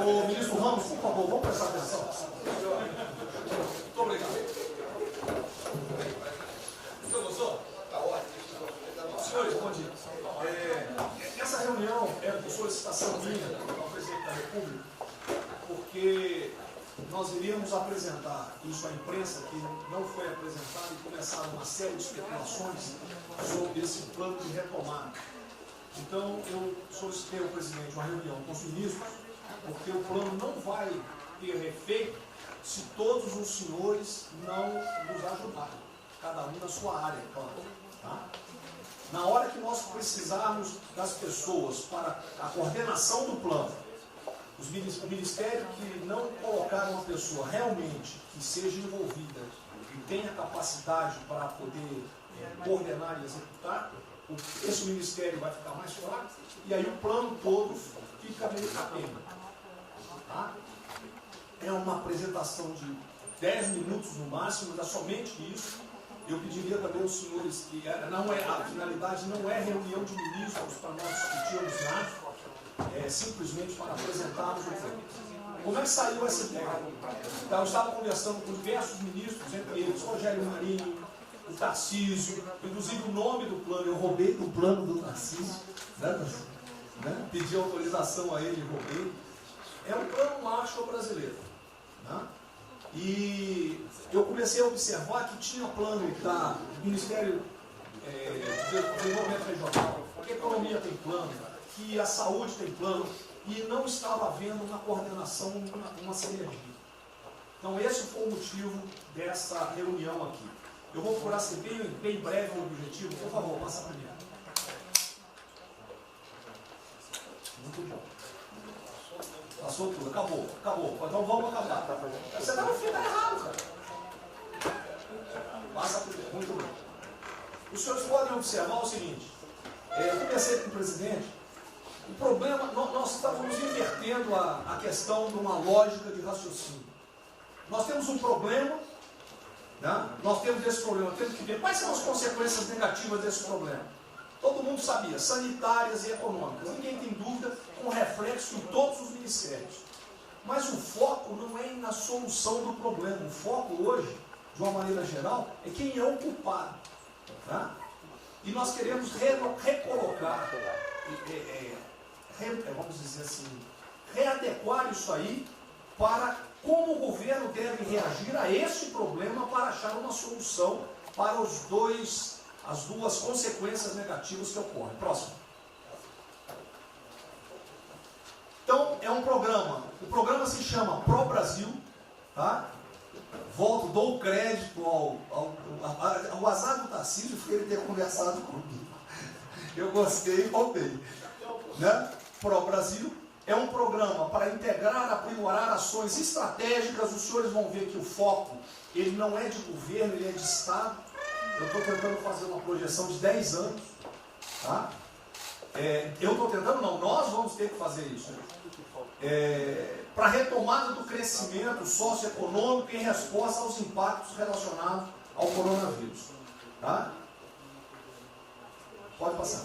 O ministro Ramos, por favor, vamos prestar atenção. Muito obrigado. Você gostou? Está ótimo. Senhores, bom dia. Essa reunião é por solicitação minha ao presidente da República, porque nós iríamos apresentar isso à imprensa, que não foi apresentado, e começaram uma série de especulações sobre esse plano de retomada. Então, eu solicitei ao presidente uma reunião com os ministros, porque o plano não vai ter efeito se todos os senhores não nos ajudarem, cada um na sua área, claro. Tá? Na hora que nós precisarmos das pessoas para a coordenação do plano, o Ministério que não colocar uma pessoa realmente que seja envolvida e tenha capacidade para poder coordenar e executar, esse Ministério vai ficar mais fraco e aí o plano todo fica meio capenga. Tá? É uma apresentação de 10 minutos no máximo, mas é somente isso. Eu pediria também aos senhores que a finalidade não é reunião de ministros para nós discutirmos nada, é simplesmente para apresentarmos o plano. Como é que saiu essa ideia? Então, eu estava conversando com diversos ministros, entre eles Rogério Marinho, o Tarcísio, inclusive o nome do plano, eu roubei do plano do Tarcísio, né? Pedi autorização a ele e roubei. É um plano Marshall brasileiro. Né? E eu comecei a observar que tinha plano do Ministério de Desenvolvimento Regional, que a economia tem plano, que a saúde tem plano, e não estava havendo uma coordenação, uma sinergia. Então esse foi o motivo dessa reunião aqui. Eu vou procurar ser bem breve o objetivo. Por favor, passa primeiro. Muito bom. Passou tudo, acabou. Então vamos acabar. Você está no fim, está errado, cara. Passa primeiro, muito bem. Os senhores podem observar o seguinte. Eu comecei com o presidente. O problema, nós estávamos invertendo a questão de uma lógica de raciocínio. Nós temos um problema, né? Nós temos esse problema, temos que ver quais são as consequências negativas desse problema. Todo mundo sabia, sanitárias e econômicas. Ninguém tem dúvida, com reflexo em todos os ministérios. Mas o foco não é na solução do problema. O foco hoje, de uma maneira geral, é quem é o culpado. Tá? E nós queremos recolocar, vamos dizer assim, readequar isso aí para como o governo deve reagir a esse problema para achar uma solução para as duas consequências negativas que ocorrem. Próximo. Então, é um programa. O programa se chama Pro Brasil. Tá? Dou crédito ao azar do Tarcísio por ele ter conversado comigo. Eu gostei e voltei. Né? Pro Brasil é um programa para integrar, aprimorar ações estratégicas. Os senhores vão ver que o foco, ele não é de governo, ele é de Estado. Eu estou tentando fazer uma projeção de 10 anos. Tá? Eu estou tentando, não, nós vamos ter que fazer isso. Para a retomada do crescimento socioeconômico em resposta aos impactos relacionados ao coronavírus. Tá? Pode passar.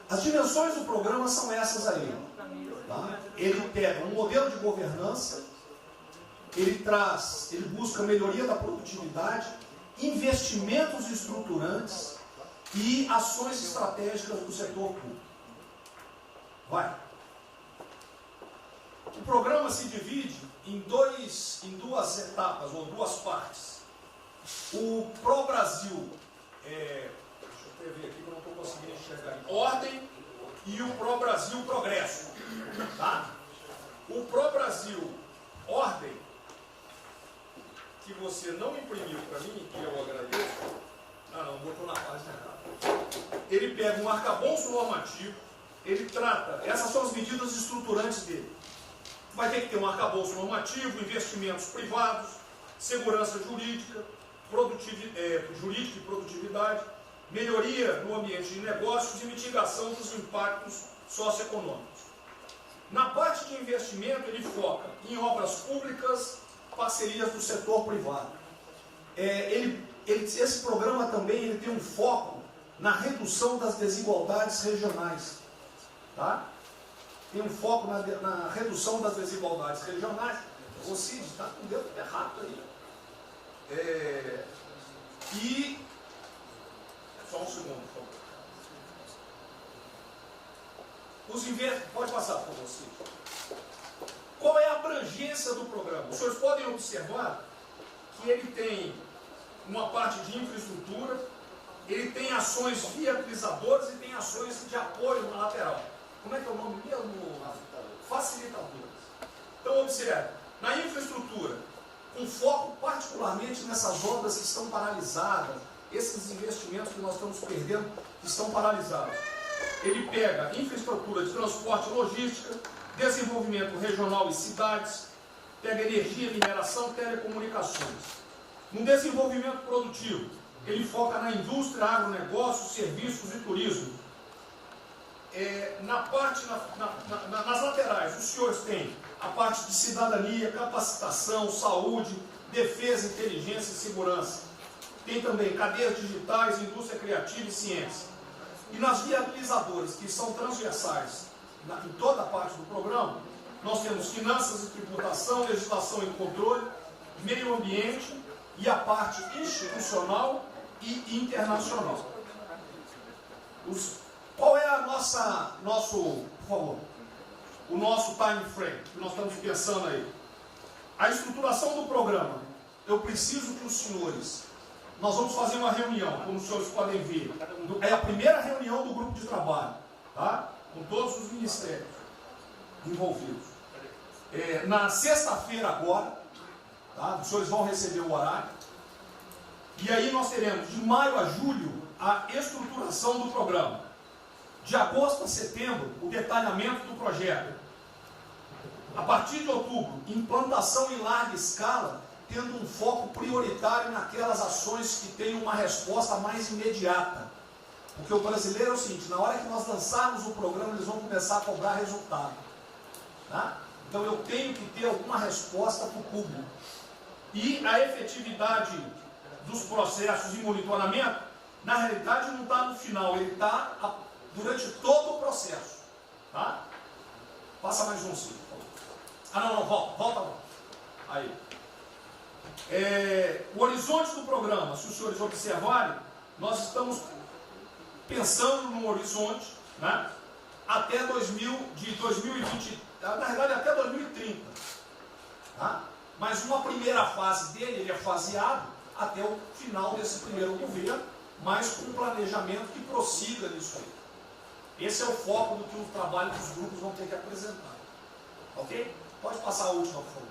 As dimensões do programa são essas aí. Tá? Ele pega um modelo de governança, ele busca melhoria da produtividade, investimentos estruturantes e ações estratégicas do setor público. Vai. O programa se divide em duas etapas, ou duas partes. O Pro Brasil, deixa eu ver aqui que eu não estou conseguindo enxergar. Ordem e o Pro Brasil Progresso. Tá? O Pro Brasil Ordem, que você não imprimiu para mim, que eu agradeço. Não, botou na página errada. Ele pega um arcabouço normativo, ele trata, essas são as medidas estruturantes dele. Vai ter que ter um arcabouço normativo, investimentos privados, segurança jurídica, jurídica e produtividade, melhoria no ambiente de negócios e mitigação dos impactos socioeconômicos. Na parte de investimento, ele foca em obras públicas, parcerias do setor privado. Esse programa também ele tem um foco na redução das desigualdades regionais. Tá? tem um foco na redução das desigualdades regionais. O Cid está com o dedo errado aí. Só um segundo, por favor. Pode passar, por favor, Cid. Qual é a abrangência do programa? Os senhores podem observar que ele tem uma parte de infraestrutura, ele tem ações viabilizadoras e tem ações de apoio na lateral. Como é que é o nome mesmo? Facilitadoras. Então, observe, na infraestrutura, com foco particularmente nessas obras que estão paralisadas, esses investimentos que nós estamos perdendo, que estão paralisados. Ele pega infraestrutura de transporte e logística, desenvolvimento regional e cidades, pega energia, mineração, telecomunicações. No desenvolvimento produtivo, ele foca na indústria, agronegócio, serviços e turismo. Nas laterais, os senhores têm a parte de cidadania, capacitação, saúde, defesa, inteligência e segurança. Tem também cadeias digitais, indústria criativa e ciência. E nas viabilizadoras, que são transversais em toda a parte do programa, nós temos finanças e tributação, legislação e controle, meio ambiente e a parte institucional e internacional. Qual é o nosso time frame que nós estamos pensando aí? A estruturação do programa. Eu preciso que os senhores, nós vamos fazer uma reunião, como os senhores podem ver, é a primeira reunião do grupo de trabalho, tá? Com todos os ministérios envolvidos. Na sexta-feira agora, tá? Os senhores vão receber o horário, e aí nós teremos de maio a julho a estruturação do programa. De agosto a setembro, o detalhamento do projeto. A partir de outubro, implantação em larga escala, tendo um foco prioritário naquelas ações que têm uma resposta mais imediata. Porque o brasileiro é o seguinte, na hora que nós lançarmos o programa, eles vão começar a cobrar resultado. Tá? Então eu tenho que ter alguma resposta para o público. E a efetividade dos processos de monitoramento, na realidade não está no final, ele está durante todo o processo. Tá? Passa mais um, sim. Volta. Aí. O horizonte do programa, se os senhores observarem, nós estamos pensando no horizonte, né, até 2020, na verdade até 2030. Tá? Mas uma primeira fase dele, ele é faseado até o final desse primeiro governo, mas com um planejamento que prossiga nisso aí. Esse é o foco do que o trabalho dos grupos vão ter que apresentar. Ok? Pode passar a última, por favor.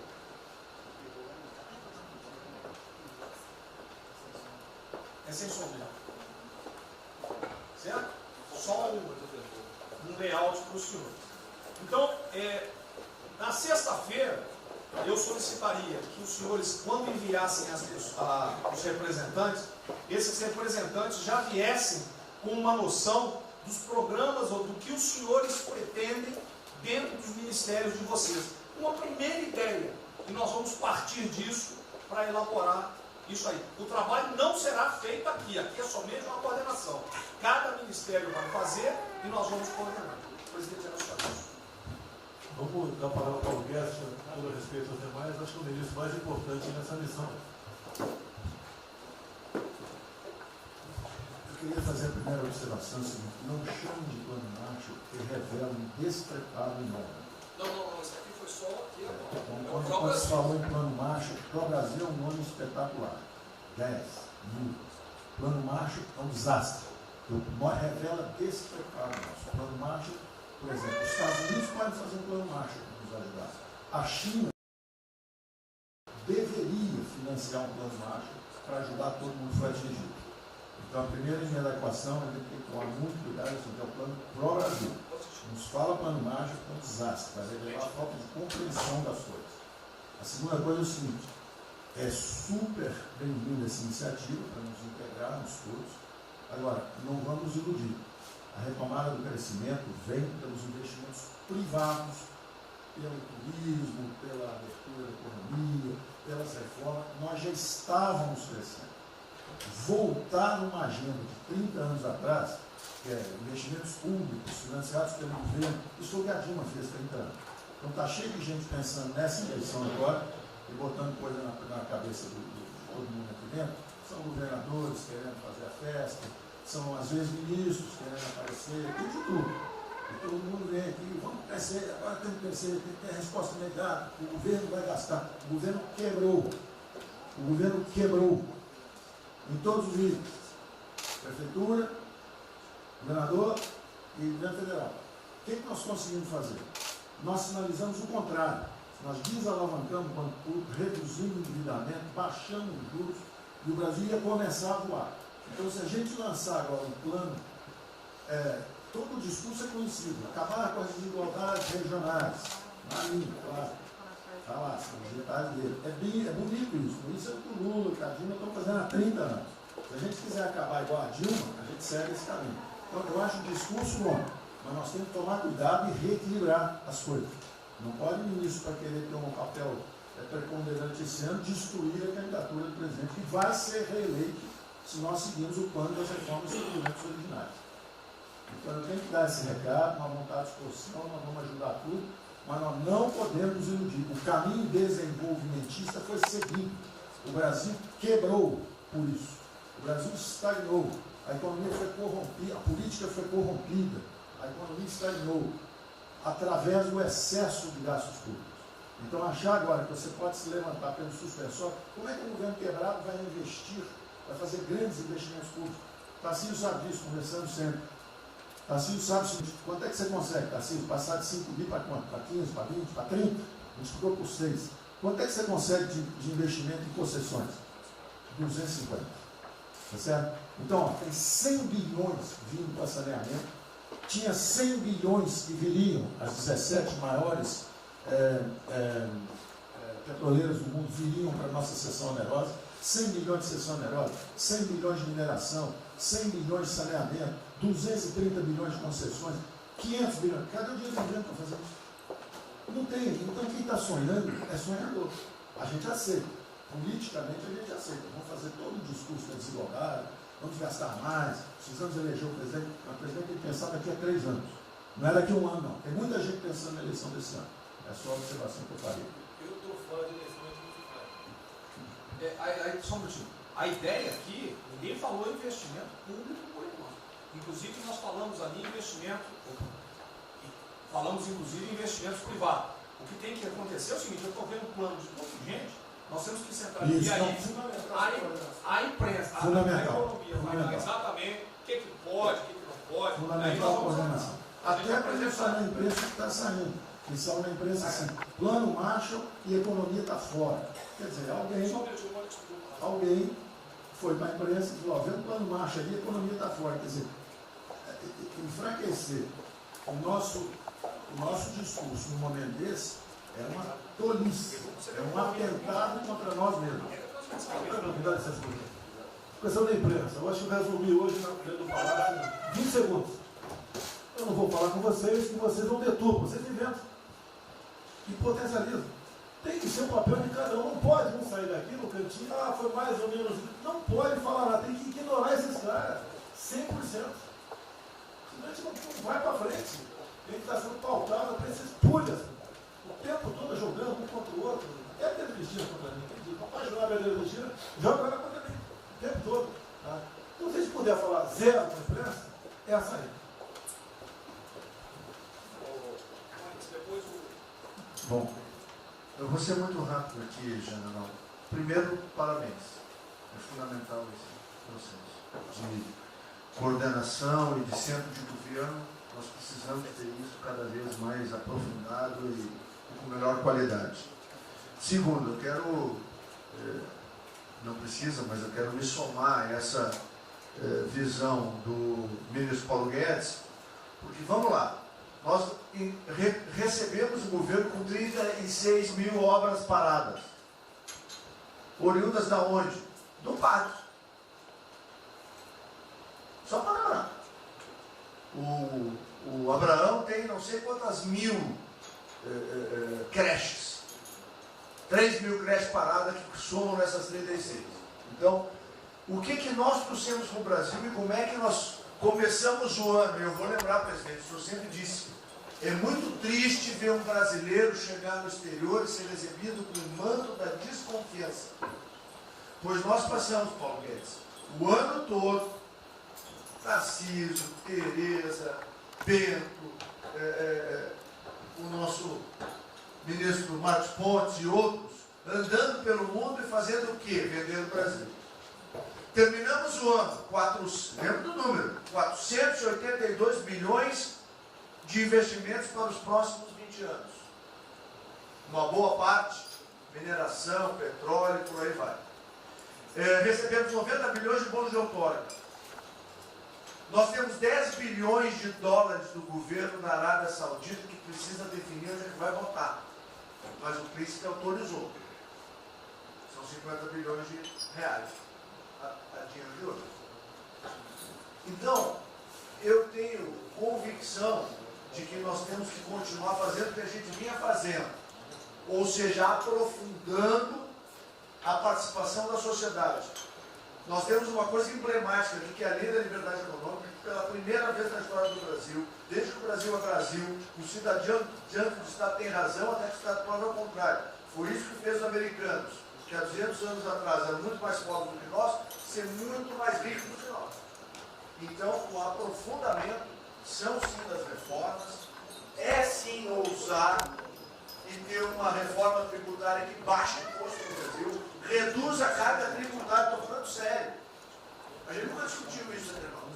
É sem som mesmo. Certo? Só um layout para o senhor. Então, na sexta-feira, eu solicitaria que os senhores, quando enviassem os representantes, esses representantes já viessem com uma noção dos programas ou do que os senhores pretendem dentro dos ministérios de vocês. Uma primeira ideia, e nós vamos partir disso para elaborar isso aí. O trabalho não será feito aqui é somente uma coordenação. Cada ministério vai fazer e nós vamos coordenar. O presidente era só isso. Vamos dar a palavra para o Guedes, com todo respeito aos demais, acho que é o ministro mais importante nessa missão. Eu queria fazer a primeira observação seguinte: não chame de plano Marshall, que revela um despreparo enorme. Não, isso aqui foi só aqui agora. Então, quando se falou em plano Marshall, para o Brasil é um nome espetacular. 10, 1000. Plano Marshall é um desastre. Revela despreparo nosso. O plano Marshall, por exemplo, os Estados Unidos podem fazer um plano Marshall para nos ajudar. A China deveria financiar um plano Marshall para ajudar todo mundo que foi atingido. Então, a primeira linha da equação é ter que tomar muito cuidado, isso é o plano pro Brasil. Não se fala plano Marshall, é um desastre, vai revelar a falta de compreensão das coisas. A segunda coisa é o seguinte: é super bem-vinda essa iniciativa para nos integrarmos todos. Agora, não vamos nos iludir. A retomada do crescimento vem pelos investimentos privados, pelo turismo, pela abertura da economia, pelas reformas. Nós já estávamos crescendo. Voltar uma agenda de 30 anos atrás que é investimentos públicos financiados pelo governo. Isso foi o que a Dilma fez 30 anos. Então está cheio de gente pensando nessa eleição agora e botando coisa na cabeça de todo mundo aqui dentro. São governadores querendo fazer a festa, são às vezes ministros querendo aparecer, tem de tudo. E todo mundo vem aqui, vamos crescer, agora temos que crescer, tem que ter resposta imediata, o governo vai gastar. O governo quebrou. O governo quebrou. Em todos os níveis. Prefeitura, governador e governo federal. O que nós conseguimos fazer? Nós sinalizamos o contrário. Nós desalavancamos o banco público, reduzimos o endividamento, baixamos os juros e o Brasil ia começar a voar. Então, se a gente lançar agora um plano, todo o discurso é conhecido, acabar com as desigualdades regionais, na linha, claro, está lá, são os detalhes dele. É bonito isso, por isso é o que o Lula, que a Dilma estão fazendo há 30 anos. Se a gente quiser acabar igual a Dilma, a gente segue esse caminho. Então, eu acho o discurso bom, mas nós temos que tomar cuidado e reequilibrar as coisas. Não pode o ministro, para querer ter um papel preponderante esse ano, destruir a candidatura do presidente, que vai ser reeleito se nós seguirmos o plano das reformas e documentos originários. Então eu tenho que dar esse recado, nós vamos estar à disposição, nós vamos ajudar tudo, mas nós não podemos nos iludir. O caminho desenvolvimentista foi seguido. O Brasil quebrou por isso. O Brasil estagnou. A economia foi corrompida, a política foi corrompida, a economia estagnou através do excesso de gastos públicos. Então achar agora que você pode se levantar pelo suspensório, como é que um governo quebrado vai investir, vai fazer grandes investimentos públicos? Tarcísio sabe disso, conversando sempre. Tarcísio sabe o seguinte, quanto é que você consegue, Tarcísio, passar de 5 bi para quanto? Para 15, para 20, para 30? A gente ficou por 6. Quanto é que você consegue de investimento em concessões? 250. Tá certo? Então, ó, tem 100 bilhões vindo para saneamento, tinha 100 bilhões que viriam, as 17 maiores petroleiras do mundo viriam para a nossa seção onerosa, 100 bilhões de seção onerosa, 100 bilhões de mineração, 100 bilhões de saneamento, 230 bilhões de concessões, 500 bilhões. Cadê o dinheiro do governo para fazer isso? Não tem. Então quem está sonhando é sonhador. A gente aceita. Politicamente a gente aceita. Vamos fazer todo o discurso da desigualdade, vamos gastar mais, precisamos eleger o presidente. O presidente tem que pensar daqui a 3 anos. Não é daqui a 1 ano, não. Tem muita gente pensando na eleição desse ano. É só a observação que eu farei. Eu estou fora de eleição de só um minutinho. A ideia aqui, ninguém falou em investimento público por enquanto. Inclusive, nós falamos ali em investimento, falamos inclusive em investimentos privados. O que tem que acontecer é o seguinte, eu estou vendo um plano de tanta gente, nós temos que centrar aqui a imprensa, a economia, exatamente o que pode, o que não pode. Fundamental a coordenação. Até para isso na imprensa que está saindo. Que saiu na imprensa assim, plano Marshall e economia está fora. Quer dizer, alguém foi para a imprensa e falou, vê o plano Marshall ali, a economia está fora. Quer dizer, enfraquecer o nosso discurso num momento desse é uma tolice, é um atentado contra nós mesmos. Questão da imprensa, eu acho que eu resumi hoje dentro do palácio 20 segundos. Eu não vou falar com vocês, que vocês vão deturpam, vocês inventam e potencializam. Tem que ser o papel de cada um, não pode um sair daqui no cantinho, foi mais ou menos. Não pode falar nada, tem que ignorar esses caras, 100%. Senão a gente não vai para frente. Tem que estar sendo pautado para esses pulhas. O tempo todo jogando um contra o outro. É a Pedro Cristina contra mim, entendi. Não pode jogar a Pedro Cristina, joga ela contra mim. O tempo todo. Tá? Então, se a gente puder falar zero na imprensa, é a saída. Bom, eu vou ser muito rápido aqui, general. Primeiro, parabéns. É fundamental esse processo de coordenação e de centro de governo. Nós precisamos ter isso cada vez mais aprofundado e com melhor qualidade. Segundo, eu quero, não precisa, mas eu quero me somar a essa visão do ministro Paulo Guedes, porque vamos lá. Nós recebemos o governo com 36 mil obras paradas. Oriundas da onde? Do pátio. Só para lembrar. O Abraão tem não sei quantas mil creches. 3 mil creches paradas que somam nessas 36. Então, o que nós trouxemos para o Brasil e como é que nós começamos o ano, e eu vou lembrar, presidente, o senhor sempre disse, é muito triste ver um brasileiro chegar no exterior e ser recebido com o manto da desconfiança. Pois nós passamos, Paulo Guedes, o ano todo, Tarcísio, Tereza, Bento, o nosso ministro Marcos Pontes e outros, andando pelo mundo e fazendo o quê? Vendendo o Brasil. Terminamos o ano, lembra do número, 482 bilhões de investimentos para os próximos 20 anos. Uma boa parte, mineração, petróleo, por aí vai. Recebemos 90 bilhões de bônus de outorga. Nós temos 10 bilhões de dólares do governo da Arábia Saudita que precisa definir onde é que vai votar. Mas o príncipe autorizou. São 50 bilhões de reais. A dinheiro de hoje. Então, eu tenho convicção de que nós temos que continuar fazendo o que a gente vinha fazendo. Ou seja, aprofundando a participação da sociedade. Nós temos uma coisa emblemática aqui, que é a Lei da Liberdade Econômica, que pela primeira vez na história do Brasil, desde que o Brasil é Brasil, o cidadão diante do Estado tem razão, até que o Estado prova ao contrário. Foi isso que fez os americanos, que há 200 anos atrás eram muito mais pobres do que nós, ser muito mais ricos do que nós. Então, o aprofundamento são sim das reformas, é sim ousar e ter uma reforma tributária que baixe o imposto no Brasil, reduz a carga tributária, estou falando sério. A gente nunca discutiu isso entre nós,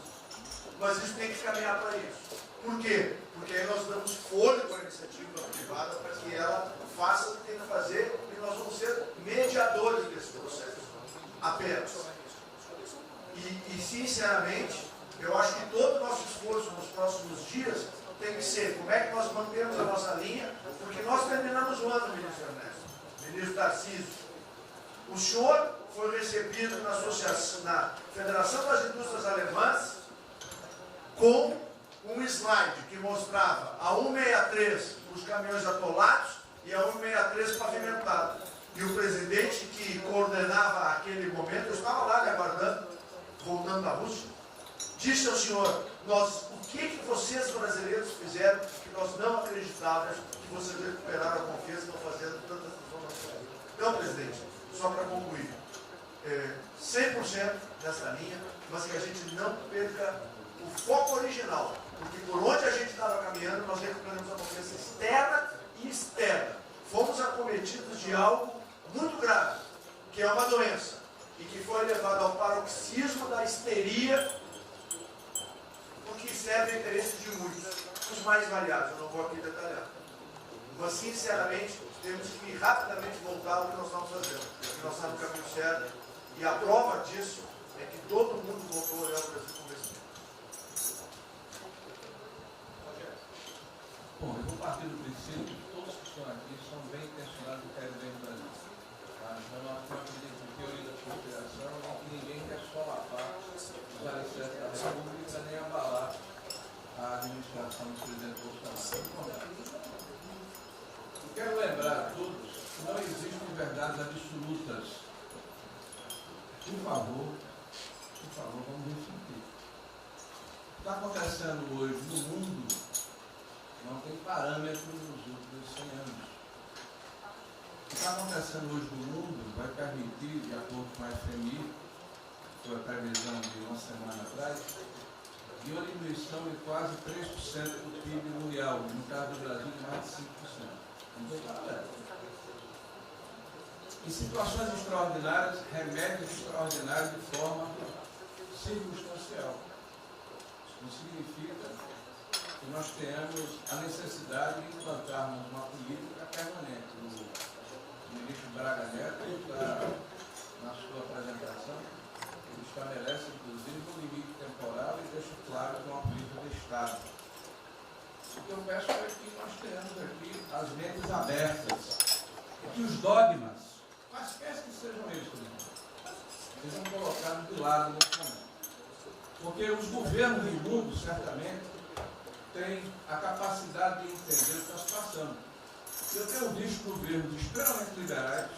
mas isso tem que caminhar para isso. Por quê? Porque aí nós damos fôlego à iniciativa privada para que ela faça o que tem que fazer e nós vamos ser mediadores desse processo, apenas. E sinceramente, eu acho que todo o nosso esforço nos próximos dias tem que ser como é que nós mantemos a nossa linha, porque nós terminamos o ano, ministro Ernesto, ministro Tarcísio. O senhor foi recebido na Federação das Indústrias Alemãs com um slide que mostrava a 163 os caminhões atolados e a 163 pavimentado. E o presidente que coordenava aquele momento, eu estava lá lhe aguardando, voltando da Rússia, disse ao senhor, o que vocês brasileiros fizeram que nós não acreditávamos que vocês recuperaram a confiança e estão fazendo tantas transformações. Então, presidente, só para concluir, 100% dessa linha, mas que a gente não perca o foco original, porque por onde a gente estava caminhando, nós recuperamos a confiança externa e externa. Fomos acometidos de algo muito grave, que é uma doença, e que foi levado ao paroxismo da histeria, o que serve ao interesse de muitos, os mais variados, eu não vou aqui detalhar. Mas, sinceramente, temos que rapidamente voltar ao que nós estamos fazendo, porque nós estamos no caminho certo, e a prova disso é que todo mundo voltou a olhar o Brasil com respeito. Bom, eu vou partir do princípio que todos que estão aqui são bem intencionados e querem bem o Brasil. Então, nós temos de teoria da conspiração em que ninguém quer solapar os alicerces da República nem abalar a administração do presidente Bolsonaro. Eu quero lembrar a todos que não existem verdades absolutas. Por favor, vamos refletir. O que está acontecendo hoje no mundo não tem parâmetro nos últimos 100 anos. O que está acontecendo hoje no mundo vai permitir, de acordo com a FMI, que foi a previsão de uma semana atrás, de uma diminuição de quase 3% do PIB mundial, no caso do Brasil, de mais de 5%. Não tem paralelo. Em situações extraordinárias, remédios extraordinários de forma circunstancial. Isso não significa que nós tenhamos a necessidade de implantarmos uma política permanente. O ministro Braga Neto, na sua apresentação, ele estabelece, inclusive, um limite temporal e deixa claro que é uma política de Estado. O que eu peço é que nós tenhamos aqui as mentes abertas, e que os dogmas, quaisquer que sejam eles, sejam colocados de lado nesse momento. Porque os governos do mundo, certamente, têm a capacidade de entender o que está se passando. Eu tenho visto governos extremamente liberais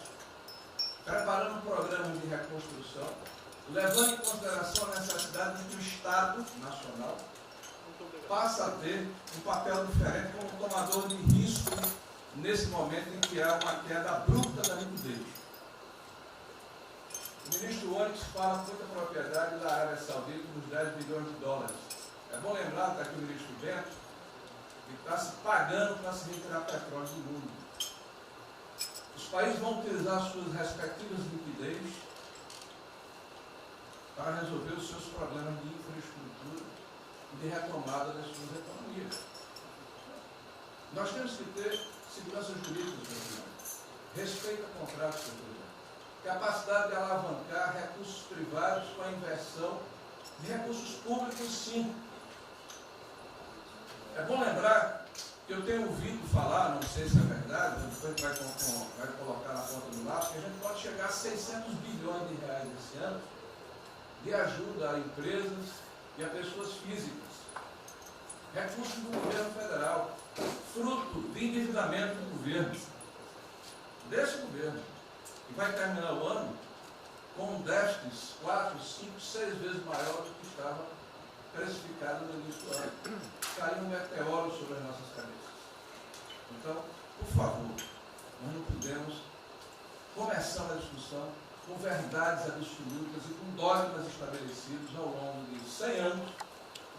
preparando programas de reconstrução, levando em consideração a necessidade de que o Estado Estado Nacional passa a ter um papel diferente como tomador de risco nesse momento em que há uma queda abrupta da liquidez. O ministro Onyx fala com muita propriedade da Arábia Saudita dos 10 bilhões de dólares. É bom lembrar, está aqui o ministro Bento, que está se pagando para se retirar petróleo do mundo. Os países vão utilizar suas respectivas liquidez para resolver os seus problemas de infraestrutura e de retomada das suas economias. Nós temos que ter segurança jurídica, respeito a contratos, capacidade de alavancar recursos privados com a inversão de recursos públicos, sim. É bom lembrar que eu tenho ouvido falar, não sei se é verdade, depois vai colocar na ponta do lápis, que a gente pode chegar a 600 bilhões de reais esse ano de ajuda a empresas e a pessoas físicas. Recursos do governo federal, fruto de endividamento do governo, desse governo, que vai terminar o ano com déficits 4, 5, 6 vezes maior do que estava precificado no início do ano. Caiu um meteoro sobre as nossas cabeças. Então, por favor, nós não podemos começar a discussão com verdades absolutas e com dogmas estabelecidos ao longo de 100 anos,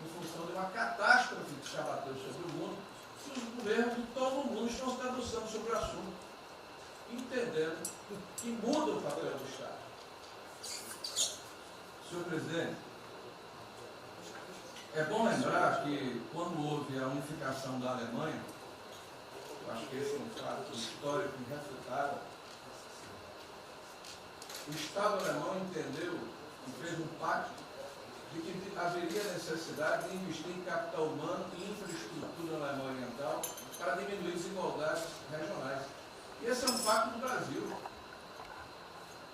em função de uma catástrofe que se abateu sobre o mundo, que os governos de todo o mundo estão se debruçando sobre o assunto, entendendo que muda o papel do Estado. Senhor presidente, é bom lembrar que quando houve a unificação da Alemanha, eu acho que esse é um fato histórico irrefutável, o Estado alemão entendeu e fez um pacto de que haveria necessidade de investir em capital humano e infraestrutura na Alemanha Oriental para diminuir desigualdades regionais. E esse é um pacto do Brasil.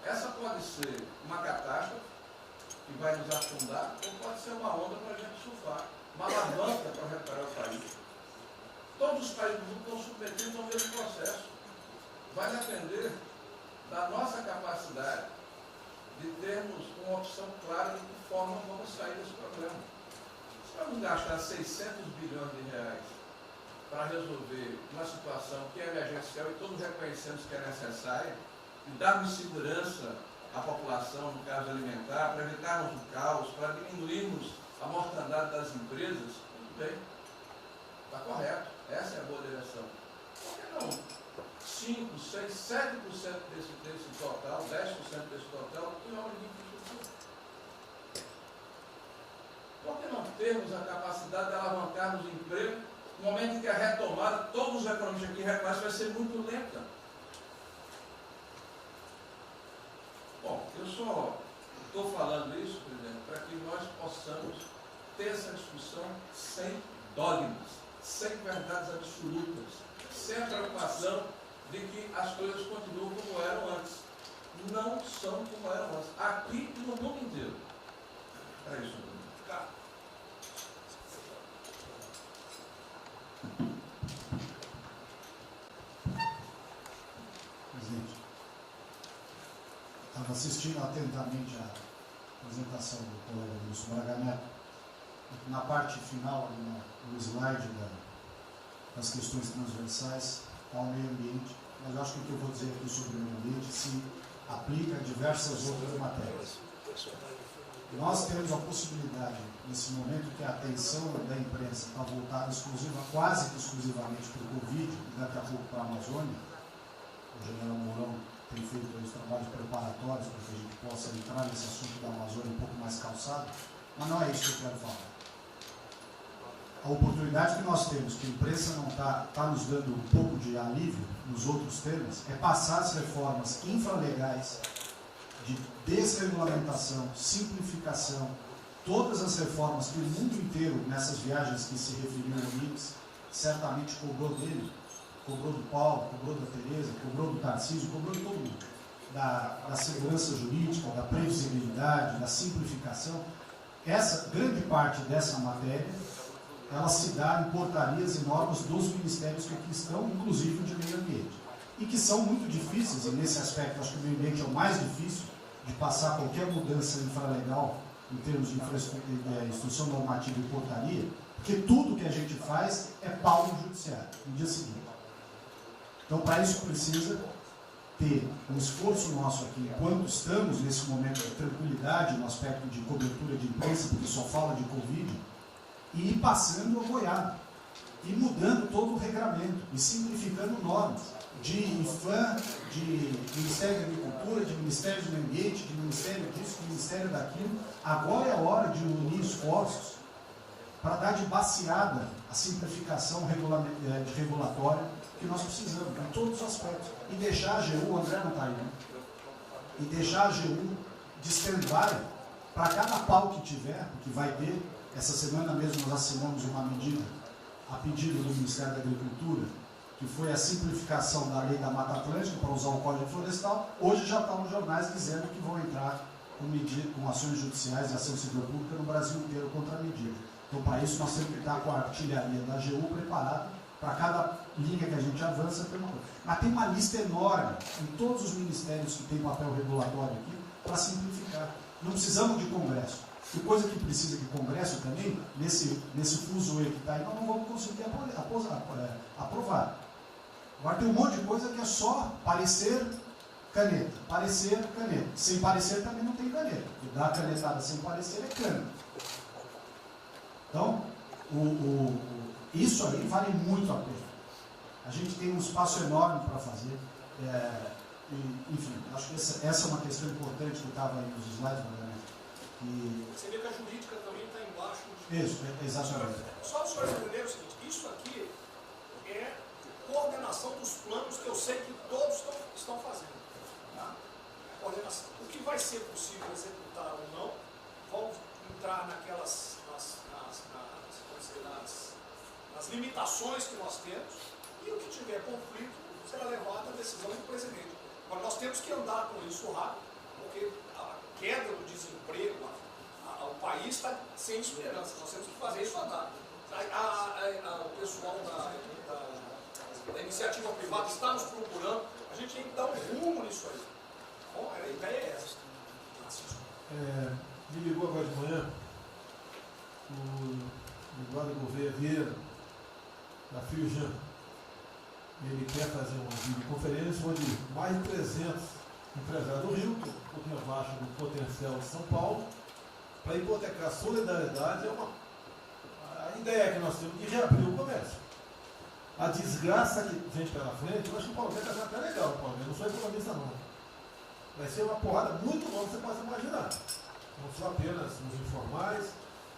Essa pode ser uma catástrofe que vai nos afundar, ou pode ser uma onda para a gente surfar, uma alavanca para recuperar o país. Todos os países do mundo estão submetidos ao mesmo processo. Vai depender da nossa capacidade de termos uma opção clara de que forma vamos sair desse problema. Se vamos gastar 600 bilhões de reais para resolver uma situação que é emergencial e todos reconhecemos que é necessária, e darmos segurança à população, no caso alimentar, para evitarmos o caos, para diminuirmos a mortandade das empresas, tudo bem, está correto, essa é a boa direção. Por que não 5, 6, 7% desse total, 10% desse total, em obra de infraestrutura? Por que não termos a capacidade de alavancarmos o emprego no momento em que a retomada, todos os economistas aqui reconhecem, vai ser muito lenta? Bom, eu só estou falando isso, presidente, para que nós possamos ter essa discussão sem dogmas, sem verdades absolutas, sem a preocupação de que as coisas continuam como eram antes. Não são como eram antes. Aqui e no mundo inteiro. É isso. Tá. Presidente, estava assistindo atentamente a apresentação do colega Wilson Braga Neto. Na parte final, ali no slide das questões transversais, ao meio ambiente, mas eu acho que o que eu vou dizer aqui sobre o meio ambiente se aplica a diversas outras matérias. Nós temos a possibilidade, nesse momento que a atenção da imprensa está voltada quase que exclusivamente para o Covid e daqui a pouco para a Amazônia, o general Mourão tem feito os trabalhos preparatórios para que a gente possa entrar nesse assunto da Amazônia um pouco mais calçado, mas não é isso que eu quero falar. A oportunidade que nós temos, que a imprensa não está nos dando um pouco de alívio nos outros temas, é passar as reformas infralegais de desregulamentação, simplificação, todas as reformas que o mundo inteiro, nessas viagens que se referiu ao Mix, certamente cobrou dele, cobrou do Paulo, cobrou da Tereza, cobrou do Tarcísio, cobrou de todo mundo. Da segurança jurídica, da previsibilidade, da simplificação. Essa grande parte dessa matéria ela se dá em portarias e normas dos ministérios que aqui estão, inclusive o de meio ambiente. E que são muito difíceis, e nesse aspecto acho que o meio ambiente é o mais difícil de passar qualquer mudança infralegal em termos de instrução normativa e portaria, porque tudo que a gente faz é pau no judiciário, no dia seguinte. Então, para isso precisa ter um esforço nosso aqui, enquanto estamos nesse momento de tranquilidade, no aspecto de cobertura de imprensa, porque só fala de Covid, e ir passando a boiada, e mudando todo o regramento, e simplificando normas, de IFAM, de Ministério da Agricultura, de Ministério do Meio Ambiente, de Ministério disso, de Ministério daquilo. Agora é a hora de unir esforços para dar de baseada a simplificação regulatória que nós precisamos, em todos os aspectos. E deixar a AGU, o André não está aí, né? E deixar a AGU de stand-by para cada pau que tiver, que vai ter. Essa semana mesmo nós assinamos uma medida a pedido do Ministério da Agricultura, que foi a simplificação da lei da Mata Atlântica para usar o Código Florestal. Hoje já está nos jornais dizendo que vão entrar com ações judiciais e ação civil pública no Brasil inteiro contra a medida. Então, para isso, nós temos que estar com a artilharia da AGU preparada para cada linha que a gente avança. Mas tem uma lista enorme em todos os ministérios que têm papel regulatório aqui para simplificar. Não precisamos de Congresso. E coisa que precisa de Congresso também, nesse fuzuê que está aí, nós não vamos conseguir aprovar. Agora tem um monte de coisa que é só parecer, caneta. Parecer, caneta. Sem parecer também não tem caneta. E dar canetada sem parecer é cana. Então, isso aí vale muito a pena. A gente tem um espaço enorme para fazer. Enfim, acho que essa é uma questão importante que estava aí nos slides, Você vê que a jurídica também está embaixo. Isso, exatamente. Só o senhor entender o seguinte, isso aqui é coordenação dos planos que eu sei que todos estão fazendo. Tá? Coordenação. O que vai ser possível executar ou não, vamos entrar naquelas nas limitações que nós temos, e o que tiver conflito será levado à decisão do presidente. Agora nós temos que andar com isso rápido, porque a queda do desemprego, o país está sem esperança, nós temos que fazer isso andar. O pessoal da iniciativa privada está nos procurando, a gente tem que dar um rumo nisso aí. Bom, a ideia é essa. Me ligou agora de manhã o Eduardo Gouveia Vieira, da Firjan. Ele quer fazer uma videoconferência onde mais de 300 empresários do Rio, que é um pouquinho abaixo do potencial de São Paulo, para hipotecar solidariedade. A ideia que nós temos de reabrir o comércio. A desgraça que vem pela frente, eu acho que o Paulo Guedes está até legal, Paulo Guedes, não sou economista não. Vai ser uma porrada muito longa, você pode imaginar. Não são apenas os informais.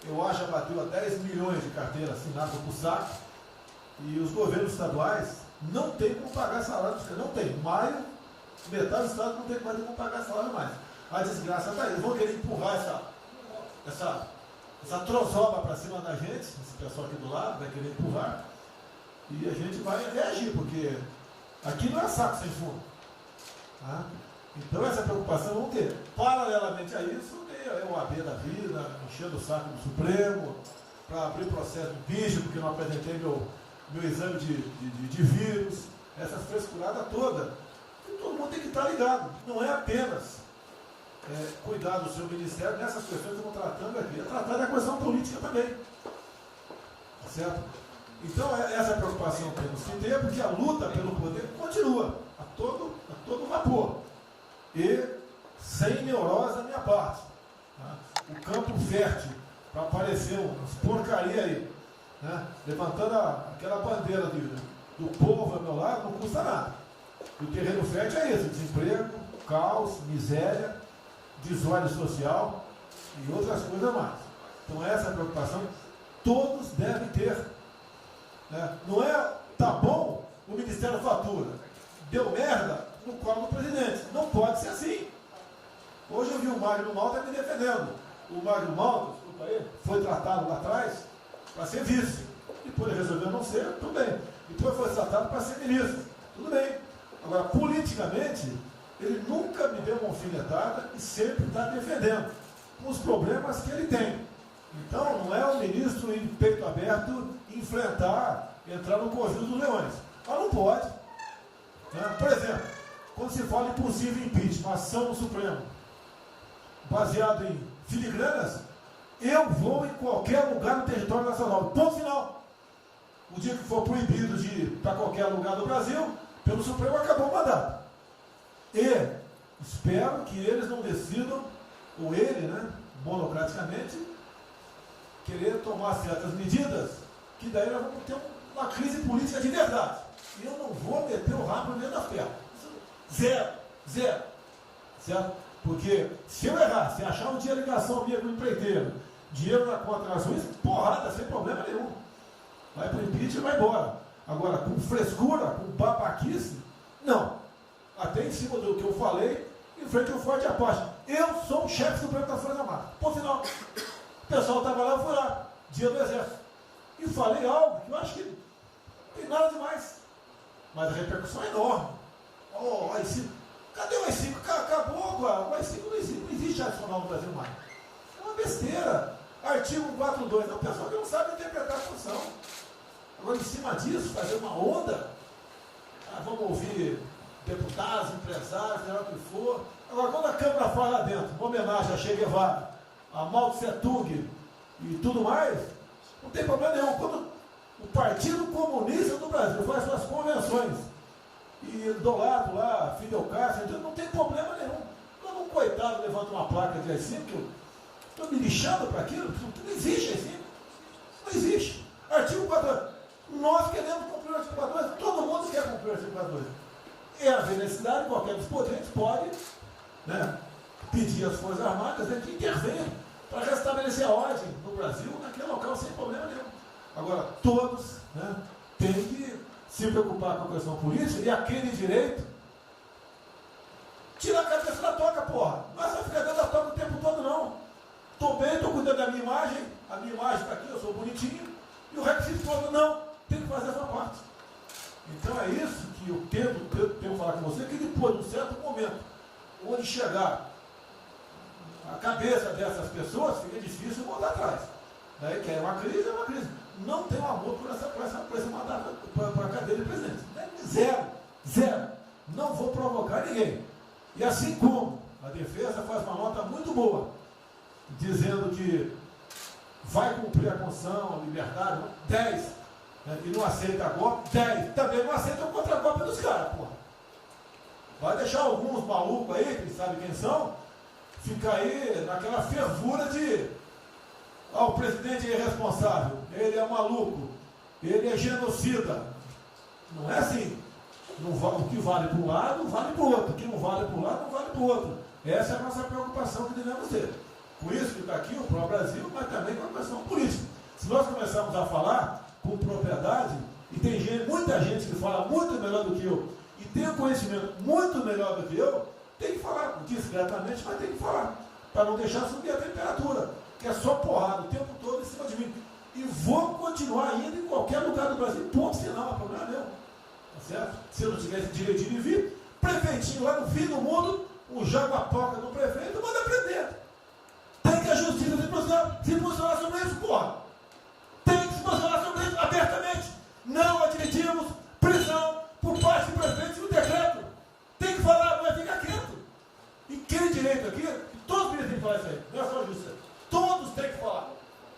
Eu acho que bateu a 10 milhões de carteiras assinadas por saco, e os governos estaduais não têm como pagar salário, não tem. Maio, metade do estado não tem mais como pagar salário mais. A desgraça está aí. Eles vão querer empurrar essa trozoba para cima da gente, esse pessoal aqui do lado vai querer empurrar, e a gente vai reagir, porque aqui não é saco sem fundo. Tá? Então essa preocupação vamos ter. Paralelamente a isso, tem o AB da vida, enchendo o saco do Supremo, para abrir processo de bicho, porque não apresentei meu exame de vírus, essas frescuradas todas. E todo mundo tem que estar ligado. Não é apenas cuidar do seu ministério nessas questões que estamos tratando aqui, é tratar da questão política também. Tá certo? Então essa preocupação temos que ter, porque a luta pelo poder continua a todo vapor. E sem neurose da minha parte. Tá? O campo fértil para aparecer umas porcaria aí, né? Levantando aquela bandeira do povo ao meu lado, não custa nada. E o terreno fértil é isso: desemprego, caos, miséria, desordem social e outras coisas mais. Então essa preocupação todos devem ter. Né? Não é, tá bom, o Ministério fatura, deu merda no colo do presidente. Não pode ser assim. Hoje eu vi o Magno Malta me defendendo. O Magno Malta, desculpa aí, foi tratado lá atrás para ser vice. Depois ele resolveu não ser, tudo bem. Depois foi tratado para ser ministro, tudo bem. Agora, politicamente, ele nunca me deu uma alfinetada e sempre está defendendo os problemas que ele tem. Então, não é o ministro em peito aberto entrar no conjunto dos leões. Mas não pode. Né? Por exemplo, quando se fala em possível impeachment, ação no Supremo, baseado em filigranas, Eu vou em qualquer lugar no território nacional. Ponto final. O dia que for proibido de ir para qualquer lugar do Brasil, pelo Supremo acabou o mandato. E espero que eles não decidam, ou ele, né, monocraticamente, querer tomar certas medidas, que daí nós vamos ter uma crise política de verdade. E eu não vou meter o rabo no meio da perna. Zero. Certo? Porque se eu errar, se achar um dia ligação minha com o empreiteiro, dinheiro na conta na Suíça, porrada, sem problema nenhum. Vai para o impeachment e vai embora. Agora, com frescura, com babaquice, não. Até em cima do que eu falei, em frente ao Forte Apache. Eu sou o chefe supremo das Forças Armadas. Ponto final. O pessoal estava lá, eu fui lá, dia do Exército. E falei algo que eu acho que não tem nada demais. Mas a repercussão é enorme. Oh, AI-5. Cadê o AI-5? Acabou, o AI-5 não existe adicional no Brasil mais. É uma besteira. Artigo 4.2. É o pessoal que não sabe interpretar a função. Agora, em cima disso, fazer uma onda. Vamos ouvir deputados, empresários, seja o que for. Agora, quando a Câmara fala lá dentro, uma homenagem a Che Guevara, a Mao Tse Tung e tudo mais, não tem problema nenhum. Quando o Partido Comunista do Brasil faz suas convenções e do lado lá, Fidel Castro, não tem problema nenhum. Quando um coitado levanta uma placa de AI-5, eu estou me lixando para aquilo, não existe AI-5. Não existe. Artigo 4.2. Nós queremos cumprir o artigo 4.2, todo mundo quer cumprir o artigo 4.2. É a necessidade, qualquer dos potentes pode, né, pedir às Forças Armadas, né, que intervenham para restabelecer a ordem no Brasil, naquele local, sem problema nenhum. Agora, todos, né, têm que se preocupar com a questão política e aquele direito, tira a cabeça da toca, porra. Não é só ficar dentro da toca o tempo todo, não. Estou bem, estou cuidando da minha imagem, a minha imagem está aqui, eu sou bonitinho, e o requisito todo, não, tem que fazer a sua parte. Então é isso que eu tenho que falar com você, que depois de um certo momento, onde chegar a cabeça dessas pessoas, fica difícil voltar atrás. Daí que é uma crise, é uma crise. Não tenho amor por esse mandato, por a cadeira de presidente. Zero. Não vou provocar ninguém. E assim como a defesa faz uma nota muito boa, dizendo que vai cumprir a Constituição, a liberdade, 10, né, e não aceita a golpe, 10, também não aceita o contra-golpe dos caras, porra. Vai deixar alguns malucos aí, que sabe quem são, ficar aí naquela fervura de o presidente é irresponsável, ele é maluco, ele é genocida. Não é assim. O que vale para um lado, vale para o outro. O que não vale para um lado, não vale para o outro. Essa é a nossa preocupação que devemos ter. Por isso que está aqui o pró-Brasil, mas também com a questão política. Se nós começarmos a falar com propriedade, e tem muita gente que fala muito melhor do que eu, e tem um conhecimento muito melhor do que eu, tem que falar, discretamente, mas tem que falar, para não deixar subir a temperatura, que é só porrada o tempo todo em cima de mim. E vou continuar indo em qualquer lugar do Brasil, ponto final, não é problema nenhum. Tá certo? Se eu não tivesse direitinho de vir, prefeitinho lá no fim do mundo, o jaguapoca do prefeito, manda prender. Tem que a justiça se posicionar sobre isso, porra. Tem que se posicionar sobre isso abertamente. Não admitimos prisão por parte do prefeito no decreto. Tem que falar, não é ficar quieto. E quem direito aqui, todos têm que falar isso aí, não é só a justiça. Todos têm que falar.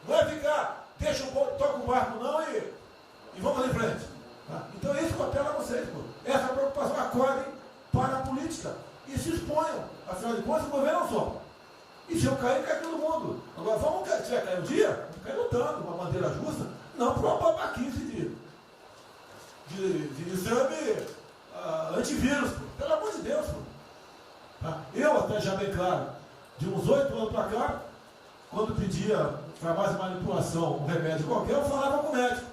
Não é ficar, toca o barco não e vamos ali em frente. Tá? Então esse papel é vocês, pô. Essa preocupação, acordem para a política e se exponham. Afinal de contas, o governo não só. E se eu cair, cai todo mundo. Agora, vamos cair, se vai cair um dia, vamos cair lutando, uma bandeira justa, não por uma babaquice de exame antivírus, pô. Pelo amor de Deus, pô. Tá? Eu, até já bem claro, de uns 8 anos para cá, quando pedia farmácia de manipulação, um remédio qualquer, eu falava com o médico.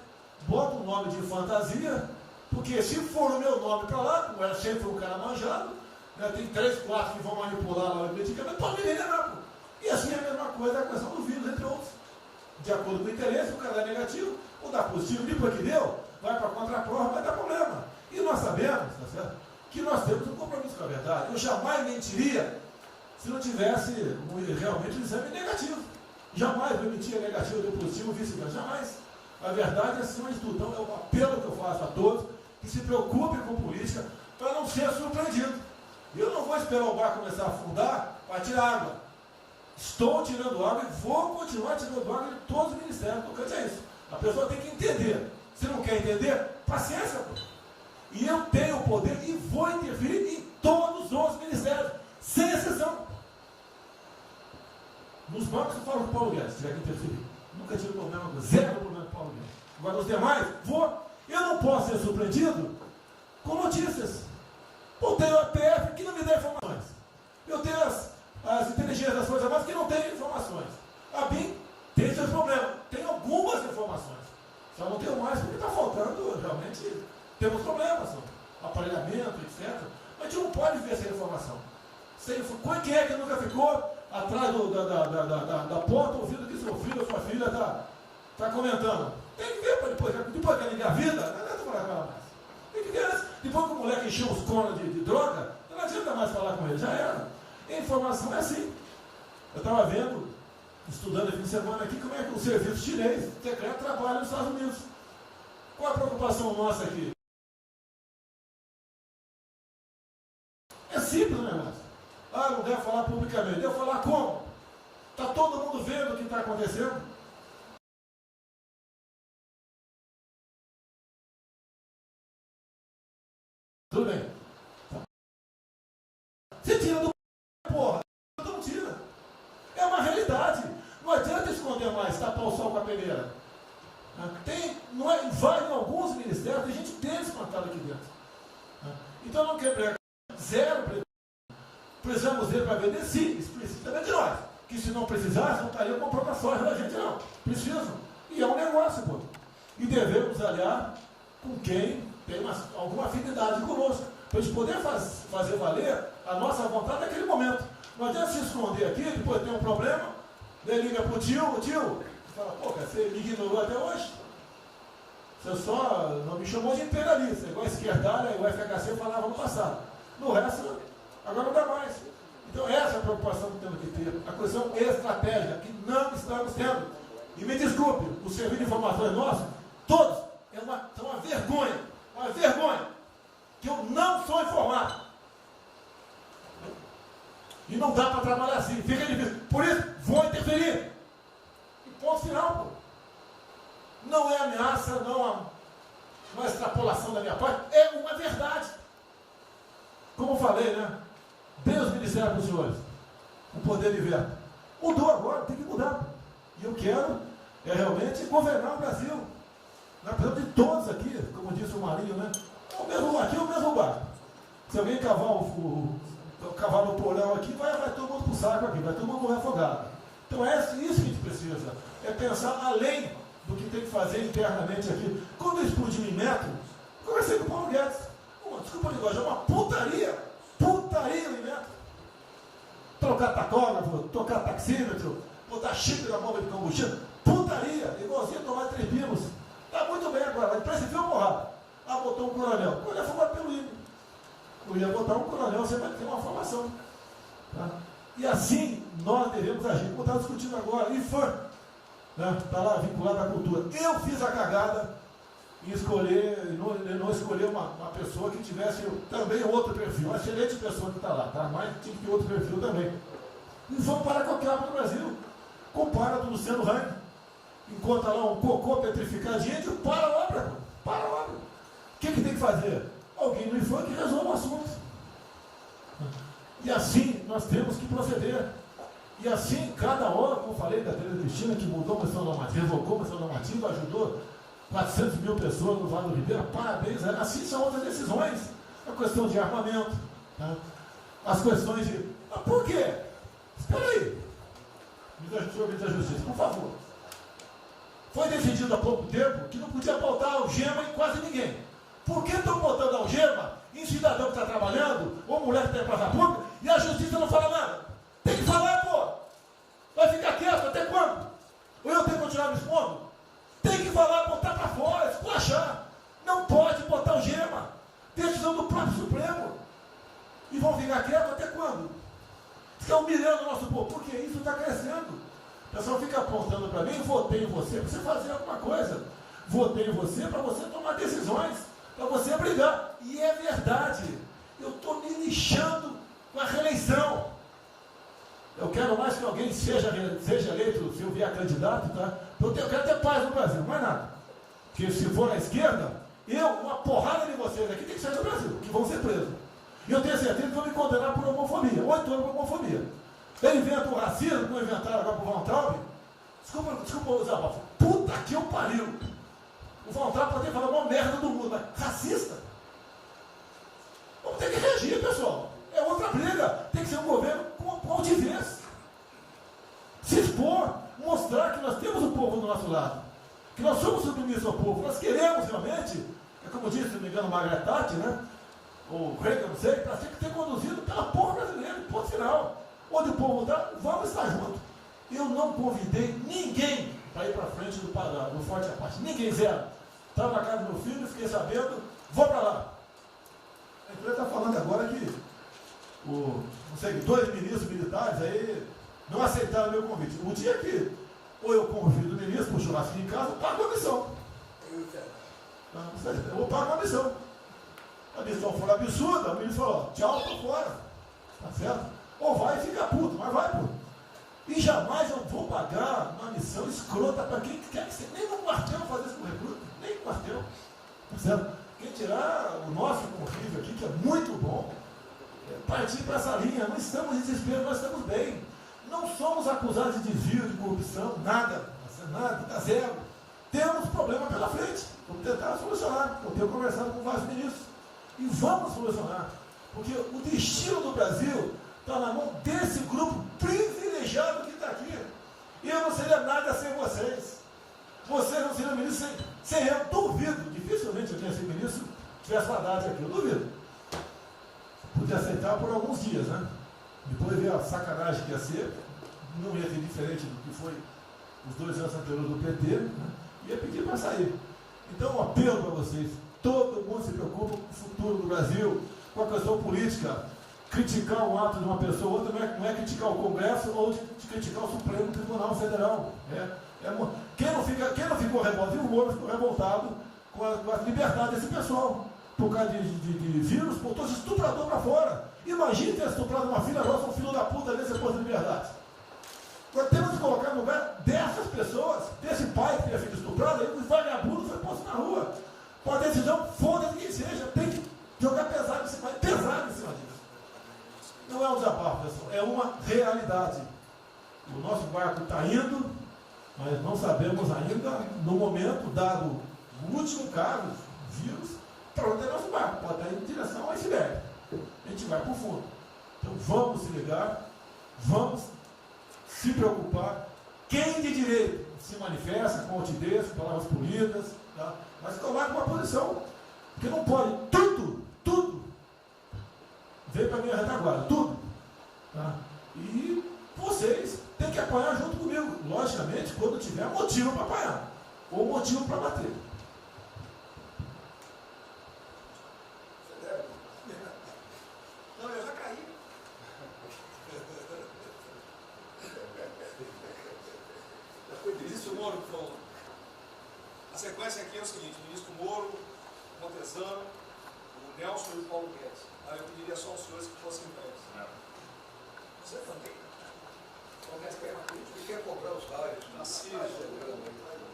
Bota um nome de fantasia, porque se for o meu nome para lá, como era sempre um cara manjado, né, tem 3, 4 que vão manipular lá o medicamento, pode me envenenar, pô. E assim é a mesma coisa a questão do vírus, entre outros. De acordo com o interesse, o cara dá negativo, ou dá positivo, depois que deu, vai para a contraprova, vai dar problema. E nós sabemos, tá certo, que nós temos um compromisso com a verdade. Eu jamais mentiria se não tivesse realmente um exame negativo. Jamais eu mentia negativo, deu positivo, vice-versa. Jamais. A verdade é acima de tudo. Então é um apelo que eu faço a todos que se preocupem com política para não ser surpreendido. Eu não vou esperar o barco começar a afundar para tirar água. Estou tirando água e vou continuar tirando água de todos os ministérios. O tocante é isso. A pessoa tem que entender. Se não quer entender, paciência, pô. E eu tenho o poder e vou interferir em todos os ministérios, sem exceção. Nos bancos eu falo com o Paulo Guedes, se tiver que interferir. Nunca tive problema com zero problema com o Paulo Guedes. Agora os demais, vou. Eu não posso ser surpreendido com notícias. Eu tenho a PF que não me dá informações. Eu tenho as inteligências das Forças Armadas que não têm informações. A BIM tem seus problemas. Tem algumas informações. Só não tenho mais porque está faltando, realmente, temos problemas. Aparelhamento, etc. Mas a gente não pode ver essa informação. Quem é que nunca ficou atrás da porta ouvindo que seu filho ou sua filha está comentando? Tem que ver para depois que ela engravida, não adianta falar com ela mais. Tem que ver antes. Depois que o moleque encheu os conos de droga, não adianta mais falar com ele, já era. A informação é assim. Eu estava vendo, estudando esse fim de semana aqui, como é que o serviço chinês secreto trabalha nos Estados Unidos. Qual a preocupação nossa aqui? É simples o negócio. Ah, não deve falar publicamente. Deve falar como? Está todo mundo vendo o que está acontecendo? Tudo bem. Você tira do porra. Não tira. É uma realidade. Não adianta esconder mais, tapar o sol com a peneira. Vai em alguns ministérios, tem gente desespantada aqui dentro. Então não quer zero. Precisamos ver para vender, sim, isso precisa também de nós. Que se não precisasse, não estaria com proporções da gente, não. Precisam. E é um negócio, pô. E devemos aliar com quem tem alguma afinidade conosco, para a gente poder fazer valer a nossa vontade naquele momento. Não adianta se esconder aqui, depois tem um problema, daí liga para o tio, fala, pô, cara, você me ignorou até hoje. Você só não me chamou de imperialista, igual a esquerdalha e o FHC falava no passado. No resto, agora não dá mais. Então essa é a preocupação que temos que ter. A questão estratégica, que não estamos tendo. E me desculpe, o serviço de informações nosso, todos, é uma vergonha. Uma vergonha. Que eu não sou informado. E não dá para trabalhar assim. Fica difícil. Por isso, vou interferir. E ponto final, pô. Não é ameaça, não é extrapolação da minha parte. É uma verdade. Como eu falei, né? Dê os ministérios para os senhores. O poder de veto. Mudou agora, tem que mudar. E eu quero realmente governar o Brasil. Nós precisamos de todos aqui, como disse o Marinho, né? O mesmo aqui, o mesmo barco. Se alguém cavar o cavalo no porão aqui, vai todo mundo para o saco aqui, vai todo mundo morrer afogado. Então é isso que a gente precisa. É pensar além do que tem que fazer internamente aqui. Quando eu explodi em metro, conversei com o Paulo Guedes. Desculpa o linguagem, é uma putaria. Putaria em metro. Trocar tacógrafo, trocar taxímetro, botar chip na bomba de combustível. Putaria, igualzinho tomar 3 pinos. Está muito bem agora, mas precipiou a porrada. Ah, botou um coronel. O coronel foi pelo hino. Eu ia botar um coronel, você vai ter uma formação. Tá? E assim nós devemos agir. Como está discutindo agora, IFAM, está lá vinculado à cultura. Eu fiz a cagada em escolher, não escolher uma pessoa que tivesse também outro perfil. Uma excelente pessoa que está lá, tá? Mas tinha que ter outro perfil também. E vamos parar com a capa do Brasil. Compara com o Luciano Hang. Encontra lá um cocô petrificadinho, para a obra. Para a obra. O que tem que fazer? Alguém no IFAM que resolva o assunto. E assim nós temos que proceder. E assim, cada hora, como eu falei da Tereza Cristina, que mudou a questão normativa, revocou a questão normativa, ajudou 400 mil pessoas no Vale do Ribeira, parabéns. Assim são outras decisões. A questão de armamento, tá? As questões de... Ah, por quê? Espera aí. Senhor ministro da Justiça, por favor. Foi decidido há pouco tempo que não podia botar algema em quase ninguém. Por que estão botando algema em cidadão que está trabalhando, ou mulher que está em praça pública, e a justiça não fala nada? Tem que falar, pô! Vai ficar quieto até quando? Ou eu tenho que continuar me expondo? Tem que falar, botar para fora, esculachar. Não pode botar algema. Decisão do próprio Supremo. E vão ficar quietos até quando? Estão humilhando o nosso povo, porque isso está crescendo. O pessoal fica apontando para mim, votei em você para você fazer alguma coisa. Votei em você para você tomar decisões, para você brigar. E é verdade. Eu estou me lixando com a reeleição. Eu quero mais que alguém seja eleito, se eu vier candidato, tá? Eu quero ter paz no Brasil, mais nada. Porque se for na esquerda, uma porrada de vocês aqui tem que sair do Brasil, que vão ser presos. E eu tenho certeza que vão me condenar por homofobia, 8 anos por homofobia. Ele inventa o racismo, como inventaram agora por Von Traub. Desculpa usar a puta que eu pariu. O Von Traub pode falar uma merda do mundo, mas racista? Vamos ter que reagir, pessoal. É outra briga. Tem que ser um governo com altivez. Se expor, mostrar que nós temos o povo do nosso lado. Que nós somos submissos ao povo. Nós queremos realmente, é como disse, se não me engano, Margaret Thatcher, né? Ou Reagan, não sei, para ser conduzido pela povo brasileiro, ponto final. Onde o povo está, vamos estar juntos. Eu não convidei ninguém para ir para frente do Forte Apache. Ninguém, zero. Estava na casa do meu filho, fiquei sabendo, vou para lá. A empresa está falando agora que não sei, 2 ministros militares aí não aceitaram meu convite. O dia que ou eu convido o ministro para o churrasco em casa, eu pago uma missão. Eu vou pagar uma missão. A missão for absurda, o ministro falou, tchau, estou fora. Tá certo? Ou vai e fica puto, mas vai, puto. E jamais eu vou pagar uma missão escrota para quem quer que seja. Nem no quartel fazer isso com recruta, nem no quartel. Tá certo? Quem tirar o nosso convívio aqui, que é muito bom, partir para essa linha. Não estamos em desespero, nós estamos bem. Não somos acusados de desvio, de corrupção, nada, tá zero. Temos problema pela frente. Vamos tentar solucionar. Eu tenho conversado com vários ministros. E vamos solucionar. Porque o destino do Brasil está na mão desse grupo privilegiado que está aqui. E eu não seria nada sem vocês. Vocês não seriam ministros sem eu. Duvido. Dificilmente eu tenha sido ministro se tivesse Haddad aqui. Eu duvido. Podia aceitar por alguns dias, né? Depois ver a sacanagem que ia ser. Não ia ser diferente do que foi os 2 anos anteriores do PT. Né? Ia pedir para sair. Então, um apelo para vocês. Todo mundo se preocupa com o futuro do Brasil, com a questão política. Criticar um ato de uma pessoa ou outra não é criticar o Congresso ou de criticar o Supremo Tribunal Federal. Quem não ficou revoltado, o Moro ficou revoltado com a liberdade desse pessoal. Por causa de vírus, botou esse estuprador para fora. Imagine ter estuprado uma filha nossa, um filho da puta desse depois de liberdade. Nós temos que colocar no lugar dessas pessoas, desse pai que tinha sido estuprado, aí os vagabundos foi posto na rua. Com a decisão, foda-se quem seja, tem que jogar pesado em cima disso. Não é um desabafo, pessoal, é uma realidade. O nosso barco está indo, mas não sabemos ainda, no momento, dado o último caso, vírus, para onde é nosso barco. Pode estar indo em direção ao iceberg. A gente vai para o fundo. Então vamos se ligar, vamos se preocupar. Quem de direito se manifesta com altivez, com palavras polidas, tá? Mas coloca uma posição, porque não pode tudo veio para a minha retaguarda, tudo. Tá? E vocês têm que apanhar junto comigo, logicamente, quando tiver motivo para apanhar, ou motivo para bater. Não, eu já caí. O ministro Moro falou. A sequência aqui é o seguinte: o ministro Moro, Montezano, o Nelson e o Paulo Guedes. Aí eu pediria só aos senhores que fossem breves. Você também? Paulo Guedes quer uma crítica e quer cobrar os raios.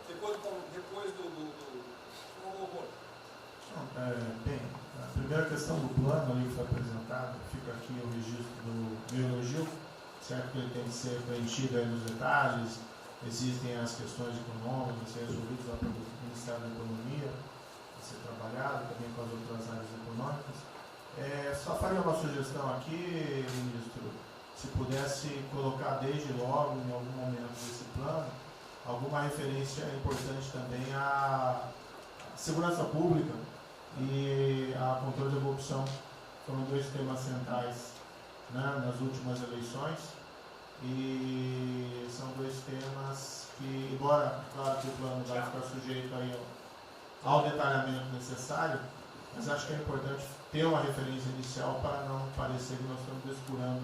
Depois do Bem, a primeira questão do plano ali que foi apresentado, fica aqui o registro do meu elogio, certo que ele tem que ser preenchido aí nos detalhes, existem as questões econômicas a ser resolvidas lá pelo Ministério da Economia, a ser trabalhado também com as outras áreas econômicas. Só faria uma sugestão aqui, ministro, se pudesse colocar desde logo, em algum momento desse plano, alguma referência importante também à segurança pública e a controle da corrupção. Foram 2 temas centrais, né, nas últimas eleições, e são 2 temas que, embora, claro que o plano vai ficar sujeito aí ao detalhamento necessário, mas acho que é importante ter uma referência inicial para não parecer que nós estamos descurando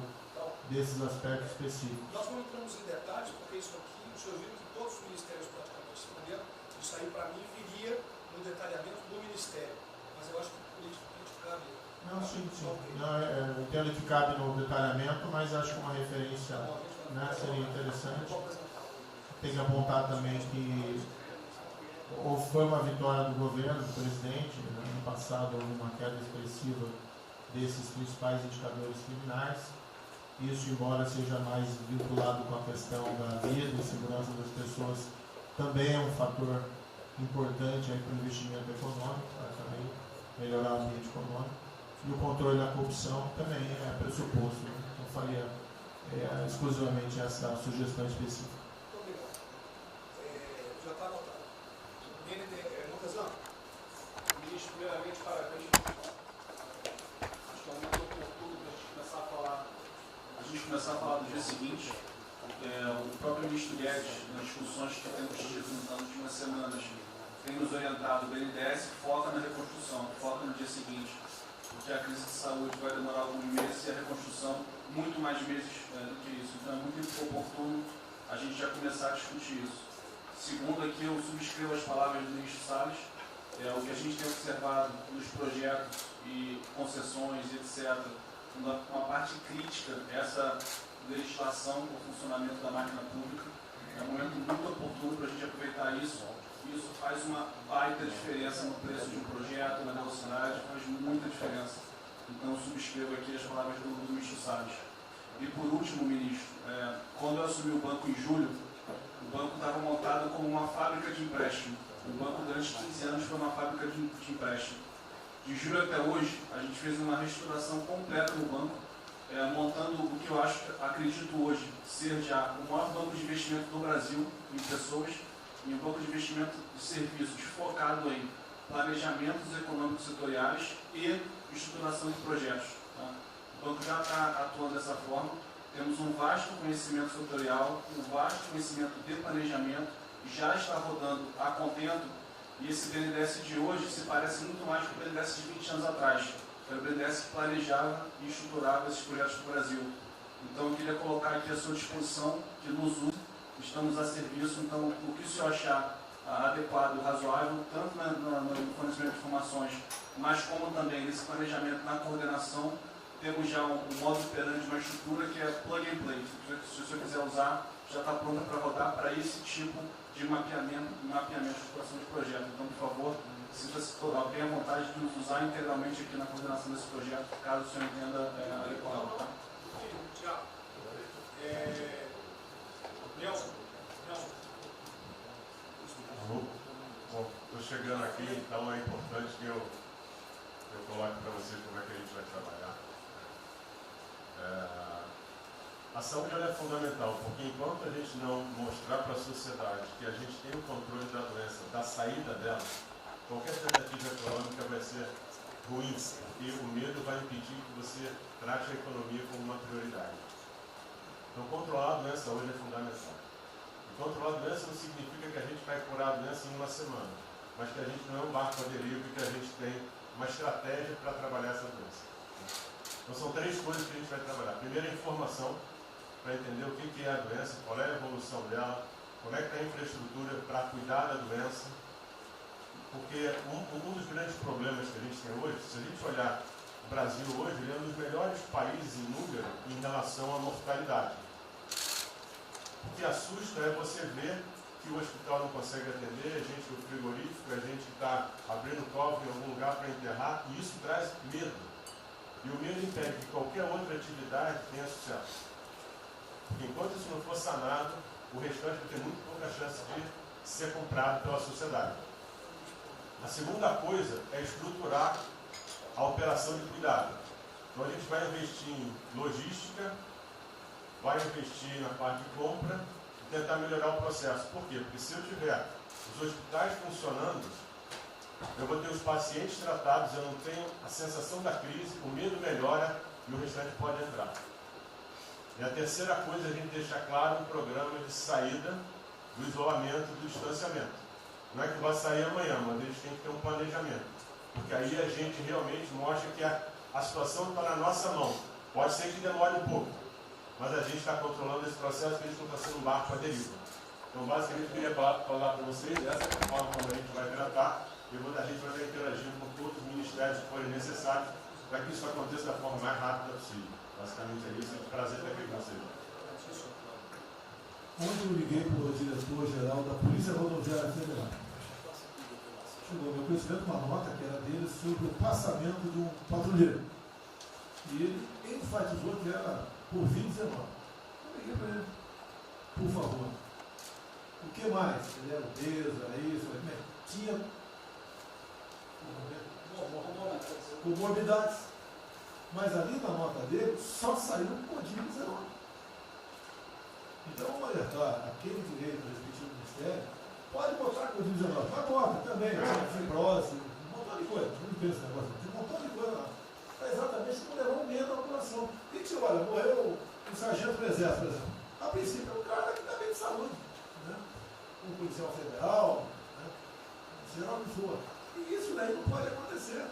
desses aspectos específicos. Nós não entramos em detalhes, porque isso aqui, o senhor viu que todos os ministérios praticamente responderam, isso aí para mim viria no detalhamento do ministério, mas eu acho que politicamente cabe. Não, sim. Não, eu entendo que cabe no detalhamento, mas acho que uma referência né, seria interessante. Tem que apontar também que foi uma vitória do governo, do presidente. No ano passado houve uma queda expressiva desses principais indicadores criminais. Isso, embora seja mais vinculado com a questão da vida e segurança das pessoas, também é um fator importante para o investimento econômico, para também melhorar o ambiente econômico. E o controle da corrupção também é pressuposto. Né? Não faria exclusivamente essa sugestão específica. Muito obrigado. Já está anotado. Montezano, ministro, primeiramente, parabéns. Acho que é um momento oportuno para a gente começar a falar do dia seguinte. O próprio ministro Guedes, nas discussões que temos tido nas últimas semanas, tem nos orientado. O BNDES foca na reconstrução, foca no dia seguinte, porque a crise de saúde vai demorar alguns meses e a reconstrução muito mais meses do que isso. Então é muito oportuno a gente já começar a discutir isso. Segundo, aqui eu subscrevo as palavras do ministro Salles. O que a gente tem observado nos projetos e concessões, etc., uma parte crítica, essa legislação para o funcionamento da máquina pública. É um momento muito oportuno para a gente aproveitar isso. Isso faz uma baita diferença no preço de um projeto, na velocidade, faz muita diferença. Então, subscrevo aqui as palavras do ministro Salles. E por último, ministro, quando eu assumi o banco em julho, o banco estava montado como uma fábrica de empréstimo. O banco, durante 15 anos, foi uma fábrica de empréstimo. De julho até hoje, a gente fez uma reestruturação completa no banco, montando o que eu acredito hoje ser já o maior banco de investimento do Brasil em pessoas e um banco de investimento de serviços focado em planejamentos econômicos setoriais e estruturação de projetos. Tá? O banco já está atuando dessa forma. Temos um vasto conhecimento setorial, um vasto conhecimento de planejamento, já está rodando a contento, e esse BNDES de hoje se parece muito mais com o BNDES de 20 anos atrás, que era o BNDES que planejava e estruturava esses projetos para o Brasil. Então eu queria colocar aqui à sua disposição, que nos use, estamos a serviço. Então o que o senhor achar adequado, razoável, tanto no fornecimento de informações, mas como também nesse planejamento, na coordenação, temos já um modo operante, uma estrutura que é plug and play. Se o senhor quiser usar, já está pronta para rodar para esse tipo de mapeamento de estruturação de projeto. Então, por favor, sinta-se tenha vontade de nos usar integralmente aqui na coordenação desse projeto, caso o senhor entenda adequado. Tá? Tiago. Nelson. Bom, estou chegando aqui, então é importante que eu coloque para você como é que a gente vai trabalhar. A saúde ela é fundamental, porque enquanto a gente não mostrar para a sociedade que a gente tem o controle da doença, da saída dela, qualquer tentativa econômica vai ser ruim, porque o medo vai impedir que você trate a economia como uma prioridade. Então, controlar a doença hoje é fundamental. E controlar a doença não significa que a gente vai curar a doença em uma semana, mas que a gente não é um barco à deriva e que a gente tem uma estratégia para trabalhar essa doença. Então, são 3 coisas que a gente vai trabalhar. Primeiro, a informação, para entender o que é a doença, qual é a evolução dela, como é que está a infraestrutura para cuidar da doença. Porque um dos grandes problemas que a gente tem hoje, se a gente olhar o Brasil hoje, ele é um dos melhores países em número em relação à mortalidade. O que assusta é você ver que o hospital não consegue atender, a gente no frigorífico, a gente está abrindo cofre em algum lugar para enterrar, e isso traz medo. E o medo impede que qualquer outra atividade tenha sucesso. Porque enquanto isso não for sanado, o restante vai ter muito pouca chance de ser comprado pela sociedade. A segunda coisa é estruturar a operação de cuidado. Então a gente vai investir em logística, vai investir na parte de compra e tentar melhorar o processo. Por quê? Porque se eu tiver os hospitais funcionando, eu vou ter os pacientes tratados, eu não tenho a sensação da crise, o medo melhora e o restante pode entrar. E a terceira coisa é a gente deixar claro um programa de saída do isolamento e do distanciamento. Não é que vai sair amanhã, mas a gente tem que ter um planejamento. Porque aí a gente realmente mostra que a situação está na nossa mão. Pode ser que demore um pouco, mas a gente está controlando esse processo, que a gente não está sendo um barco à deriva. Então, basicamente, eu queria falar para vocês, essa é a forma como a gente vai tratar. A gente vai estar interagindo com todos os ministérios que forem necessários para que isso aconteça da forma mais rápida possível. Basicamente é isso. É um prazer estar aqui com vocês. Ontem eu liguei para o diretor-geral da Polícia Rodoviária Federal. Chegou ao meu conhecimento uma nota que era dele sobre o passamento de um patrulheiro. E ele enfatizou que era por 2019. Eu liguei para ele, por favor. O que mais? Ele era obeso, era isso, tinha comorbidades. Mas ali na nota dele só saiu um Covid-19. Então, vamos alertar aquele direito do respectivo ministério, pode botar Covid-19, mas bota também, fibrose, um montão de coisa. Não pensa esse negócio, tem um montão de coisa lá. É exatamente como levar um medo à população. O que você olha, morreu um sargento do exército, por exemplo. A princípio é um cara que está bem de saúde. Né? Um policial federal, né? Seja o que for. E isso daí não pode acontecer.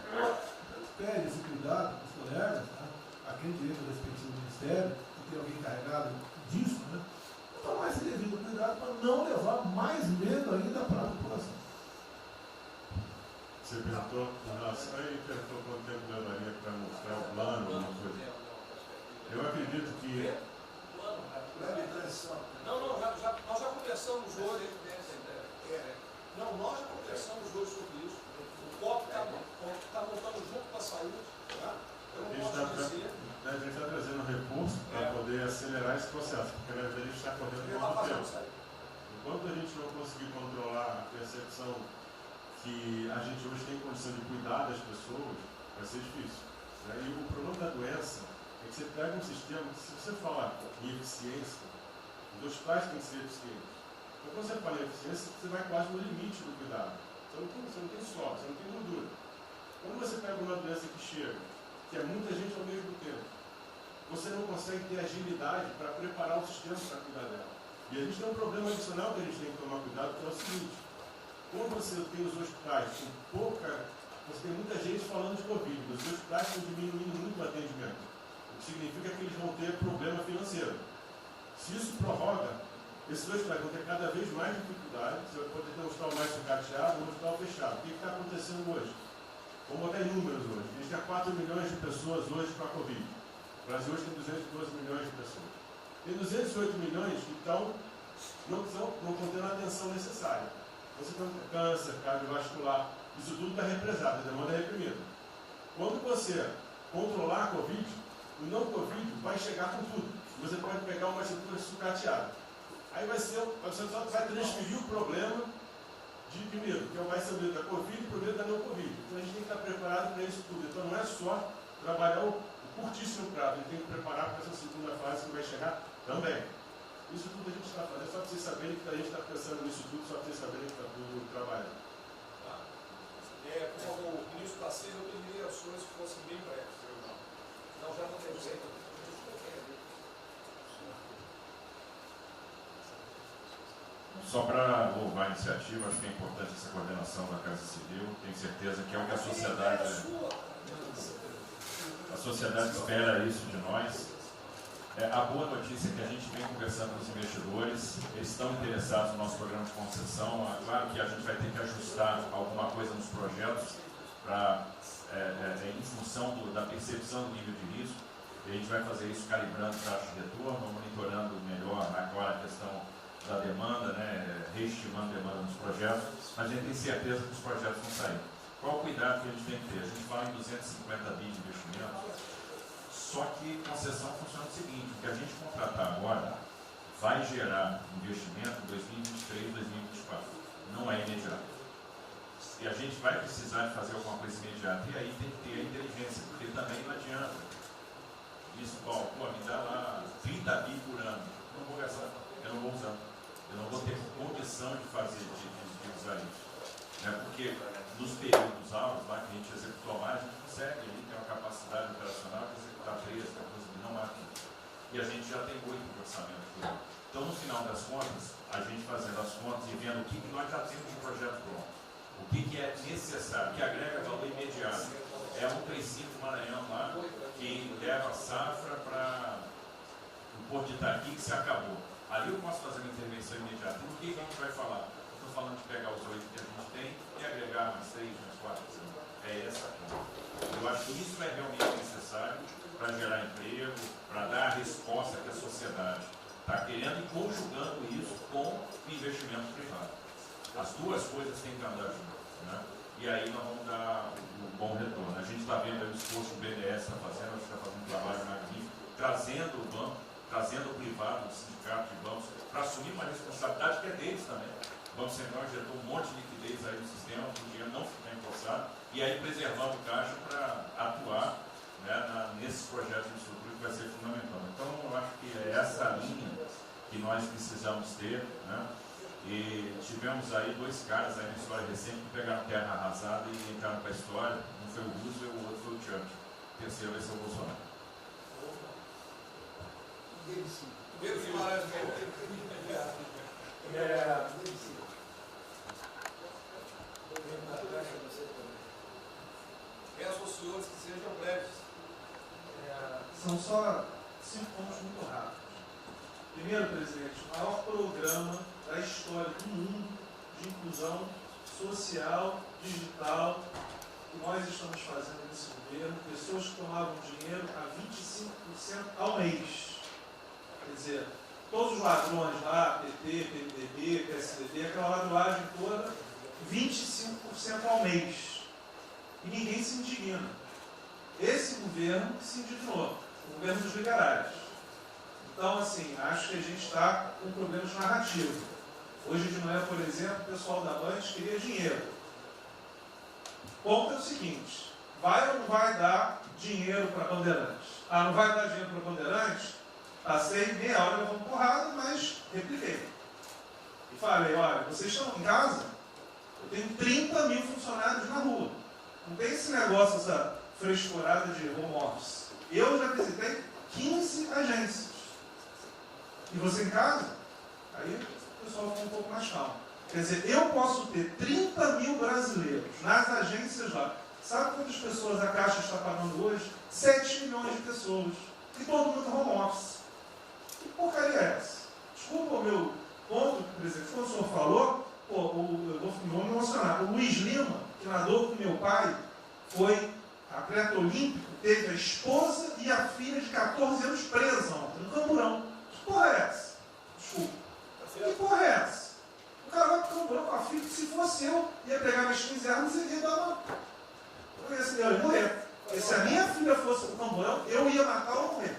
Pede esse cuidado com os colegas, né? Aquele direito do respectivo ministério, que tem alguém encarregado disso, né? Tomar esse devido cuidado para não levar mais medo ainda para a população. Você perguntou, nossa, aí perguntou quanto tempo levaria para mostrar o plano, alguma coisa. Eu acredito que. Não, nós já conversamos hoje. Não, nós já conversamos hoje sobre isso. O COP está montando junto com a saúde. Tá? Eu não posso dizer. A gente está trazendo recurso para poder acelerar esse processo, porque na verdade a gente está correndo muito tempo. Enquanto a gente não conseguir controlar a percepção que a gente hoje tem condição de cuidar das pessoas, vai ser difícil. Né? E o problema da doença é que você pega um sistema que, se você falar em eficiência, os hospitais têm que ser eficientes. Então, quando você fala em eficiência, você vai quase no limite do cuidado. Você não tem solo, você não tem gordura. Quando você pega uma doença que chega, que é muita gente ao mesmo tempo, você não consegue ter agilidade para preparar o sistema para cuidar dela. E a gente tem um problema adicional que a gente tem que tomar cuidado, que é o seguinte: como você tem os hospitais com pouca, você tem muita gente falando de Covid, os hospitais estão diminuindo muito o atendimento, o que significa que eles vão ter problema financeiro. Se isso prorroga, esses hospitais vão ter cada vez mais dificuldade, você vai poder ter um hospital mais sucateado, um hospital fechado. O que está acontecendo hoje? Vamos botar em números hoje. A gente tem 4 milhões de pessoas hoje com a Covid. O Brasil hoje tem 212 milhões de pessoas. Tem 208 milhões que não estão tendo a atenção necessária. Você tem câncer, cardiovascular, isso tudo está represado, a demanda é reprimida. Quando você controlar a Covid, o não Covid vai chegar com tudo. Você pode pegar uma estrutura sucateada. Aí você só vai transferir o problema primeiro, que vai ser o medo da Covid e o medo da não Covid. Então a gente tem que estar preparado para isso tudo. Então não é só trabalhar o curtíssimo prazo, a gente tem que preparar para essa segunda fase que vai chegar também. Isso tudo a gente está fazendo, só para vocês saberem que a gente está pensando nisso tudo, só para vocês saberem que está tudo trabalhando. Tá. Como o ministro Tarcísio, eu pediria as suas que fossem bem breves. Não, já não tem jeito. Só para louvar a iniciativa, acho que é importante essa coordenação da Casa Civil. Tenho certeza que é o que a sociedade espera isso de nós. A boa notícia é que a gente vem conversando com os investidores, eles estão interessados no nosso programa de concessão. Claro que a gente vai ter que ajustar alguma coisa nos projetos em função da percepção do nível de risco. E a gente vai fazer isso calibrando taxa de retorno, monitorando melhor agora a questão da demanda, né, reestimando a demanda dos projetos, mas a gente tem certeza que os projetos vão sair. Qual o cuidado que a gente tem que ter? A gente fala em 250 bi de investimento, só que concessão funciona o seguinte: o que a gente contratar agora vai gerar investimento em 2023, 2024. Não é imediato. E a gente vai precisar de fazer alguma coisa imediata, e aí tem que ter a inteligência, porque também não adianta. Isso, me dá lá 30 bi por ano. Não vou gastar, eu não vou usar. Eu não vou ter condição de fazer, de usar isso. Né? Porque nos períodos altos, lá que a gente executou mais, a gente consegue ali ter uma capacidade operacional de executar 13, 14 bilhões máquinas. E a gente já tem 8 de orçamento por ano. Então, no final das contas, a gente fazendo as contas e vendo o que nós já temos de projeto pronto, o que é necessário, que agrega valor imediato. É um princípio Maranhão lá, que leva a safra para o Porto de Itaqui, que se acabou. Ali eu posso fazer uma intervenção imediata. E o que a gente vai falar? Estou falando de pegar os 8 que a gente tem e agregar mais 3, mais 4. É essa aqui. Eu acho que isso é realmente necessário para gerar emprego, para dar a resposta que a sociedade está querendo e conjugando isso com o investimento privado. As duas coisas têm que andar juntas, né? E aí nós vamos dar um bom retorno. A gente está vendo aí o esforço que o BNDES está fazendo, a gente está fazendo um trabalho magnífico, trazendo o banco, trazendo o privado, o sindicato de bancos, para assumir uma responsabilidade que é deles também. O Banco Central injetou um monte de liquidez aí no sistema, para o dinheiro não ficar empossado, e aí preservando o caixa para atuar, né, nesses projetos de estrutura que vai ser fundamental. Então, eu acho que é essa linha que nós precisamos ter, né? E tivemos aí dois caras aí na história recente que pegaram terra arrasada e entraram para a história. Um foi o Roosevelt, o outro foi o Churchill. O terceiro vai ser o Bolsonaro. Pedro Guimarães. Peço aos senhores que sejam breves. São só 5 pontos muito rápidos. Primeiro, presidente, o maior programa da história do mundo de inclusão social, digital, que nós estamos fazendo nesse governo, pessoas que tomavam dinheiro a 25% ao mês. Quer dizer, todos os ladrões lá, PT, PMDB, PSDB, aquela ladroagem toda, 25% ao mês. E ninguém se indigna. Esse governo que se indignou, o governo dos liberais. Então, assim, acho que a gente está com problemas narrativos. Hoje de manhã, por exemplo, o pessoal da Band queria dinheiro. O ponto é o seguinte, vai ou não vai dar dinheiro para Bandeirantes? Ah, não vai dar dinheiro para Bandeirantes? Passei meia hora levando porrada, mas repliquei. E falei, olha, vocês estão em casa? Eu tenho 30 mil funcionários na rua. Não tem esse negócio, essa frescurada de home office. Eu já visitei 15 agências. E você em casa? Aí o pessoal ficou um pouco mais calmo. Quer dizer, eu posso ter 30 mil brasileiros nas agências lá. Sabe quantas pessoas a Caixa está pagando hoje? 7 milhões de pessoas. E todo mundo home office. Que porcaria é essa? Desculpa o meu ponto, presidente. Quando o senhor falou, eu vou me emocionar. O Luiz Lima, que nadou com meu pai, foi atleta olímpico, teve a esposa e a filha de 14 anos presa ontem, no Camburão. Que porra é essa? Desculpa. Que porra é essa? O cara vai pro Camburão com a filha, que se fosse eu, ia pegar minhas 15 armas e ia dar uma... Eu ia morrer. Porque se a minha filha fosse pro Camburão, eu ia matar ou morrer.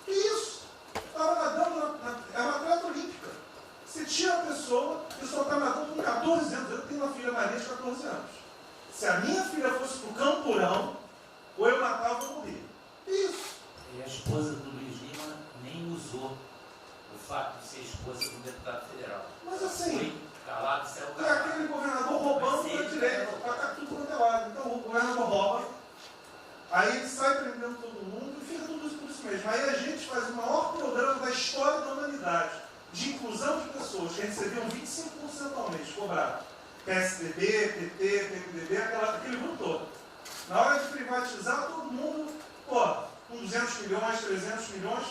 Que isso? Estava nadando, é uma atleta olímpica. Você tira a pessoa está nadando com 14 anos. Eu tenho uma filha Maria de 14 anos. Se a minha filha fosse pro Campurão, ou eu matava ou morria. Isso. E a esposa do Luiz Lima nem usou o fato de ser esposa do deputado federal. Mas assim, foi calado, saiu calado. E aquele governador roubando da direita, para tudo quanto é lado. Então o governador rouba, aí ele sai prendendo todo mundo e fica tudo isso por isso mesmo. Aí a gente faz o maior programa da história da humanidade de inclusão de pessoas que recebiam 25% ao mês, cobrado. PSDB, PT, PMDB, aquele grupo todo. Na hora de privatizar, todo mundo, com 200 milhões, 300 milhões,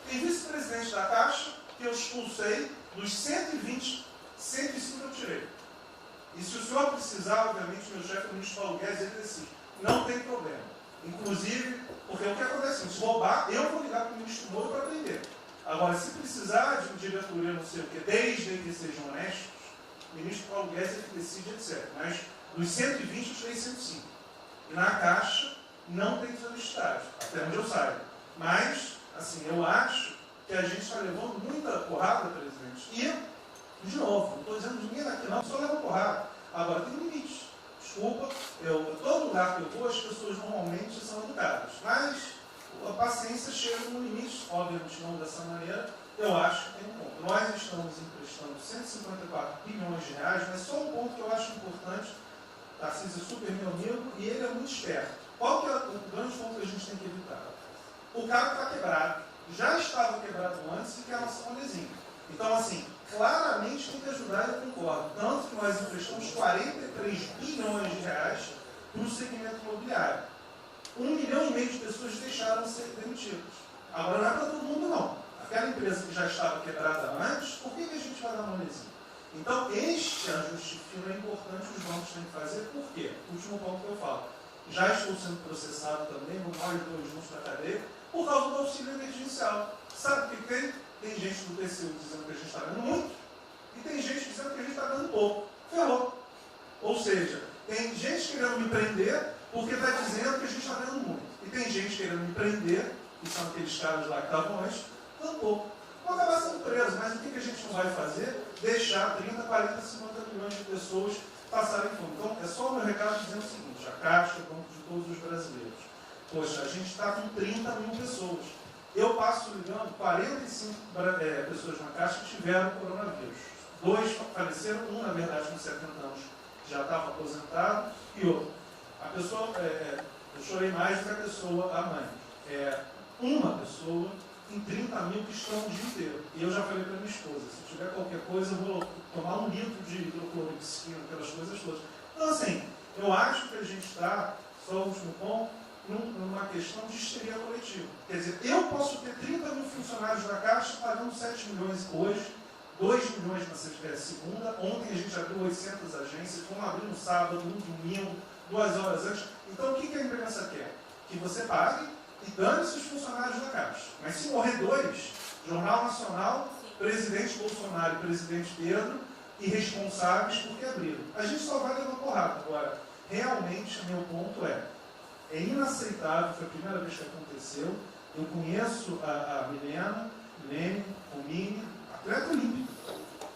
tem vice-presidente da Caixa que eu expulsei, dos 120, 105 eu tirei. E se o senhor precisar, obviamente, meu chefe, o ministro Paulo Guedes, ele decide. Não tem problema. Inclusive, porque o que acontece? Se roubar, eu vou ligar para o ministro Moro para prender. Agora, se precisar de um diretoria, não sei o quê, desde que sejam honestos, o ministro Paulo Guedes é que decide, etc. Mas dos 120, eu tirei 105. E na Caixa, não tem solicitado, até onde eu saiba. Mas, assim, eu acho que a gente está levando muita porrada, presidente. E, de novo, não estou dizendo ninguém daqui não, só leva porrada. Agora, tem limite. Desculpa, todo lugar que eu vou, as pessoas normalmente são educadas. Mas a paciência chega no limite, obviamente não dessa maneira, eu acho que tem um ponto. Nós estamos emprestando 154 bilhões de reais, mas só um ponto que eu acho importante. Tarcísio é super meu amigo e ele é muito esperto. Qual que é o grande ponto que a gente tem que evitar? O cara está quebrado, já estava quebrado antes e quer lançar um molezinho. Então, assim, claramente tem que ajudar e eu concordo. Tanto que nós emprestamos 43 bilhões de reais para o segmento imobiliário. 1,5 milhão de pessoas deixaram de ser demitidas. Agora não é para todo mundo, não. Aquela empresa que já estava quebrada antes, por que a gente vai dar molezinho? Então, este ajuste fino é importante, os bancos têm que fazer. Por quê? O último ponto que eu falo. Já estou sendo processado também, vou nós dois juntos para a cadeia, por causa do auxílio emergencial. Sabe o que tem? Tem gente do TCU dizendo que a gente está dando muito e tem gente dizendo que a gente está dando pouco. Ferrou. Ou seja, tem gente querendo me prender porque está dizendo que a gente está dando muito. E tem gente querendo me prender, que são aqueles caras lá que estavam antes, dando pouco. Vão acabar sendo presos, mas o que a gente não vai fazer? Deixar 30, 40, 50 milhões de pessoas passarem fome. Então, é só o meu recado dizendo o seguinte: a Caixa, o Banco de todos os brasileiros. Poxa, a gente está com 30 mil pessoas. Eu passo ligando, 45 pessoas na Caixa tiveram coronavírus. 2 faleceram, um, na verdade, com 70 anos, já estava aposentado, e outro. A pessoa, eu chorei mais do que a pessoa, a mãe. Uma pessoa em 30 mil que estão o dia inteiro. E eu já falei para minha esposa, se tiver qualquer coisa, eu vou tomar 1 litro de hidrocloroquina, aquelas coisas todas. Então, assim, eu acho que a gente está, só o último ponto, numa questão de histeria coletiva. Quer dizer, eu posso ter 30 mil funcionários da Caixa pagando 7 milhões hoje, 2 milhões na segunda, ontem a gente abriu 800 agências, vamos abrir no sábado, no domingo, 2 horas antes. Então, o que a imprensa quer? Que você pague e dane-se os funcionários da Caixa. Mas se morrer 2, Jornal Nacional, presidente Bolsonaro e presidente Pedro, irresponsáveis porque abriram. A gente só vai levar porrada. Agora, realmente, meu ponto é inaceitável, foi a primeira vez que aconteceu. Eu conheço a Milena, Lene, Romine, atleta olímpico.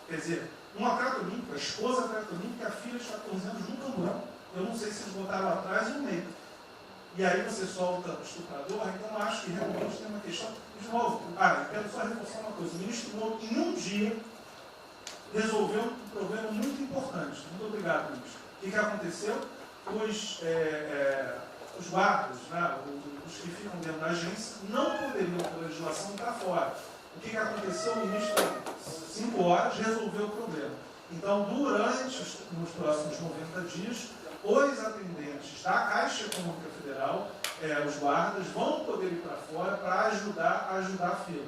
Quer dizer, um atleta olímpico, a esposa atleta olímpica, a filha de 14 anos num camburão. Eu não sei se eles botaram atrás ou no meio. E aí você solta o estuprador, então eu acho que realmente tem uma questão. De novo, eu quero só reforçar uma coisa. O ministro Moro, em um dia, resolveu um problema muito importante. Muito obrigado, ministro. O que aconteceu? Os guardas, né, os que ficam dentro da agência, não poderiam, por legislação, estar fora. O que aconteceu? O ministro, 5 horas, resolveu o problema. Então, nos próximos 90 dias, os atendentes da Caixa Econômica Federal, os guardas, vão poder ir para fora para ajudar a fila.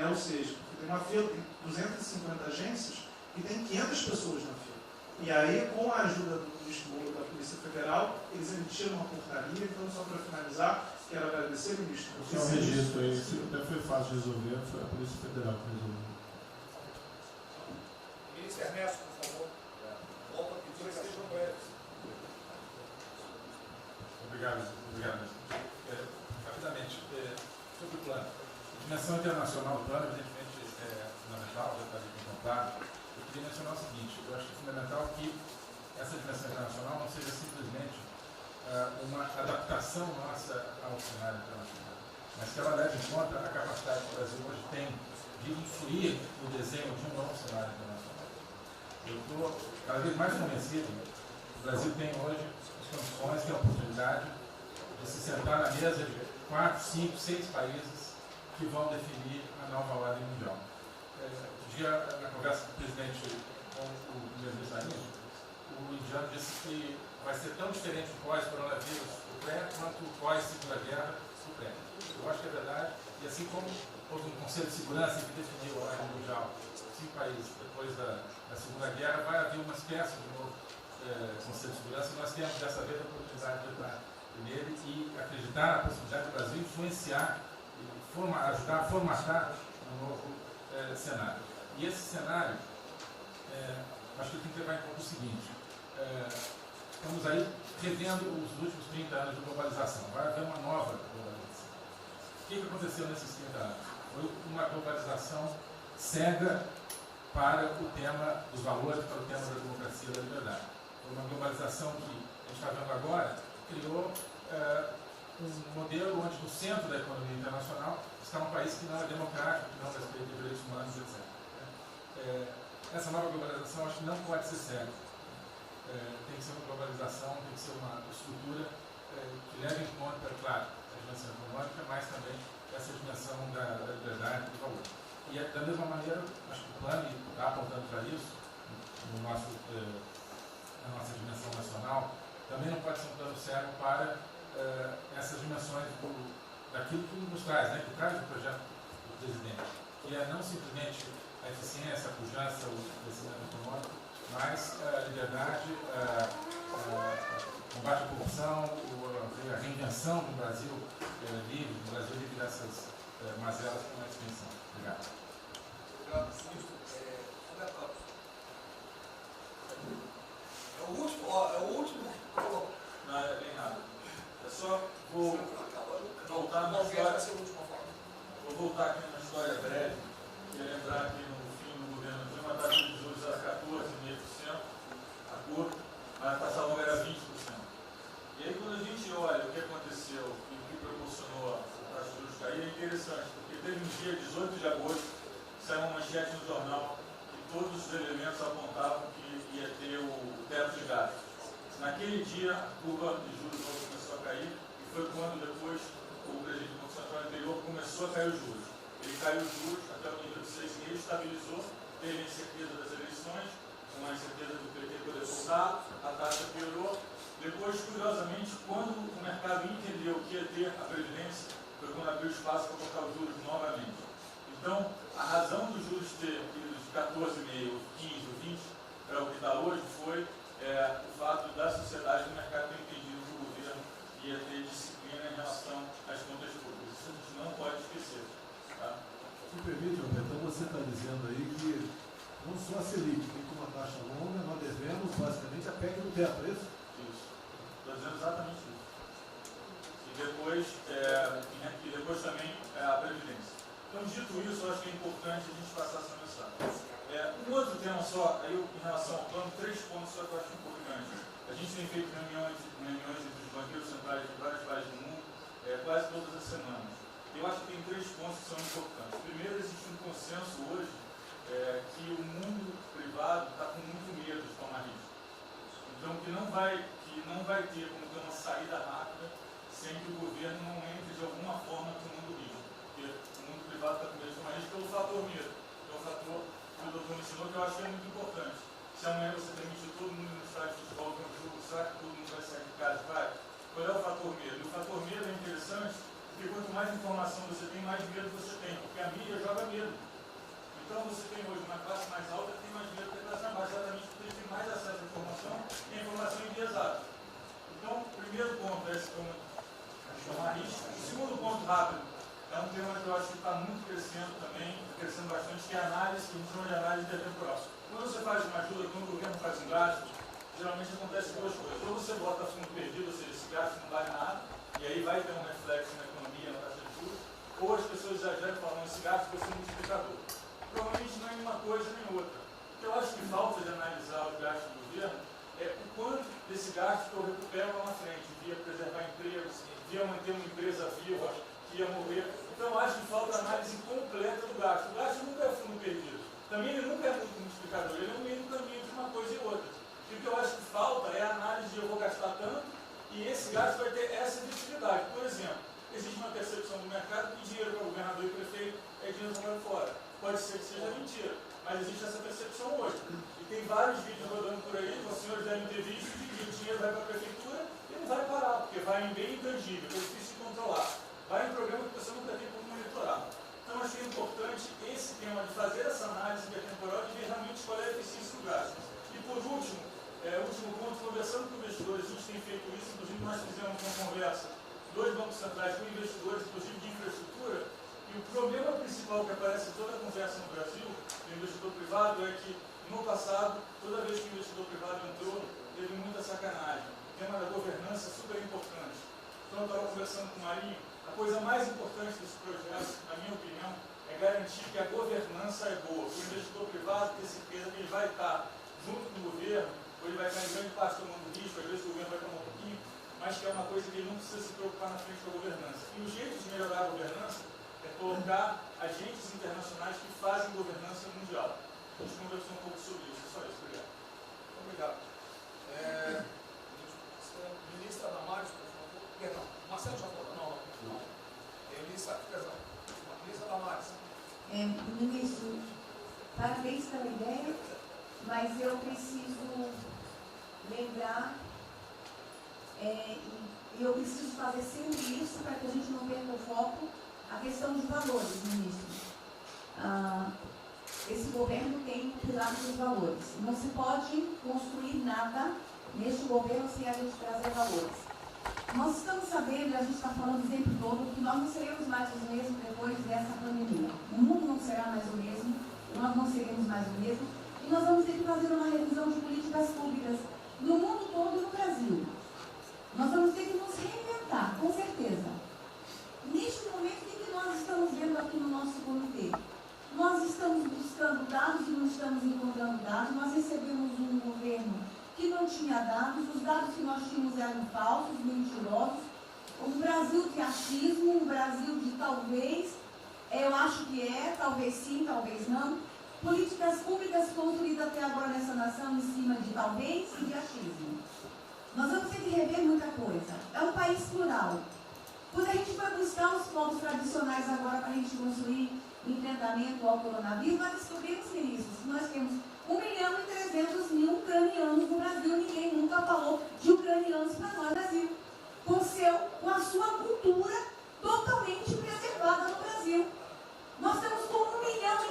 Ou seja, tem uma fila, tem 250 agências e tem 500 pessoas na fila. E aí, com a ajuda do ministro Moro da Polícia Federal, eles emitiram uma portaria. Então, só para finalizar, quero agradecer, ministro. Só um registro aí, até foi fácil de resolver, foi a Polícia Federal que resolveu. Ministro Ernesto, por favor. Volta a pedir que estejam breves. Obrigado. Rapidamente, sobre o plano. A dimensão internacional do plano, evidentemente, é fundamental, já está ali contemplado. Eu queria mencionar o seguinte: eu acho que é fundamental que essa dimensão internacional não seja simplesmente uma adaptação nossa ao cenário internacional, mas que ela leve em conta a capacidade que o Brasil hoje tem de influir no desenho de um novo cenário internacional. Eu estou cada vez mais convencido que o Brasil tem hoje as condições, tem a oportunidade de se sentar na mesa de 4, 5, 6 países que vão definir a nova ordem mundial. Um dia, na conversa do presidente com o primeiro-ministro, o indiano disse que vai ser tão diferente o pós-coronavírus, o pré, quanto o pós-segunda guerra, o pré. Eu acho que é verdade. E assim como houve um Conselho de Segurança que definiu a ordem mundial, 5 países depois da Segunda Guerra, vai haver uma espécie de novo Conselho de Segurança, e nós temos dessa vez a oportunidade de entrar nele e acreditar na possibilidade do Brasil influenciar e ajudar a formatar um novo cenário. E esse cenário, acho que tem que levar em conta o seguinte: estamos aí revendo os últimos 30 anos de globalização. Vai haver uma nova globalização. O que aconteceu nesses 30 anos? Foi uma globalização cega para o tema dos valores, para o tema da democracia e da liberdade. Foi uma globalização que a gente está vendo agora, criou um modelo onde no centro da economia internacional está um país que não é democrático, que não respeita os direitos humanos, etc. Essa nova globalização acho que não pode ser cega. Tem que ser uma globalização, tem que ser uma estrutura que leve em conta, claro, a dimensão econômica, mas também essa dimensão da liberdade e do valor. E da mesma maneira, acho que o plano está apontando para isso, na nossa dimensão nacional, também não pode ser um plano cego para essas dimensões daquilo que nos traz, que traz o projeto do presidente, que é não simplesmente a eficiência, a pujança, o crescimento econômico, mas a liberdade, o combate à corrupção, o foi a reinvenção do Brasil livre, do Brasil livre dessas mazelas com a extensão. Obrigado. Obrigado, ministro. Comentários. É o último que colocou. Não, é bem rápido. Eu só vou voltar na história. Vou voltar aqui numa história breve. Queria lembrar que no fim do governo Dilma a taxa de juros era 14,5%, a curta, mas a taxa longa era 20%. E aí quando a gente olha o que aconteceu e o que proporcionou a taxa de juros cair, é interessante, porque teve um dia, 18 de agosto, saiu uma manchete no jornal que todos os elementos apontavam que ia ter o teto de gastos. Naquele dia, a curva de juros começou a cair e foi quando depois o presidente do Banco Central anterior começou a cair os juros. Ele caiu os juros até o nível de 6,5, estabilizou, teve a incerteza das eleições, com a incerteza do PT poder voltar, a taxa piorou. Depois, curiosamente, quando o mercado entendeu que ia ter a Previdência, foi quando abriu espaço para colocar os juros novamente. Então, a razão dos juros ter ido de 14,5, 15 ou 20 para o que está hoje foi o fato da sociedade e do mercado ter entendido que o governo ia ter disciplina em relação às contas públicas. Isso a gente não pode esquecer. Tá? Se permite, Alberto, então você está dizendo aí que não só a Selic tem como uma taxa longa, nós devemos basicamente a PEC do teto, é isso? Isso. Estou dizendo exatamente isso. E depois também a Previdência. Então, dito isso, eu acho que é importante a gente passar essa mensagem. Um outro tema só, aí em relação ao plano, 3 pontos só que eu acho importante. A gente tem feito reuniões entre os banqueiros centrais de vários países do mundo, quase todas as semanas. Eu acho que tem 3 pontos que são importantes. Primeiro, existe um consenso hoje que o mundo privado está com muito medo de tomar risco. Então, que não vai ter como ter uma saída rápida sem que o governo não entre de alguma forma no mundo risco. Porque o mundo privado está com medo de tomar risco pelo fator medo. Que é o fator que o doutor mencionou, que eu acho que é muito importante. Se amanhã você permitir todo mundo no estádio de futebol ver um jogo, será que todo mundo vai sair de casa? Vai? Qual é o fator medo? O fator medo é interessante porque quanto mais informação você tem, mais medo você tem. Porque a mídia joga medo. Então você tem hoje uma classe mais alta que tem mais medo que a classe mais baixa, exatamente porque eles têm mais acesso à informação e a informação enviesada. Então, o primeiro ponto é esse ponto de tomar risco. O segundo ponto rápido é um tema que eu acho que está muito crescendo também, crescendo bastante, que é a análise, que a gente chama de análise intertemporal. Quando você faz uma ajuda, quando o governo faz um gasto, geralmente acontece 2 coisas. Ou você bota fundo perdido, ou seja, esse gasto não vale nada, e aí vai ter um reflexo na economia, na taxa de juros, ou as pessoas exageram falando esse gasto vai ser um multiplicador. Provavelmente não é nenhuma coisa nem outra. O que eu acho que falta de analisar o gasto do governo é o quanto desse gasto que eu recupero lá na frente, via preservar empregos, via manter uma empresa viva, que ia morrer. Então eu acho que falta análise completa do gasto. O gasto nunca é fundo perdido. Também ele nunca é muito multiplicador, ele é um meio do caminho de uma coisa e outra. E o que eu acho que falta é a análise de eu vou gastar tanto e esse gasto vai ter essa efetividade. Por exemplo, existe uma percepção do mercado que dinheiro para governador e prefeito é dinheiro jogado fora. Pode ser que seja mentira, mas existe essa percepção hoje. E tem vários vídeos rodando por aí, os senhores devem ter visto, de que o dinheiro vai para a prefeitura e não vai parar, porque vai em bem intangível, que é difícil de controlar. Vai em programa que você nunca tem como monitorar. Então, acho que é importante esse tema de fazer essa análise intertemporal e ver realmente qual é a eficiência do gasto. E, por último, último ponto, conversando com investidores, a gente tem feito isso, inclusive nós fizemos uma conversa, 2 bancos centrais com investidores, inclusive de infraestrutura, e o problema principal que aparece em toda a conversa no Brasil, do investidor privado, é que, no passado, toda vez que o investidor privado entrou, teve muita sacanagem. O tema da governança é super importante. Então, eu estava conversando com o Marinho, a coisa mais importante desse projeto, na minha opinião, é garantir que a governança é boa. O investidor privado tem certeza que ele vai estar junto com o governo, ou ele vai estar em grande parte tomando risco, às vezes o governo vai tomar um pouquinho, mas que é uma coisa que ele não precisa se preocupar na frente da governança. E o jeito de melhorar a governança é colocar agentes internacionais que fazem governança mundial. A gente conversou um pouco sobre isso, só isso. Obrigado. Obrigado. Ministra Damares, por favor. Perdão, Marcelo já falou. Não. Ministra Damares. Ministro, parabéns pela ideia, mas eu preciso lembrar e eu preciso fazer sempre isso para que a gente não perca o foco, a questão de valores, ministro. Esse governo tem um pilar dos valores. Não se pode construir nada neste governo sem a gente trazer valores. Nós estamos sabendo, e a gente está falando o tempo todo, que nós não seremos mais os mesmos depois dessa pandemia. O mundo não será mais o mesmo, nós não seremos mais o mesmo, e nós vamos ter que fazer uma revisão de políticas públicas no mundo todo e no Brasil. Nós vamos ter que nos reinventar, com certeza. Neste momento, o que nós estamos vendo aqui no nosso comitê? Nós estamos buscando dados e não estamos encontrando dados. Nós recebemos um governo que não tinha dados, os dados que nós tínhamos eram falsos, mentirosos. Um Brasil de achismo, um Brasil de talvez, eu acho que é, talvez sim, talvez não. Políticas públicas construídas até agora nessa nação em cima de talvez e de achismo. Nós vamos ter que rever muita coisa. É um país plural. Quando a gente foi buscar os povos tradicionais agora para a gente construir enfrentamento ao coronavírus, nós descobrimos, ministros, que nós temos 1.300.000 ucranianos no Brasil. Ninguém nunca falou de ucranianos para nós no Brasil. Com a sua cultura totalmente preservada no Brasil. Nós estamos com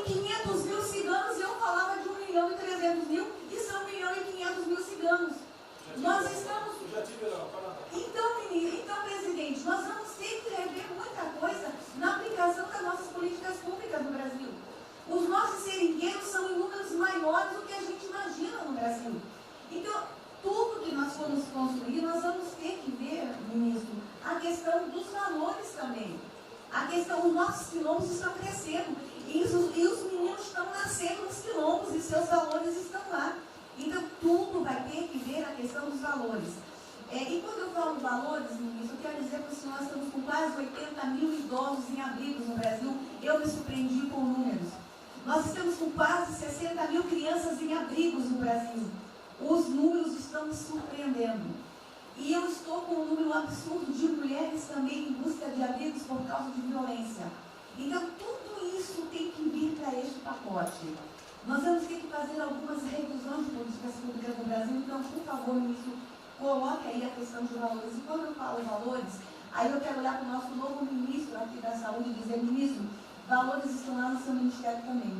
1.500.000 ciganos e eu falava de 1.300.000 e são 1.500.000 ciganos. Nós estamos... Então, presidente, nós vamos ter que rever muita coisa na aplicação das nossas políticas públicas no Brasil. Os nossos seringueiros são em números maiores do que a gente imagina no Brasil. Então, tudo que nós formos construir, nós vamos ter que ver, ministro, a questão dos valores também. A questão, os nossos quilombos estão crescendo e os meninos estão nascendo nos quilombos e seus valores estão lá. Então, tudo vai ter que ver a questão dos valores. E quando eu falo valores, ministro, eu quero dizer para o senhor, nós estamos com quase 80.000 idosos em abrigos no Brasil. Eu me surpreendi com números. Nós estamos com quase 60.000 crianças em abrigos no Brasil. Os números estão me surpreendendo. E eu estou com um número absurdo de mulheres também em busca de abrigos por causa de violência. Então, tudo isso tem que vir para este pacote. Nós vamos ter que fazer algumas revisões de políticas públicas no Brasil. Então, por favor, ministro, coloque aí a questão de valores. E quando eu falo valores, aí eu quero olhar para o nosso novo ministro aqui da Saúde e dizer, ministro, valores estão lá no seu ministério também.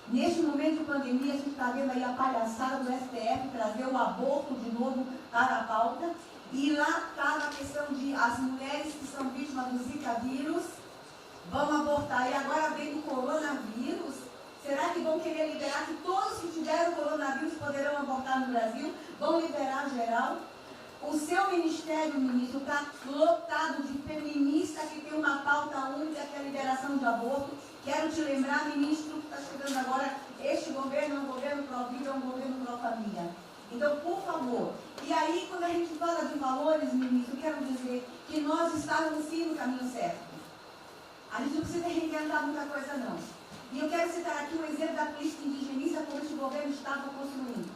Neste momento de pandemia, a gente está vendo aí a palhaçada do STF trazer o aborto de novo para a pauta. E lá está a questão de as mulheres que são vítimas do Zika vírus vão abortar. E agora vem do coronavírus. Será que vão querer liberar que todos que tiveram coronavírus poderão abortar no Brasil? Vão liberar geral? O seu ministério, ministro, está lotado de feminista que tem uma pauta única, que é a liberação de aborto. Quero te lembrar, ministro, que está chegando agora, este governo é um governo pró-vida, é um governo pró-família. Então, por favor. E aí, quando a gente fala de valores, ministro, quero dizer que nós estávamos sim no caminho certo. A gente não precisa reinventar muita coisa, não. E eu quero citar aqui um exemplo da política indigenista como este governo estava construindo.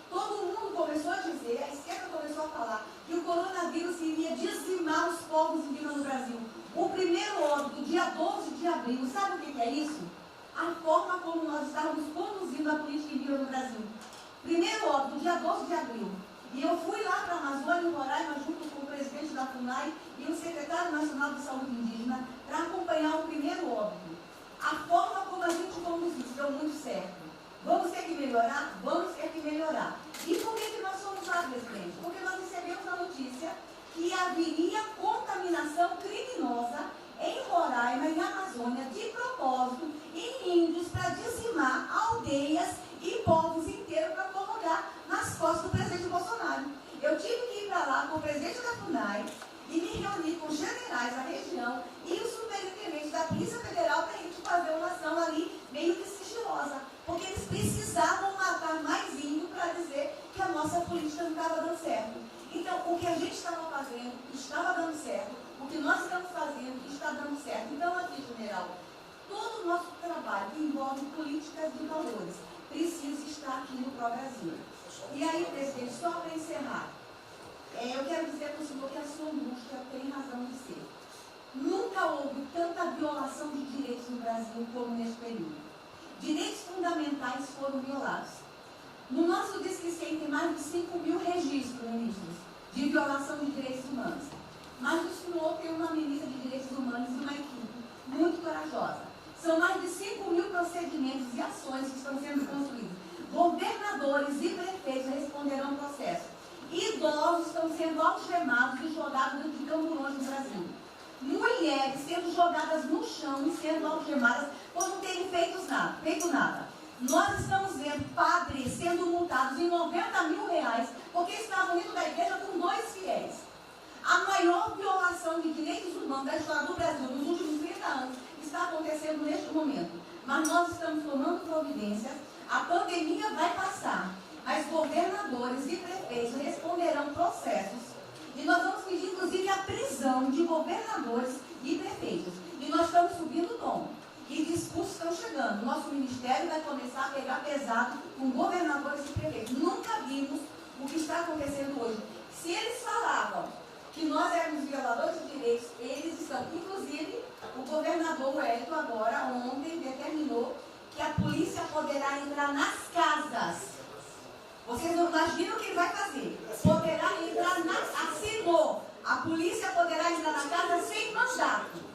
Todo mundo começou a dizer, a esquerda começou a falar, que o coronavírus iria dizimar os povos indígenas no Brasil. O primeiro óbito, dia 12 de abril, sabe o que é isso? A forma como nós estávamos conduzindo a política indígena no Brasil. Primeiro óbito, dia 12 de abril. E eu fui lá para a Amazônia, em Roraima, junto com o presidente da FUNAI e o secretário nacional de saúde indígena, para acompanhar o primeiro óbito. A forma como a gente conduziu deu muito certo. Vamos ter que melhorar? Vamos ter que melhorar. E por que nós fomos lá, presidente? Porque nós recebemos a notícia que haveria contaminação criminosa em Roraima e na Amazônia, de propósito, em índios, para dizimar aldeias e povos inteiros para colocar nas costas do presidente Bolsonaro. Eu tive que ir para lá com o presidente da FUNAI e me reunir com os generais da região e os superintendentes da Polícia Federal para a gente fazer uma ação ali meio que sigilosa. Porque eles precisavam matar mais índio para dizer que a nossa política não estava dando certo. Então, o que a gente estava fazendo estava dando certo. O que nós estamos fazendo está dando certo. Então, aqui, general, todo o nosso trabalho que envolve políticas de valores precisa estar aqui no Pró-Brasil. E aí, presidente, só para encerrar, eu quero dizer para o senhor que a sua angústia tem razão de ser. Nunca houve tanta violação de direitos no Brasil como neste período. Direitos fundamentais foram violados. No nosso Disque 100 tem mais de 5.000 registros, ministros, de violação de direitos humanos. Mas o senhor tem uma ministra de direitos humanos e uma equipe muito corajosa. São mais de 5.000 procedimentos e ações que estão sendo construídos. Governadores e prefeitos responderão ao processo. E Idosos estão sendo algemados e jogados dentro de camburões no Brasil. Mulheres sendo jogadas no chão e sendo algemadas por não terem feito nada. Nós estamos vendo padres sendo multados em R$90 mil porque estavam indo da igreja com 2 fiéis. A maior violação de direitos humanos da história do Brasil nos últimos 30 anos está acontecendo neste momento. Mas nós estamos tomando providências, a pandemia vai passar, mas governadores e prefeitos responderão processos. E nós vamos pedir, inclusive, a prisão de governadores e prefeitos. E nós estamos subindo o tom. E discursos estão chegando. Nosso ministério vai começar a pegar pesado com governadores e prefeitos. Nunca vimos o que está acontecendo hoje. Se eles falavam que nós éramos violadores de direitos, eles estão. Inclusive, o governador Wellington agora, ontem, determinou que a polícia poderá entrar nas casas. Vocês não imaginam o que ele vai fazer. Poderá entrar assinou. A polícia poderá entrar na casa sem mandato.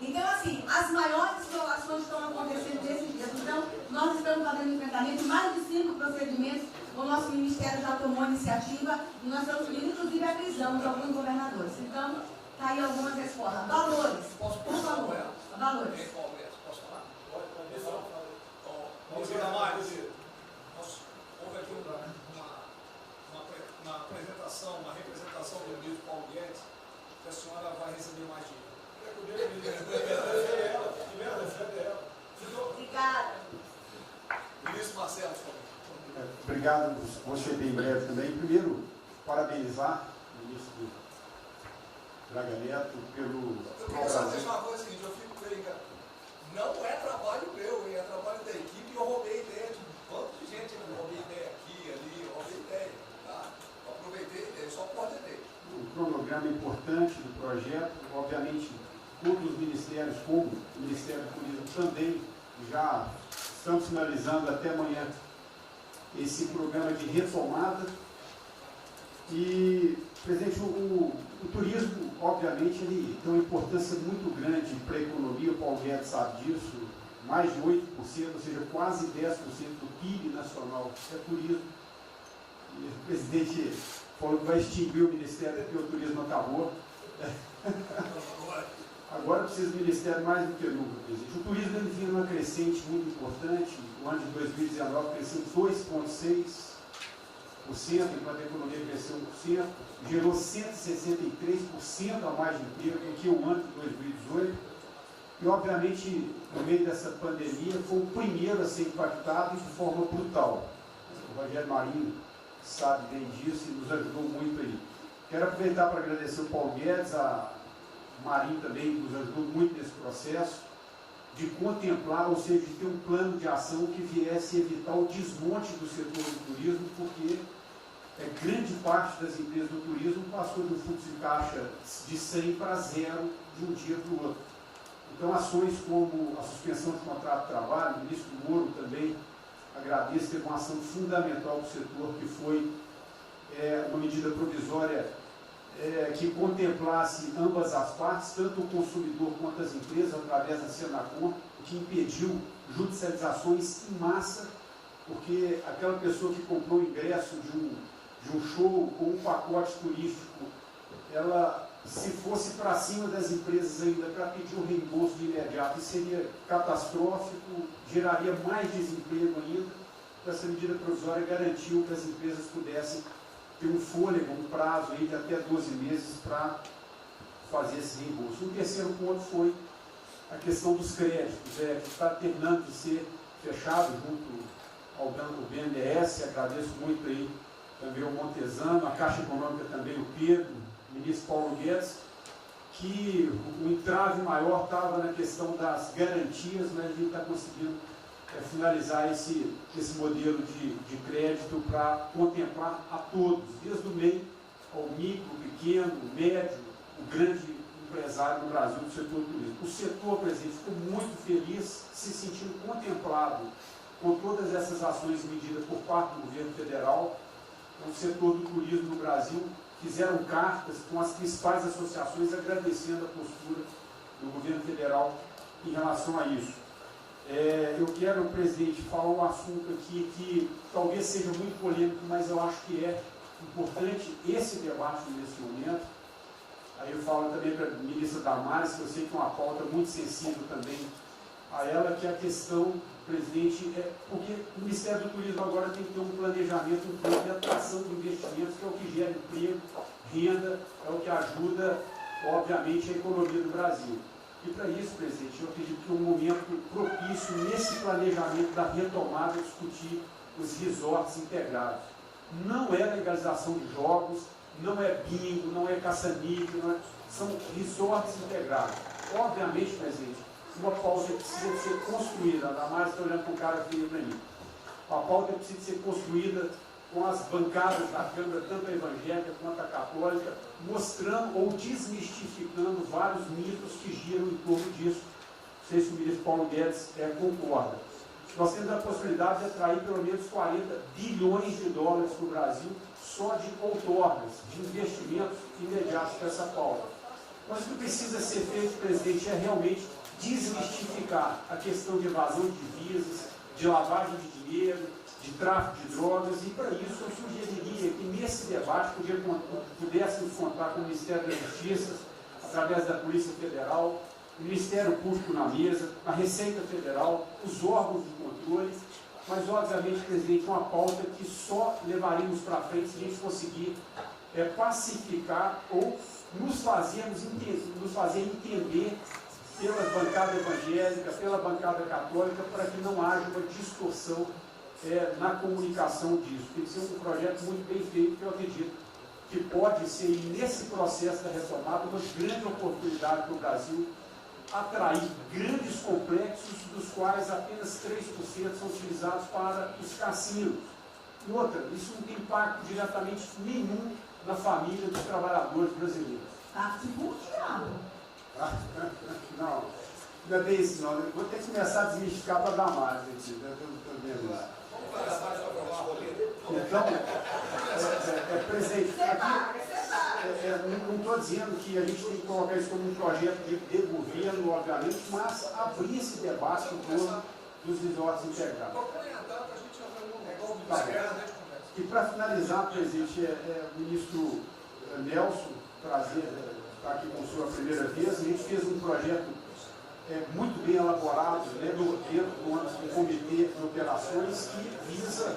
Então, assim, as maiores violações estão acontecendo nesses dias. Então, nós estamos fazendo enfrentamento de mais de 5 procedimentos. O nosso ministério já tomou a iniciativa e nós estamos pedindo, inclusive, a prisão de alguns governadores. Então, está aí algumas respostas. Valores, por favor. Valores. Posso falar? Vamos ver mais. Houve aqui uma apresentação, uma representação do ministro Paulo Guedes, que a senhora vai receber mais dinheiro. Obrigada. Ministro Marcelo, obrigado, vou ser bem breve também. Primeiro, parabenizar o ministro Braga Neto pelo... Eu queria só dizer uma coisa seguinte, eu fico brincando. Não é trabalho meu, é trabalho da equipe e eu roubei ideia de um bando de gente. Eu roubei ideia aqui, ali, eu roubei ideia. Tá? Eu aproveitei a ideia, só coordenei. Um cronograma importante do projeto, obviamente, todos os ministérios, como o Ministério do Turismo também, já estamos finalizando até amanhã esse programa de retomada. E, presidente, o turismo, obviamente, ele tem uma importância muito grande para a economia, o Paulo Guedes sabe disso, mais de 8%, ou seja, quase 10% do PIB nacional é turismo. E o presidente falou que vai extinguir o Ministério porque o turismo acabou. Agora precisa do Ministério mais do que nunca, presidente. O turismo ele vinha numa crescente muito importante. O ano de 2019 cresceu 2,6%, enquanto a economia cresceu 1%, gerou 163% a mais de emprego do que o ano de 2018. E, obviamente, no meio dessa pandemia, foi o primeiro a ser impactado de forma brutal. O Rogério Marinho sabe bem disso e nos ajudou muito aí. Quero aproveitar para agradecer o Paulo Guedes, a Marinho também nos ajudou muito nesse processo, de contemplar, ou seja, de ter um plano de ação que viesse evitar o desmonte do setor do turismo, porque grande parte das empresas do turismo passou de um fluxo de caixa de 100 para 0 de um dia para o outro. Então, ações como a suspensão de contrato de trabalho, o ministro Moro também agradeço, teve uma ação fundamental para o setor, que foi uma medida provisória que contemplasse ambas as partes, tanto o consumidor quanto as empresas, através da Senacom, que impediu judicializações em massa, porque aquela pessoa que comprou o ingresso de um show ou um pacote turístico, ela, se fosse para cima das empresas ainda para pedir um reembolso de imediato, isso seria catastrófico, geraria mais desemprego ainda. Então, essa medida provisória garantiu que as empresas pudessem ter um fôlego, um prazo aí de até 12 meses para fazer esse reembolso. O terceiro ponto foi a questão dos créditos, que está terminando de ser fechado junto ao BNDES. Agradeço muito aí também o Montesano, a Caixa Econômica também, o Pedro, o ministro Paulo Guedes, que o entrave maior estava na questão das garantias, mas a gente está conseguindo finalizar esse modelo de crédito para contemplar a todos, desde o meio ao micro, pequeno, médio, o grande empresário no Brasil do setor do turismo. O setor, presidente, ficou muito feliz, se sentindo contemplado com todas essas ações e medidas por parte do governo federal. Então, o setor do turismo no Brasil fizeram cartas com as principais associações agradecendo a postura do governo federal em relação a isso. Eu quero, presidente, falar um assunto aqui que talvez seja muito polêmico, mas eu acho que importante esse debate nesse momento. Aí eu falo também para a ministra Damares, que eu sei que é uma pauta muito sensível também a ela, que é a questão, presidente, porque o Ministério do Turismo agora tem que ter um planejamento, um plano de atração de investimentos, que é o que gera emprego, renda, é o que ajuda, obviamente, a economia do Brasil. E para isso, presidente, eu acredito que é um momento propício nesse planejamento da retomada discutir os resorts integrados. Não é legalização de jogos, não é bingo, não é caça-níquel, são resorts integrados. Obviamente, presidente, uma pauta precisa ser construída, ainda mais estou olhando para o cara que veio para mim. A pauta precisa ser construída com as bancadas da Câmara, tanto a evangélica quanto a católica, mostrando ou desmistificando vários mitos que giram em torno disso. Não sei se o ministro Paulo Guedes concorda. Nós temos a possibilidade de atrair pelo menos 40 bilhões de dólares para o Brasil só de outorgas, de investimentos imediatos para essa pauta. Mas o que precisa ser feito, presidente, é realmente desmistificar a questão de evasão de divisas, de lavagem de dinheiro, de tráfico de drogas, e para isso eu sugeriria que nesse debate pudéssemos contar com o Ministério da Justiça, através da Polícia Federal, o Ministério Público na mesa, a Receita Federal, os órgãos de controle, mas obviamente, presidente, uma pauta que só levaremos para frente se a gente conseguir pacificar ou nos fazer entender pela bancada evangélica, pela bancada católica, para que não haja uma distorção na comunicação disso. Tem que ser um projeto muito bem feito, que eu acredito que pode ser, nesse processo da retomada, uma grande oportunidade para o Brasil atrair grandes complexos, dos quais apenas 3% são utilizados para os cassinos. E outra, isso não tem impacto diretamente nenhum na família dos trabalhadores brasileiros. Tá segundo diabo. Não, não é bem isso não. Eu vou ter que começar a desmistificar para dar mais aqui. Então, presidente, aqui, não estou dizendo que a gente tem que colocar isso como um projeto de governo, obviamente, mas abrir esse debate em torno dos resorts integrados. Tá. E para finalizar, presidente, o ministro Nelson está aqui com sua primeira vez. A gente fez um projeto muito bem elaborado, dentro do comitê de operações, que visa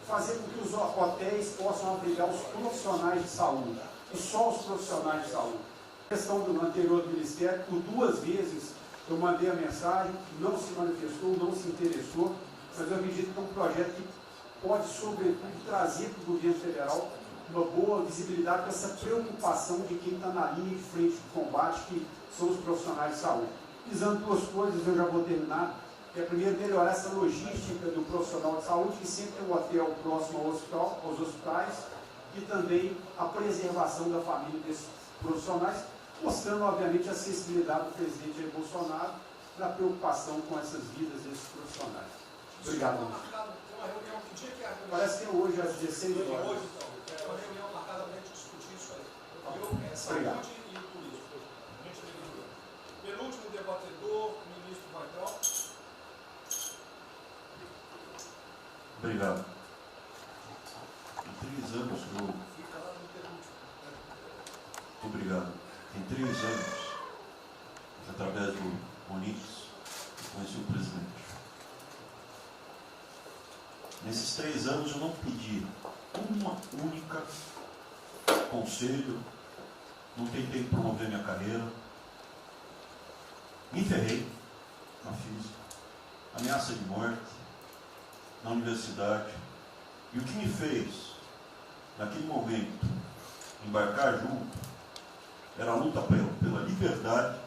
fazer com que os hotéis possam abrigar os profissionais de saúde, e só os profissionais de saúde. A questão do anterior ministério, por 2 vezes eu mandei a mensagem, não se manifestou, não se interessou, mas eu acredito que é um projeto que pode, sobretudo, trazer para o governo federal uma boa visibilidade com essa preocupação de quem está na linha de frente de combate, que são os profissionais de saúde. Visando 2 coisas, eu já vou terminar. É, primeiro, melhorar essa logística do profissional de saúde, que sempre tem um hotel próximo ao hospital, aos hospitais, e também a preservação da família desses profissionais, mostrando, obviamente, a acessibilidade do presidente Jair Bolsonaro na preocupação com essas vidas desses profissionais. Obrigado. Parece que é hoje, às 16 horas. Hoje, então. É uma reunião marcada para a gente discutir isso aí. Obrigado. Saúde e turismo. Penúltimo debatedor, ministro Weintraub. Obrigado. Em 3 anos eu... Obrigado. Em 3 anos, através do Onix, eu conheci o presidente. Nesses 3 anos eu não pedi uma única conselho, não tentei promover minha carreira, me ferrei na física, ameaça de morte, na universidade, e o que me fez, naquele momento, embarcar junto, era a luta pela liberdade.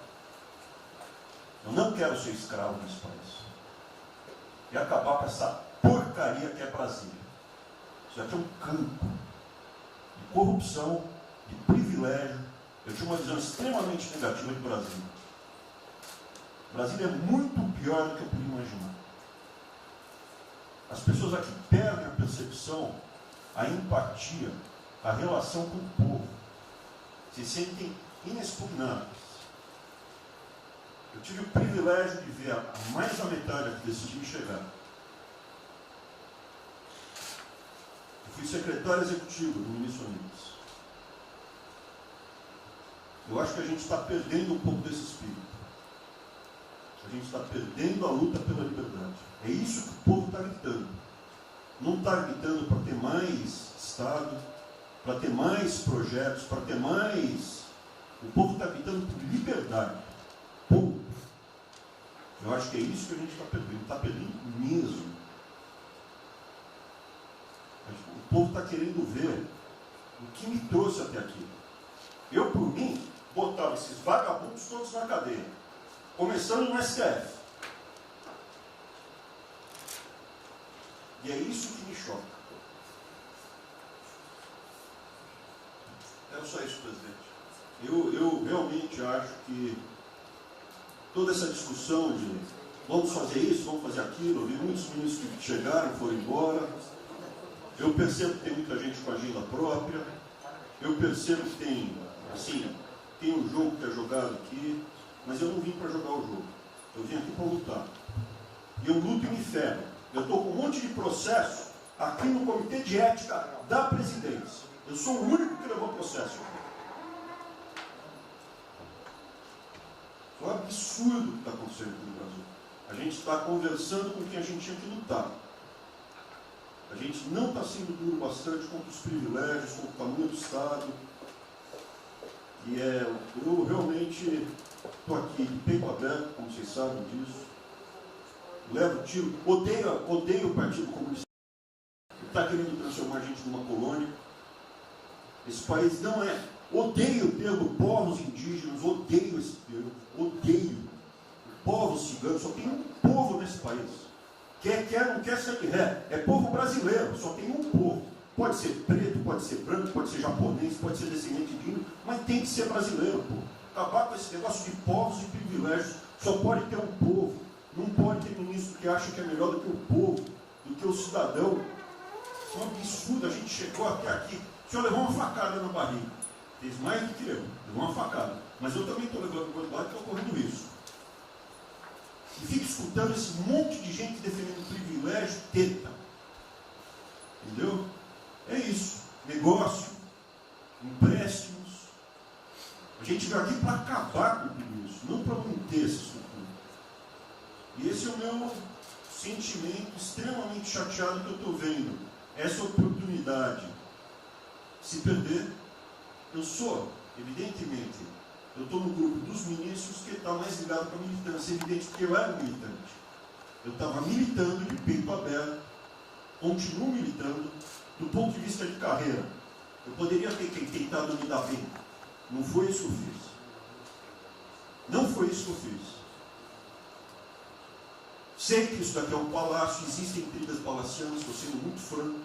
Eu não quero ser escravo nesse país, e acabar com essa porcaria que é Brasília. Isso aqui é um campo de corrupção, de privilégio. Eu tinha uma visão extremamente negativa de Brasília. Brasília é muito pior do que eu podia imaginar. As pessoas aqui perdem a percepção, a empatia, a relação com o povo. Se sentem inexpugnáveis. Eu tive o privilégio de ver a mais da metade aqui desse time chegar. Fui secretário executivo do ministro Onix. Eu acho que a gente está perdendo um pouco desse espírito. A gente está perdendo a luta pela liberdade. É isso que o povo está gritando. Não está gritando para ter mais Estado, para ter mais projetos, para ter mais... O povo está gritando por liberdade. Ponto. Eu acho que é isso que a gente está perdendo. Está perdendo mesmo. O povo está querendo ver o que me trouxe até aqui. Eu, por mim, botava esses vagabundos todos na cadeia. Começando no STF. E é isso que me choca. Era só isso, presidente. Eu realmente acho que toda essa discussão de vamos fazer isso, vamos fazer aquilo, eu vi muitos ministros que chegaram, foram embora. Eu percebo que tem muita gente com agenda própria. Eu percebo que tem, assim, tem um jogo que é jogado aqui, mas eu não vim para jogar o jogo. Eu vim aqui para lutar. E eu luto e me ferro. Eu estou com um monte de processo aqui no Comitê de Ética da Presidência. Eu sou o único que levou processo. É um absurdo o que está acontecendo aqui no Brasil. A gente está conversando com quem a gente tinha que lutar. A gente não está sendo duro bastante contra os privilégios, contra o tamanho do Estado. E eu realmente estou aqui de peito aberto, como vocês sabem disso. Levo tiro, odeio o Partido Comunista. Está querendo transformar a gente numa colônia. Esse país não é. Odeio o termo povos indígenas, odeio esse termo, odeio. Povos ciganos, só tem um povo nesse país. Quer, não quer ser de ré. É povo brasileiro, só tem um povo. Pode ser preto, pode ser branco, pode ser japonês, pode ser descendente de índio, mas tem que ser brasileiro, pô. Acabar com esse negócio de povos e privilégios. Só pode ter um povo. Não pode ter ministro que acha que é melhor do que o povo, do que o cidadão. É um absurdo, a gente chegou até aqui. O senhor levou uma facada na barriga. Fez mais do que eu, levou uma facada. Mas eu também estou levando coisa lá e estou correndo risco. E fico escutando esse monte de gente defendendo privilégio, teta. Entendeu? É isso. Negócio, empréstimos. A gente veio aqui para acabar com tudo isso, não para manter essa estrutura. E esse é o meu sentimento extremamente chateado que eu estou vendo. Essa oportunidade se perder. Eu sou, evidentemente, eu estou no grupo dos ministros que está mais ligado com a militância, evidente, porque eu era militante. Eu estava militando de peito aberto, continuo militando, do ponto de vista de carreira. Eu poderia ter tentado me dar bem. Não foi isso que eu fiz. Não foi isso que eu fiz. Sei que isso daqui é um palácio, existem intrigas palacianas, estou sendo muito franco.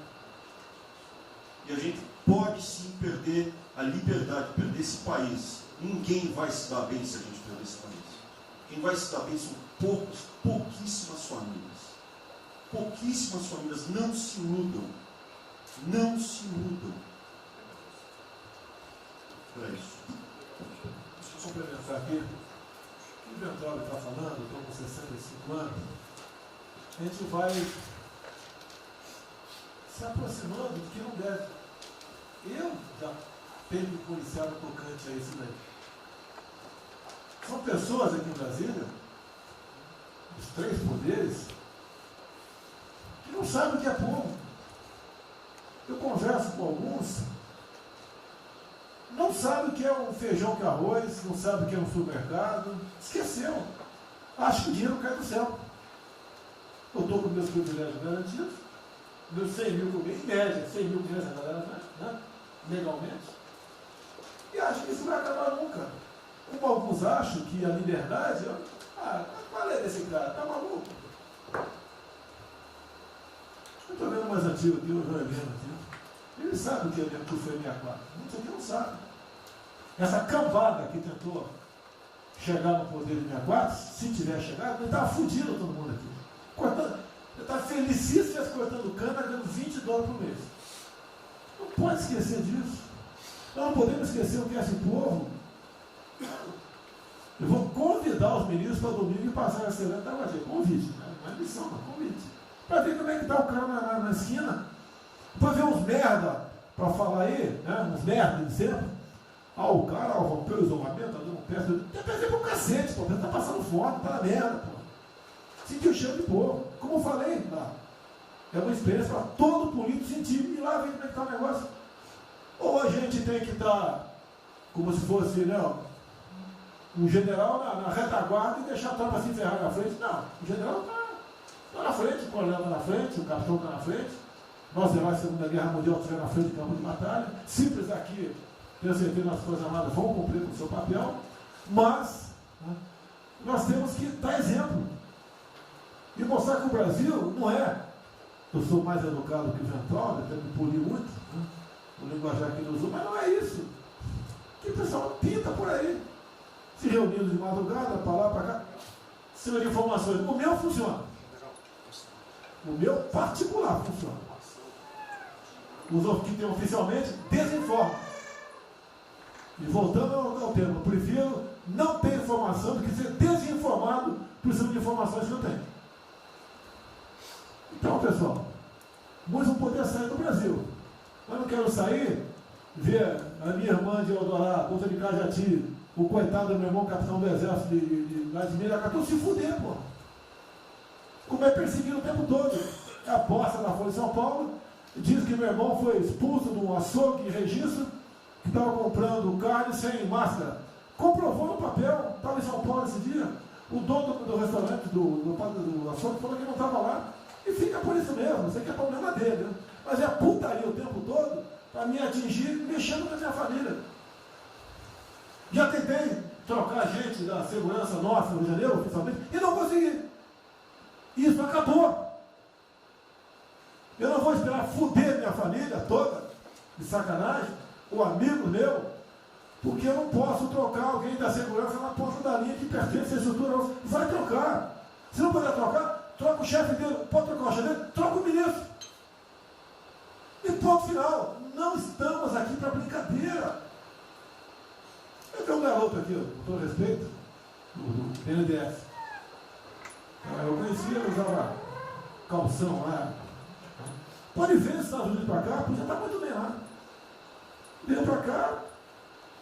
E a gente pode sim perder a liberdade, perder esse país. Ninguém vai se dar bem se a gente perder esse país. Quem vai se dar bem são pouquíssimas famílias. Pouquíssimas famílias. Não se iludam. Não se iludam. É isso. Deixa eu complementar aqui. O que o Ventralha está falando, eu estou com 65 anos, a gente vai se aproximando do que não deve. Eu já tenho me policiado tocante a isso daí. São pessoas aqui em Brasília, os três poderes, que não sabem o que é povo. Eu converso com alguns, não sabem o que é um feijão com arroz, não sabem o que é um supermercado, esqueceu. Acho que o dinheiro cai do céu. Eu estou com meus privilégios garantidos, meus 100 mil por mês, em média, 100 mil por mês, né? Legalmente. E acho que isso não vai acabar nunca. Como alguns acham que a liberdade, qual é desse cara? Tá maluco? Eu estou vendo mais antigo aqui, o João Heleno aqui. Ele sabe o que foi 64. Muitos aqui não sabem. Essa cambada que tentou chegar no poder de 64, se tiver chegado, ele estava fudido todo mundo aqui. Cortando, ele estava felicíssimo cortando cana, ganhando $20 por mês. Não pode esquecer disso. Nós não podemos esquecer o que é esse povo. Eu vou convidar os ministros para domingo e passar essa semana. Convite, né? Não é missão, não, convite. Para ver como é que está o cara na esquina. Depois vem uns merda para falar aí, né? Uns merda de sempre. O cara rompeu o isolamento, tá dando peça. Tem peça pro cacete, pô. Você tá passando fome, tá na merda, pô. Sentiu o cheiro de povo. Como eu falei, é uma experiência para todo político sentir. E lá vem como é que tá o negócio. Ou a gente tem que estar como se fosse, não, um general na retaguarda e deixar a tropa se ferrar na frente. Não, o general está na frente, o coronel está na frente, o capitão está na frente. Nós, heróis da Segunda Guerra Mundial, estiveram na frente do campo de batalha. Simples aqui, tenho certeza que as Forças Armadas vão cumprir com o seu papel, mas nós temos que dar exemplo. E mostrar que o Brasil não é. Eu sou mais educado que o Ventral, até me poli muito, o linguajar que ele usou, mas não é isso. Que o pessoal pinta por aí, se reunindo de madrugada, para lá, para cá, cima de informações. O meu funciona. O meu particular funciona. Os que tem oficialmente desinformam. E voltando ao tema, eu prefiro não ter informação do que ser desinformado por cima de informações que eu tenho. Então, pessoal, muitos vão poder sair do Brasil. Eu não quero sair, ver a minha irmã de Eldorado, contra de Cajati, o coitado do meu irmão, capitão do exército de Miracatu, se fuder, pô. Como é perseguido o tempo todo. É a bosta da Folha de São Paulo, diz que meu irmão foi expulso de um açougue em registro, que estava comprando carne sem máscara. Comprovou no papel, estava em São Paulo esse dia. O dono do restaurante, do açougue, falou que não estava lá. E fica por isso mesmo, isso aqui é problema dele. Né? Mas é putaria o tempo todo para me atingir, mexendo com a minha família. Já tentei trocar gente da segurança nossa no Rio de Janeiro, oficialmente, e não consegui. Isso acabou. Eu não vou esperar fuder minha família toda, de sacanagem, ou amigo meu, porque eu não posso trocar alguém da segurança na ponta da linha que pertence à estrutura. Vai trocar. Se não puder trocar, troca o chefe dele. Pode trocar o chefe dele? Troca o ministro. E ponto final. Não estamos aqui para brincadeira. Eu tenho um garoto aqui, com todo respeito, do BNDES. Eu conhecia, ele usava calção lá. Pode ver os Estados Unidos para cá, podia estar muito bem lá. Veio para cá,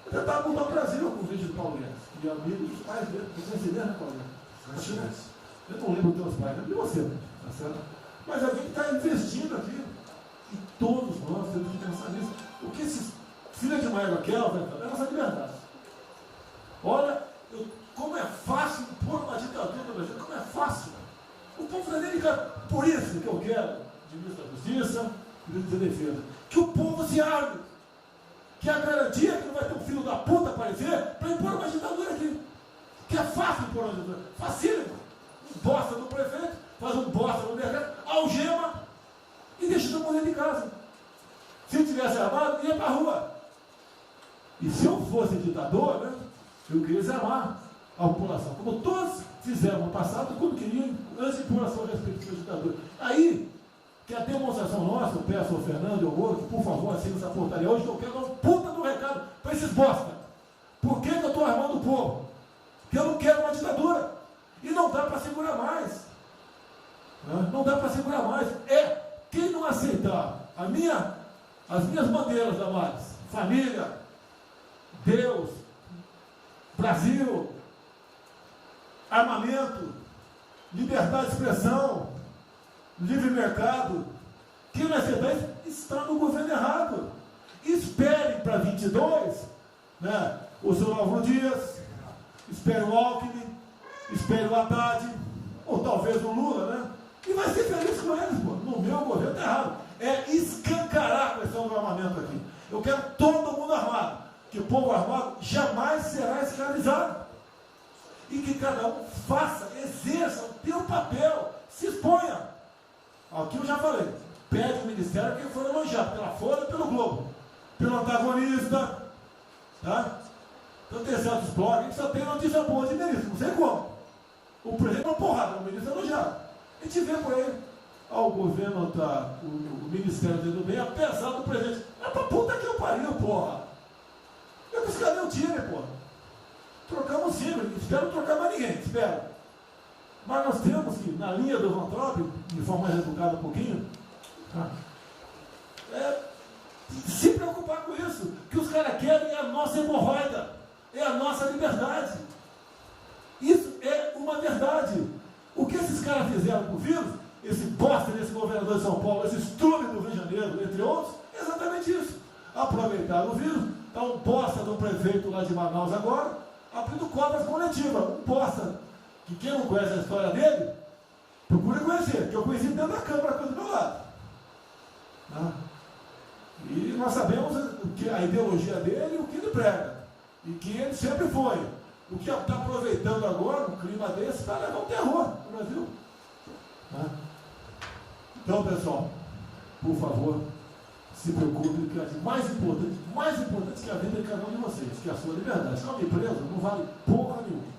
eu tentava mudar o Brasil com o vídeo do Paulo Guedes. E amigos, pais dele, você se lembra, Paulo Guedes? Eu não lembro dos teus pais, lembro de você, tá certo? Mas alguém que está investindo aqui. E todos nós temos que pensar nisso. O que esses filhos de uma égua querem, é a nossa liberdade. Olha, como é fácil impor uma ditadura no Brasil, como é fácil. O povo brasileiro, por isso que eu quero, de ministro da Justiça, ministro da Defesa, que o povo se arme, que é a garantia que não vai ter um filho da puta aparecer para impor uma ditadura aqui. Que é fácil impor uma ditadura, facílimo. Bosta do prefeito, faz um bosta no decreto, algema e deixa todo mundo dentro de casa. Se tivesse armado, ia para a rua. E se eu fosse ditador, né, eu queria desarmar a população, como todos fizeram no passado, quando queriam, antes de impor a sua respectiva ditadura. Aí, que a demonstração nossa, eu peço ao Fernando e ao outro, por favor, assine essa portaria hoje, que eu quero dar um puta do recado para esses bosta. Por que eu estou armando o povo? Porque eu não quero uma ditadura. E não dá para segurar mais. Não dá para segurar mais. Quem não aceitar as minhas bandeiras, Damares, família, Deus, Brasil, armamento, liberdade de expressão, livre mercado, quem não aceitar isso está no governo errado. Espere para 22, né, o senhor Álvaro Dias, espere o Alckmin, espere o Haddad, ou talvez o Lula, né? E vai ser feliz com eles, pô. No meu governo está errado. É escancarar a questão do armamento aqui. Eu quero todo mundo armado. Que o povo armado jamais será escravizado. E que cada um faça, exerça o teu papel, se exponha. Aqui eu já falei. Pede o ministério que for elogiado pela Folha e pelo Globo. Pelo antagonista. Tá? Então tem certos blogs que só tem notícia boa de ministro. Não sei como. O presidente é uma porrada, o ministro é elogiado. A gente vê por aí. O governo está, o ministério dele bem, apesar do presidente. É pra puta que eu pariu, porra. Eu disse, cadê o time, porra? Trocamos o time, espero trocar mais ninguém, espero. Mas nós temos que, na linha do Van Trump, de forma mais educada um pouquinho, tá? preocupar com isso. O que os caras querem é a nossa hemorroida, é a nossa liberdade. Isso é uma verdade. O que esses caras fizeram com o vírus, esse bosta desse governador de São Paulo, esse estúpido do Rio de Janeiro, entre outros, é exatamente isso. Aproveitaram o vírus, está um bosta de um prefeito lá de Manaus agora, abrindo cobras coletivas. Um bosta, que quem não conhece a história dele, procura conhecer, que eu conheci dentro da Câmara do meu lado. E nós sabemos que a ideologia dele e o que ele prega. E que ele sempre foi. O que está aproveitando agora, um clima desse, para levar um terror no Brasil. Então, pessoal, por favor, se preocupe, que é mais importante que a vida de cada um de vocês, que é a sua liberdade. Se não me preso, não vale porra nenhuma.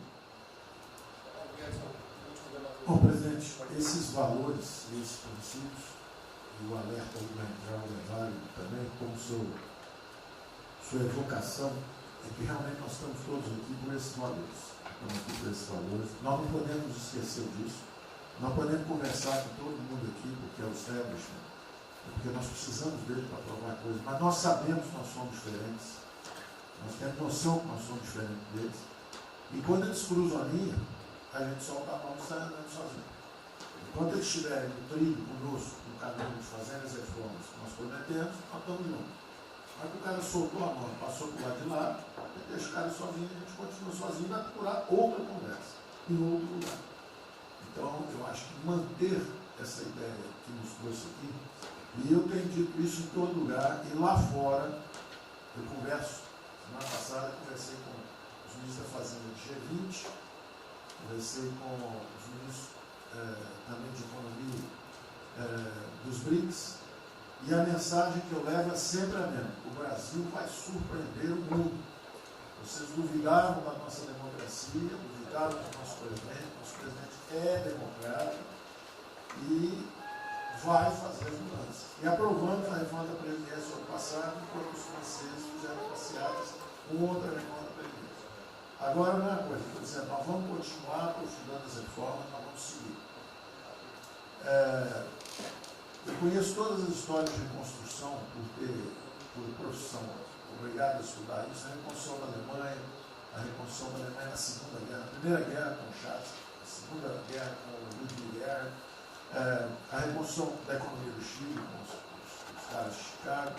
Bom, presidente, esses valores, esses princípios, e o alerta do Mental é válido também, como sua evocação, é que realmente nós estamos todos aqui por esses valores. Estamos aqui por esses valores. Nós não podemos esquecer disso. Nós podemos conversar com todo mundo aqui, porque é o establishment, porque nós precisamos dele para provar coisas, mas nós sabemos que nós somos diferentes. Nós temos noção que nós somos diferentes deles. E quando eles cruzam a linha, a gente solta a mão e sai andando sozinho. Enquanto eles estiverem no trilho conosco, no caminho de fazendo as reformas que nós prometemos, nós estamos juntos. Mas que o cara soltou a mão, passou para o lado de lá, deixa o cara sozinho, a gente continua sozinho e vai procurar outra conversa, em outro lugar. Então, eu acho que manter essa ideia que nos trouxe aqui, e eu tenho dito isso em todo lugar, e lá fora, eu converso, semana passada eu conversei com os ministros da Fazenda de G20, conversei com os ministros também de Economia dos BRICS, e a mensagem que eu levo é sempre a mesma: o Brasil vai surpreender o mundo. Vocês duvidaram da nossa democracia, duvidaram do nosso presidente é democrático e vai fazer as mudanças. E aprovamos a reforma da Previdência ano passado, enquanto os franceses fizeram passeadas com outra reforma da Previdência. Agora, não é uma coisa, por exemplo, nós vamos continuar aprofundando as reformas, nós vamos seguir. Eu conheço todas as histórias de reconstrução por profissão, obrigado a estudar isso, a reconstrução da Alemanha na Segunda Guerra, a Primeira Guerra com o Chávez, a Segunda Guerra com o Ludwig Erhard, a reconstrução da economia do Chile com os caras de Chicago,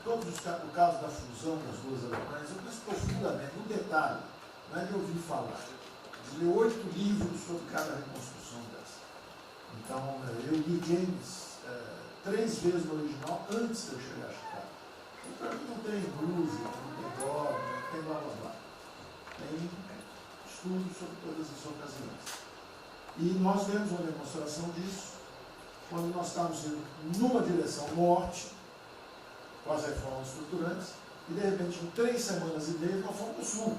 todos os casos, o caso da fusão das duas Alemanhas, eu conheço profundamente, um detalhe, não é de ouvir falar, de ler 8 livros sobre cada reconstrução dessa. Então, eu li James 3 vezes no original antes de eu chegar a Chicago. E para mim não tem blues, não tem dó, não tem blá blá blá. Tem estudos sobre todas as ocasiões. E nós vemos uma demonstração disso quando nós estávamos indo numa direção norte, com as reformas estruturantes, e de repente, em 3 semanas e meia, nós fomos para o sul.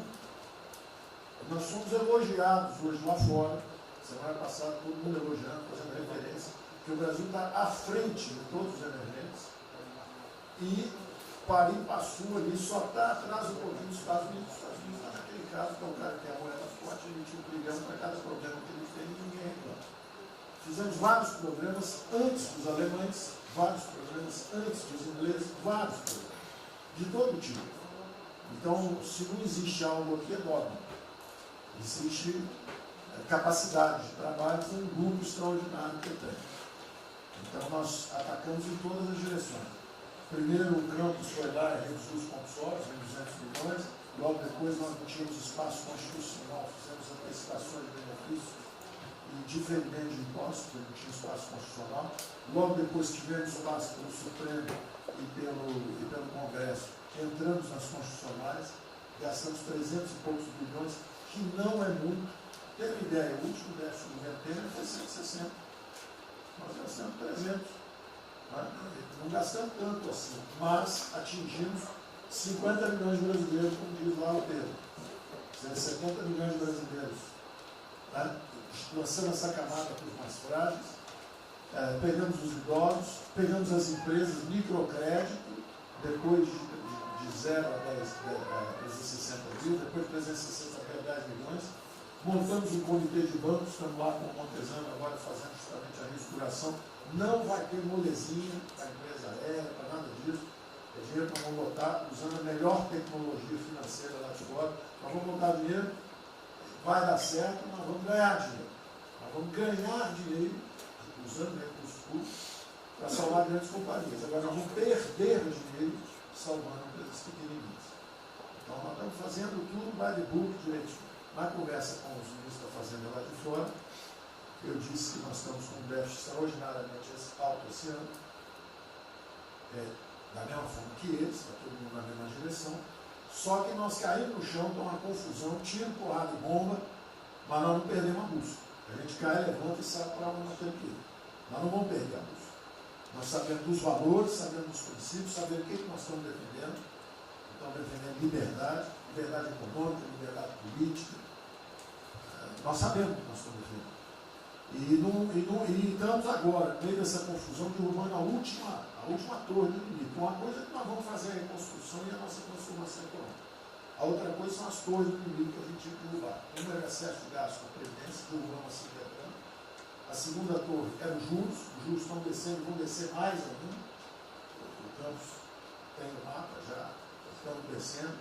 Nós fomos elogiados hoje lá fora, semana passada, todo mundo elogiando, fazendo referência, que o Brasil está à frente de todos os emergentes, e Paris passou ali, só está atrás um pouquinho dos Estados Unidos. Os Estados Unidos está naquele caso, que é o cara que tem a moeda forte, emitiu $1 trilhão para cada problema que ele tem, e ninguém reclama. Fizemos vários programas antes dos alemães, vários programas antes dos ingleses, vários programas, de todo tipo. Então, se não existe algo aqui, é dogma. Existe capacidade de trabalho de um grupo extraordinário que tem. Então, nós atacamos em todas as direções. Primeiro, o campus foi lá e reduziu os compulsórios em 200 milhões. Logo depois, nós não tínhamos espaço constitucional, fizemos antecipações de benefícios e diferimento de impostos, porque não tinha espaço constitucional. Logo depois, tivemos espaço pelo Supremo e pelo Congresso. Entramos nas constitucionais, gastamos 300 e poucos bilhões, que não é muito. Tem uma ideia, o último déficit do governo Temer foi 160. Nós gastamos 300. Não gastamos tanto assim, mas atingimos 50 milhões de brasileiros, como diz lá o Pedro. 70 milhões de brasileiros. Lançando essa camada para os mais frágeis. Pegamos os idosos, pegamos as empresas, microcrédito, depois de 0 a 360 mil, depois de 360 a 10 milhões. Montamos um comitê de bancos, estamos lá com o Montezano agora fazendo justamente a reestruturação. Não vai ter molezinha para a empresa aérea, para nada disso. É dinheiro que nós vamos botar usando a melhor tecnologia financeira lá de fora. Nós vamos botar dinheiro, vai dar certo, nós vamos ganhar dinheiro. Nós vamos ganhar dinheiro usando recursos públicos para salvar grandes companhias. Agora nós vamos perder dinheiro salvando empresas pequenininhas. Então nós estamos fazendo tudo by the book direitinho. Na conversa com os ministros da Fazenda lá de fora, eu disse que nós estamos com um déficit extraordinariamente alto esse ano, da mesma forma que eles, está todo mundo na mesma direção, só que nós caímos no chão, está uma confusão, tiro, porrada e bomba, mas nós não perdemos a busca. A gente cai, levanta e sabe para onde nós temos que ir. Nós não vamos perder a busca. Nós sabemos dos valores, sabemos dos princípios, sabemos o que nós estamos defendendo. Estamos defendendo liberdade, liberdade econômica, liberdade política. Nós sabemos o que nós estamos defendendo. E estamos agora, no meio dessa confusão, derrubando a última torre do inimigo. Uma coisa é que nós vamos fazer a reconstrução e a nossa transformação econômica. A outra coisa são as torres do inimigo que a gente tinha que derrubar. Uma era excesso de gasto com a Previdência, derrubamos assim quebrando. A segunda torre era os juros estão descendo, vão descer mais ainda. O Campos tem o mapa já, estamos descendo.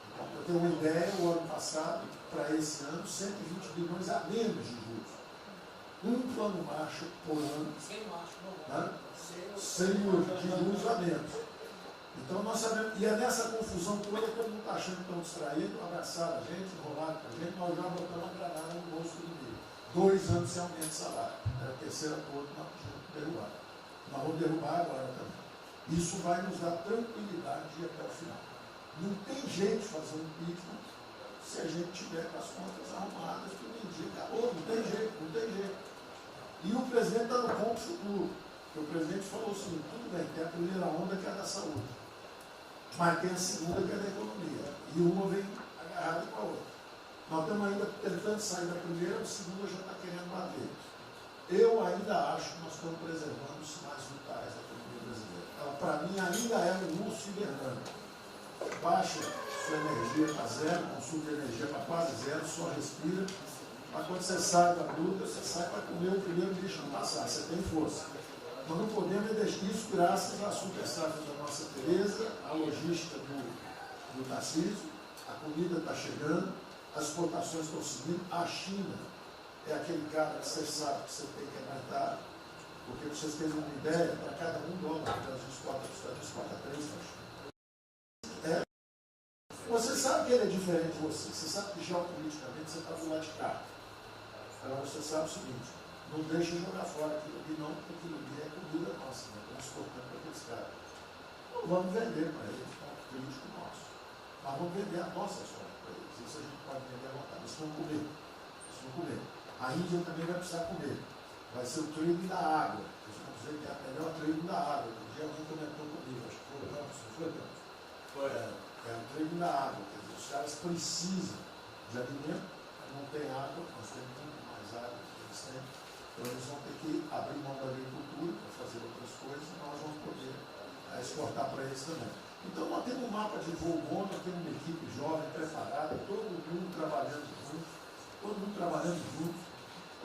Então, para ter uma ideia, o ano passado, para esse ano, 120 bilhões a menos de juros. Um plano Marshall por ano, né? 100 mil de juros a menos. Então nós sabemos, e é nessa confusão toda que todo mundo está achando que estão distraídos, abraçaram a gente, enrolaram com a gente, nós já botamos a granada no bolso do inimigo. 2 anos sem aumento de salário. Era a terceira coisa que nós tínhamos que derrubar. Nós vamos derrubar agora também. Isso vai nos dar tranquilidade de ir até o final. Não tem jeito de fazer um impeachment se a gente tiver com as contas arrumadas, que o dia acabou, não tem jeito, não tem jeito. E o presidente está no ponto futuro. Porque o presidente falou o seguinte, tudo bem, tem a primeira onda que é a da saúde, mas tem a segunda que é da economia. E uma vem agarrada com a outra. Nós estamos ainda tentando sair da primeira, a segunda já está querendo bater. Eu ainda acho que nós estamos preservando os sinais vitais da economia brasileira. Ela, para mim, ainda é um urso hibernando. Baixa sua energia para zero, consumo de energia para quase zero, só respira. Mas quando você sai da luta, você sai para comer o primeiro bicho não passar, você tem força. Nós não podemos deixar isso graças à supersafra da nossa Tereza, à logística do Tarcísio, a comida está chegando, as exportações estão seguindo, a China é aquele cara que você sabe que você tem que aguentar, porque vocês terem uma ideia, para cada $1 que a gente exporta 3 para a China. Você sabe que ele é diferente de você, você sabe que geopoliticamente você está do lado de cá. Agora você sabe o seguinte, não deixa jogar fora aquilo ali não, porque aquilo ali é comida nossa, né? Estamos exportando para aqueles caras. Não vamos vender para eles, é um crítico nosso. Mas vamos vender a nossa soja para eles. Isso a gente pode vender à vontade. Eles vão comer. Eles vão comer. A Índia também vai precisar comer. Vai ser o trading da água. Eles vão dizer que é a melhor trading da água. Um dia alguém comentou comigo, acho que foi o Campos, não foi o Campos? Foi. É o trading da água. Quer dizer, os caras precisam de alimento, não tem água, nós temos muito mais água que eles têm. Então eles vão ter que abrir mão da agricultura para fazer outras coisas e nós vamos poder exportar para eles também. Então nós temos um mapa de voo bom, nós temos uma equipe jovem, preparada, todo mundo trabalhando junto,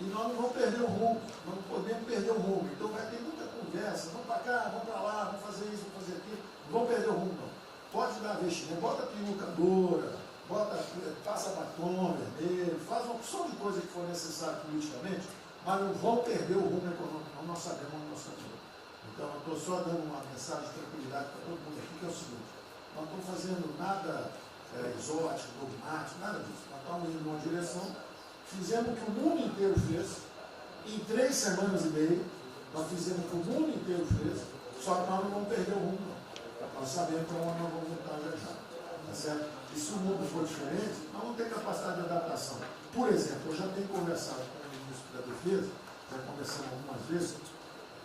e nós não vamos perder o rumo, nós não podemos perder o rumo. Então vai ter muita conversa, vamos para cá, vamos para lá, vamos fazer isso, vamos fazer aquilo, não vamos perder o rumo não. Pode dar investimento, bota perucadora, passa batom vermelho, faz uma opção de coisa que for necessária politicamente, mas não vão perder o rumo econômico, não, nós sabemos onde nós estamos. Então, eu estou só dando uma mensagem de tranquilidade para todo mundo aqui, que é o seguinte, nós não estamos fazendo nada exótico, dogmático, nada disso. Nós estamos indo numa direção, fizemos o que o mundo inteiro fez, em 3 semanas e meia, nós fizemos o que o mundo inteiro fez, só que nós não vamos perder o rumo, não. Nós sabemos para onde nós vamos voltar já. Tá certo? E se o mundo for diferente, nós vamos ter capacidade de adaptação. Por exemplo, eu já tenho conversado com o ministro da Defesa, já conversamos algumas vezes,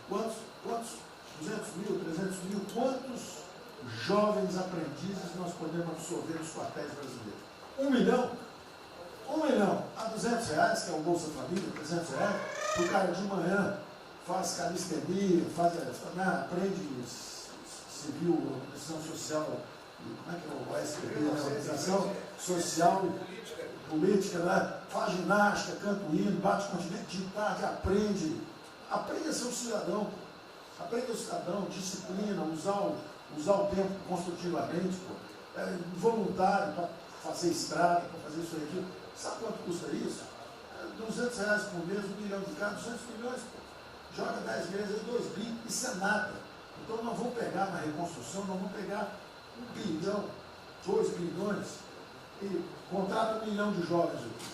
quantos 200 mil, 300 mil, quantos jovens aprendizes nós podemos absorver nos quartéis brasileiros? 1 milhão? 1 milhão a R$200, que é o Bolsa Família, R$300, o cara de manhã faz calistenia, aprende civil, organização social, como é que é o OSPB, organização social, política, né? Faz ginástica, canta o hino, bate continente, de tarde, aprende a ser um cidadão, disciplina, usar usar o tempo construtivamente, voluntário, para fazer estrada, para fazer isso aqui. Sabe quanto custa isso? R$200 por mês, 1 milhão de cada, 200 milhões. Joga 10 meses, 2 bi, isso é nada. Então nós vamos pegar na reconstrução, nós vamos pegar 1 bilhão, 2 bilhões, e contrata 1 milhão de jovens aqui.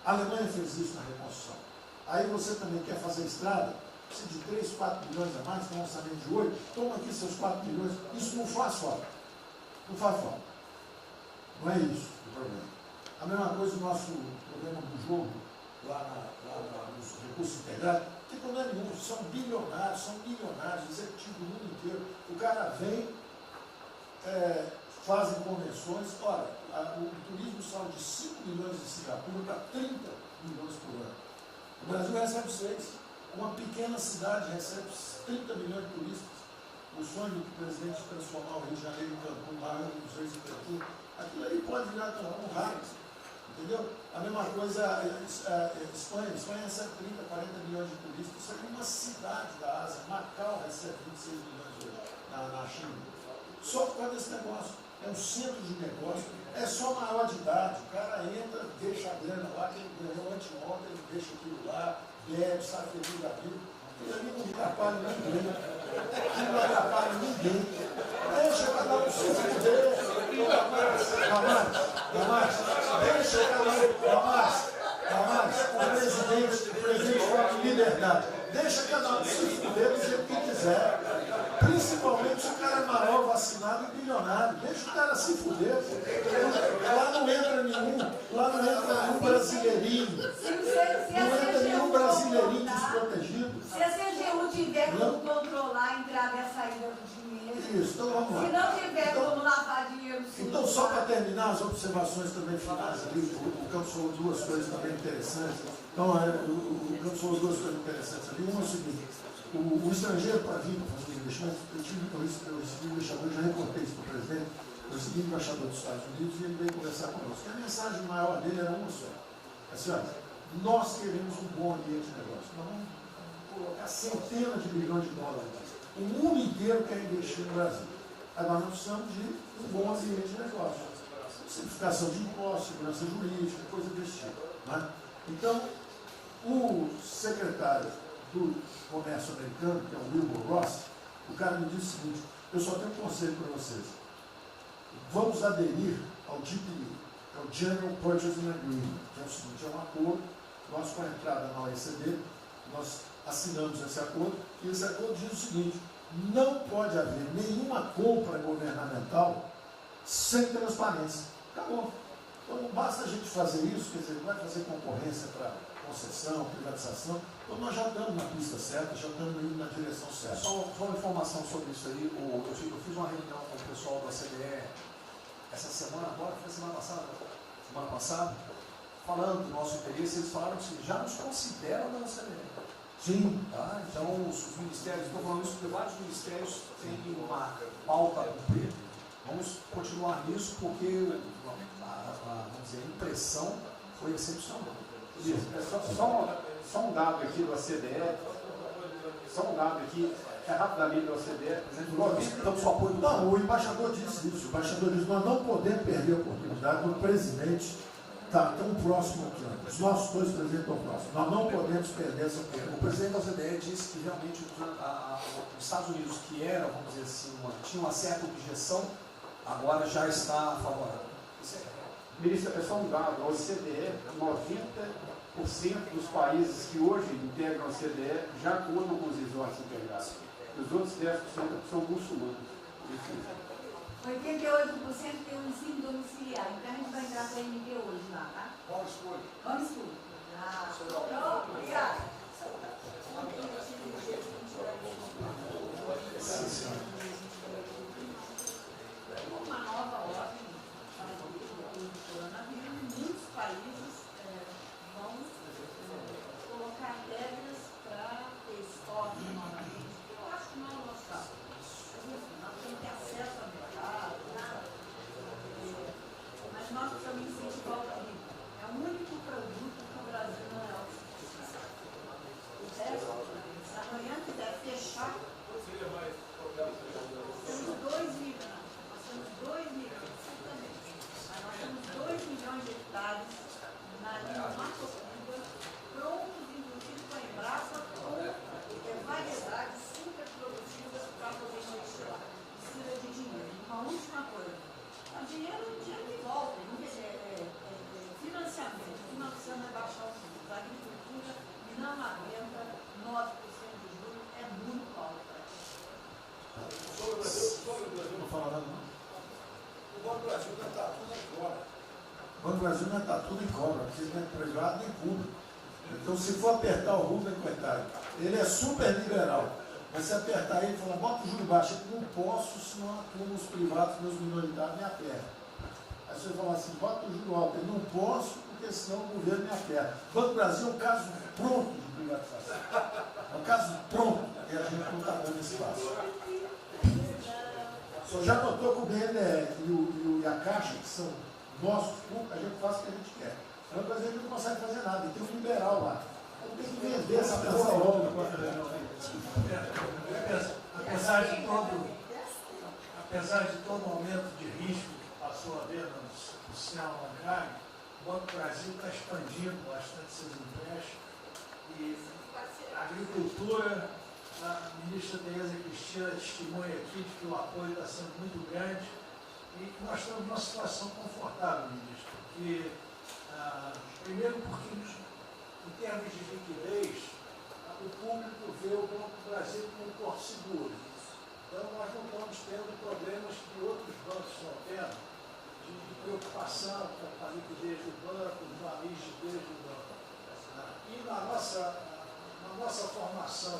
A Alemanha fez isso na reconstrução. Aí você também quer fazer estrada, precisa de 3, 4 milhões a mais, tem um orçamento de 8, toma aqui seus 4 milhões. Isso não faz falta. Não faz falta. Não é isso o problema. A mesma coisa o nosso problema do jogo, lá nos recursos integrados, não tem problema nenhum, são bilionários, são milionários, executivos do mundo inteiro. O cara vem, fazem convenções, olha, o turismo saiu de 5 milhões de Singapura para 30 milhões por ano. O Brasil recebe 6. Uma pequena cidade recebe 30 milhões de turistas. O sonho do presidente de transformar o Rio de Janeiro em Cancún, lá nos Reis de Cancún, aquilo aí pode virar um raio. Entendeu? A mesma coisa a Espanha. A Espanha recebe 30, 40 milhões de turistas. Isso aqui é uma cidade da Ásia. Macau recebe 26 milhões hoje na China. Só por causa desse negócio. É um centro de negócio. É só maior de idade. O cara entra, deixa a grana lá, que ele ganhou anteontem, ele deixa aquilo lá, bebe, sai feliz da vida. Aquilo ali não atrapalha ninguém. Aquilo não atrapalha ninguém. Deixa cada um se fuder. Damares, deixa cada um. Damares, o presidente fala de liberdade. Deixa cada um se fuder do jeito que quiser. Principalmente se o cara é maior, vacinado e bilionário. Deixa o cara se fuder. Lá não entra nenhum brasileirinho. Não entra nenhum brasileirinho desprotegido. Se a CGU tiver como controlar a entrada e a saída do dinheiro. Isso, então vamos lá. Se não tiver como lavar dinheiro. Então, só para terminar as observações também finais ali, o Campos falou duas coisas também interessantes. Então, o Campos falou duas coisas interessantes ali. Uma é o seguinte: o estrangeiro para vir para fazer investimento, eu recebi um embaixador, já reportei isso para o presidente, eu recebi o embaixador dos Estados Unidos e ele veio conversar conosco. E a mensagem maior dele era uma só. Assim, olha, nós queremos um bom ambiente de negócio. Nós vamos colocar centenas de bilhões de dólares. O mundo inteiro quer investir no Brasil. Agora nós precisamos de um bom ambiente de negócio. Simplificação de impostos, segurança jurídica, coisa desse tipo. Né? Então, o secretário do Comércio Americano, que é o Wilbur Ross, o cara me disse o seguinte: eu só tenho um conselho para vocês. Vamos aderir ao GPA, é o General Purchasing Agreement, que é o seguinte: é um acordo, nós com a entrada na OECD, nós assinamos esse acordo, e esse acordo diz o seguinte: não pode haver nenhuma compra governamental sem transparência. Acabou. Então não basta a gente fazer isso, quer dizer, não vai fazer concorrência para concessão, privatização. Então nós já estamos na pista certa, já estamos indo na direção certa. Só uma informação sobre isso aí. Eu fiz uma reunião com o pessoal da CDE essa semana, agora, foi semana passada, falando do nosso interesse. Eles falaram que já nos consideram na CDE. Sim. Tá? Então, os ministérios, estou falando isso porque vários ministérios têm uma pauta a cumprir. Vamos continuar nisso porque vamos dizer, a impressão foi excepcional. Só um dado aqui do ACDE, rapidamente do ACDE. Então, só apoio. Não, o embaixador disse isso. O embaixador disse: nós não podemos perder a oportunidade do presidente estar tão próximo aqui. Os nossos dois presidentes estão próximos. Nós não podemos perder essa oportunidade. O presidente da OCDE disse que realmente os Estados Unidos, que eram, vamos dizer assim, tinha uma certa objeção, agora já está favorável. Isso é. Ministro, é só um dado: a OCDE, 90% dos países que hoje integram a OCDE já contam com os resorts integrados. Os outros 10% são muçulmanos. 88% tem um ensino domiciliar. Então a gente vai entrar para a MD hoje lá, tá? Vamos escolher. Obrigada. Uma nova ordem do coronavírus, muitos países vão colocar regras para ter estoque novamente. Eu acho que não é o nosso caso. Nós temos que ter acesso ao mercado, mas nós precisamos incentivar o turismo. É o único produto que o Brasil não é autossuficiente. O resto, se amanhã quiser fechar, Banco Brasil não está tudo em cobra. O Banco Brasil não está tudo em cobra, porque não é privado nem público. Então, se for apertar o Rubem, coitado, ele é super liberal. Mas se apertar ele e falar, bota o juro baixo, eu não posso, senão a turma, os privados, meus minoritários, me apertam. Aí você fala assim, bota o juro alto, eu não posso, porque senão o governo me aperta. O Banco Brasil é um caso pronto de privatização. É um caso pronto, e a gente não está dando espaço. O senhor já notou que o BNDES e a Caixa, que são nossos públicos, a gente faz o que a gente quer. O Banco Brasil não consegue fazer nada, ele tem um liberal lá. Então tem que vender essa peça logo. Apesar de todo aumento de risco que passou a haver no sistema bancário, o Banco do Brasil está expandindo bastante seus empréstimos e a agricultura, a ministra Tereza Cristina testemunha aqui de que o apoio está sendo muito grande e nós estamos numa situação confortável, ministro, porque, primeiro porque em termos de liquidez, o público vê o Banco do Brasil como um porto seguro. Então, nós não estamos tendo problemas que outros bancos estão tendo, de preocupação com a liquidez do banco, a rigidez do banco. E na nossa formação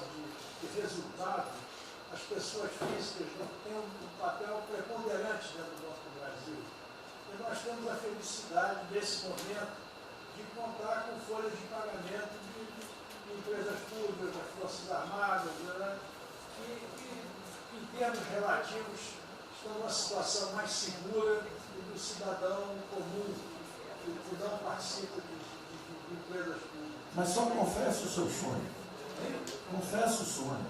de resultado, as pessoas físicas não têm um papel preponderante dentro do Banco do Brasil. E nós temos a felicidade, nesse momento, de contar com folhas de pagamento de empresas públicas, das Forças Armadas, né? Que em termos relativos estão numa situação mais segura do cidadão comum, que não participa de empresas públicas. Mas só confesse o seu sonho. Confesse o sonho.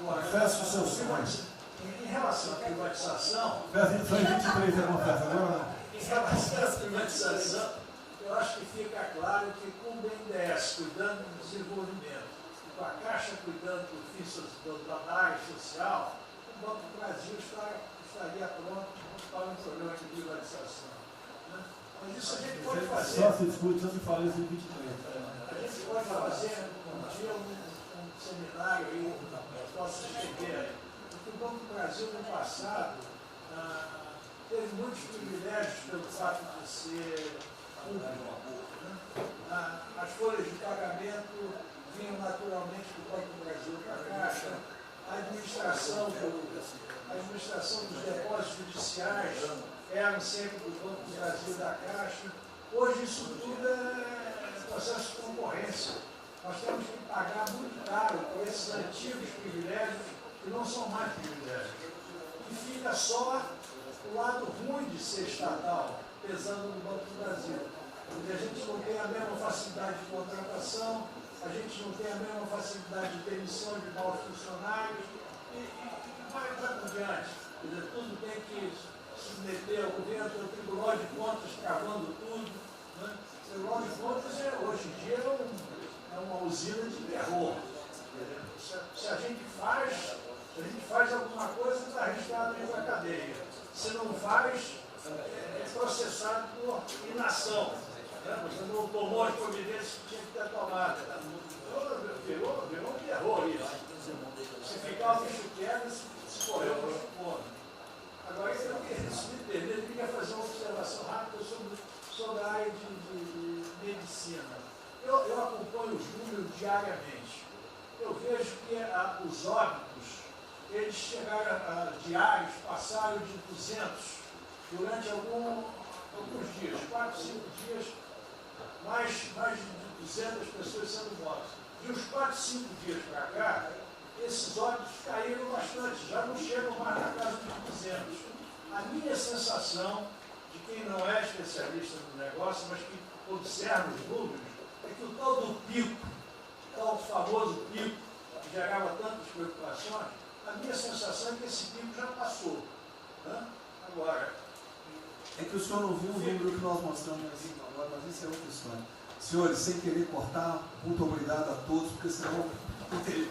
Confesse o seu sonho. Em relação à privatização... Foi 23 a confessa, agora não. Em relação à privatização, eu acho que fica claro que com o BNDES cuidando do desenvolvimento, e com a Caixa cuidando da área social, o Banco do Brasil estaria pronto para um programa de privatização. Né? Mas isso a gente pode fazer. Só se discute, só se fala isso em 23. A gente pode fazer um dia um seminário aí, posso escrever, porque o Banco do Brasil no passado teve muitos privilégios pelo fato de ser público. Né? As folhas de pagamento vinham naturalmente do Banco do Brasil para a Caixa, a administração dos depósitos judiciais eram sempre do Banco do Brasil e da Caixa. Hoje isso tudo é processo de concorrência. Nós temos que pagar muito caro por esses antigos privilégios que não são mais privilégios. E fica só o lado ruim de ser estatal, pesando no Banco do Brasil. Porque a gente não tem a mesma facilidade de contratação, a gente não tem a mesma facilidade de demissão de maus funcionários, e vai por diante. Quer dizer, tudo tem que submeter ao governo, o Tribunal de Contas travando tudo. Né? O Tribunal de Contas, hoje em dia, é uma usina de terror. Se a gente faz alguma coisa, está arriscado ir para a cadeia. Se não faz, é processado por inação. Você não tomou as providências que tinha que ter tomado. Virou um terror isso. Se ficar o bicho quieto, se correr o bicho come. Agora, eu queria fazer uma observação rápida sobre a área de medicina. Eu acompanho os números diariamente. Eu vejo que os óbitos, eles chegaram diários, passaram de 200 durante alguns dias, 4, 5 dias, mais de 200 pessoas sendo mortas. De uns 4, 5 dias para cá, esses óbitos caíram bastante, já não chegam mais na casa de 200. A minha sensação, de quem não é especialista no negócio, mas que observa os números, é que o tal do pico, o tal famoso pico, que gerava tantas preocupações, a minha sensação é que esse pico já passou. Né? Agora... É que o senhor não viu o número que nós mostramos assim agora, mas isso é outra história. Senhores, sem querer cortar, muito obrigado a todos, porque senão não teria.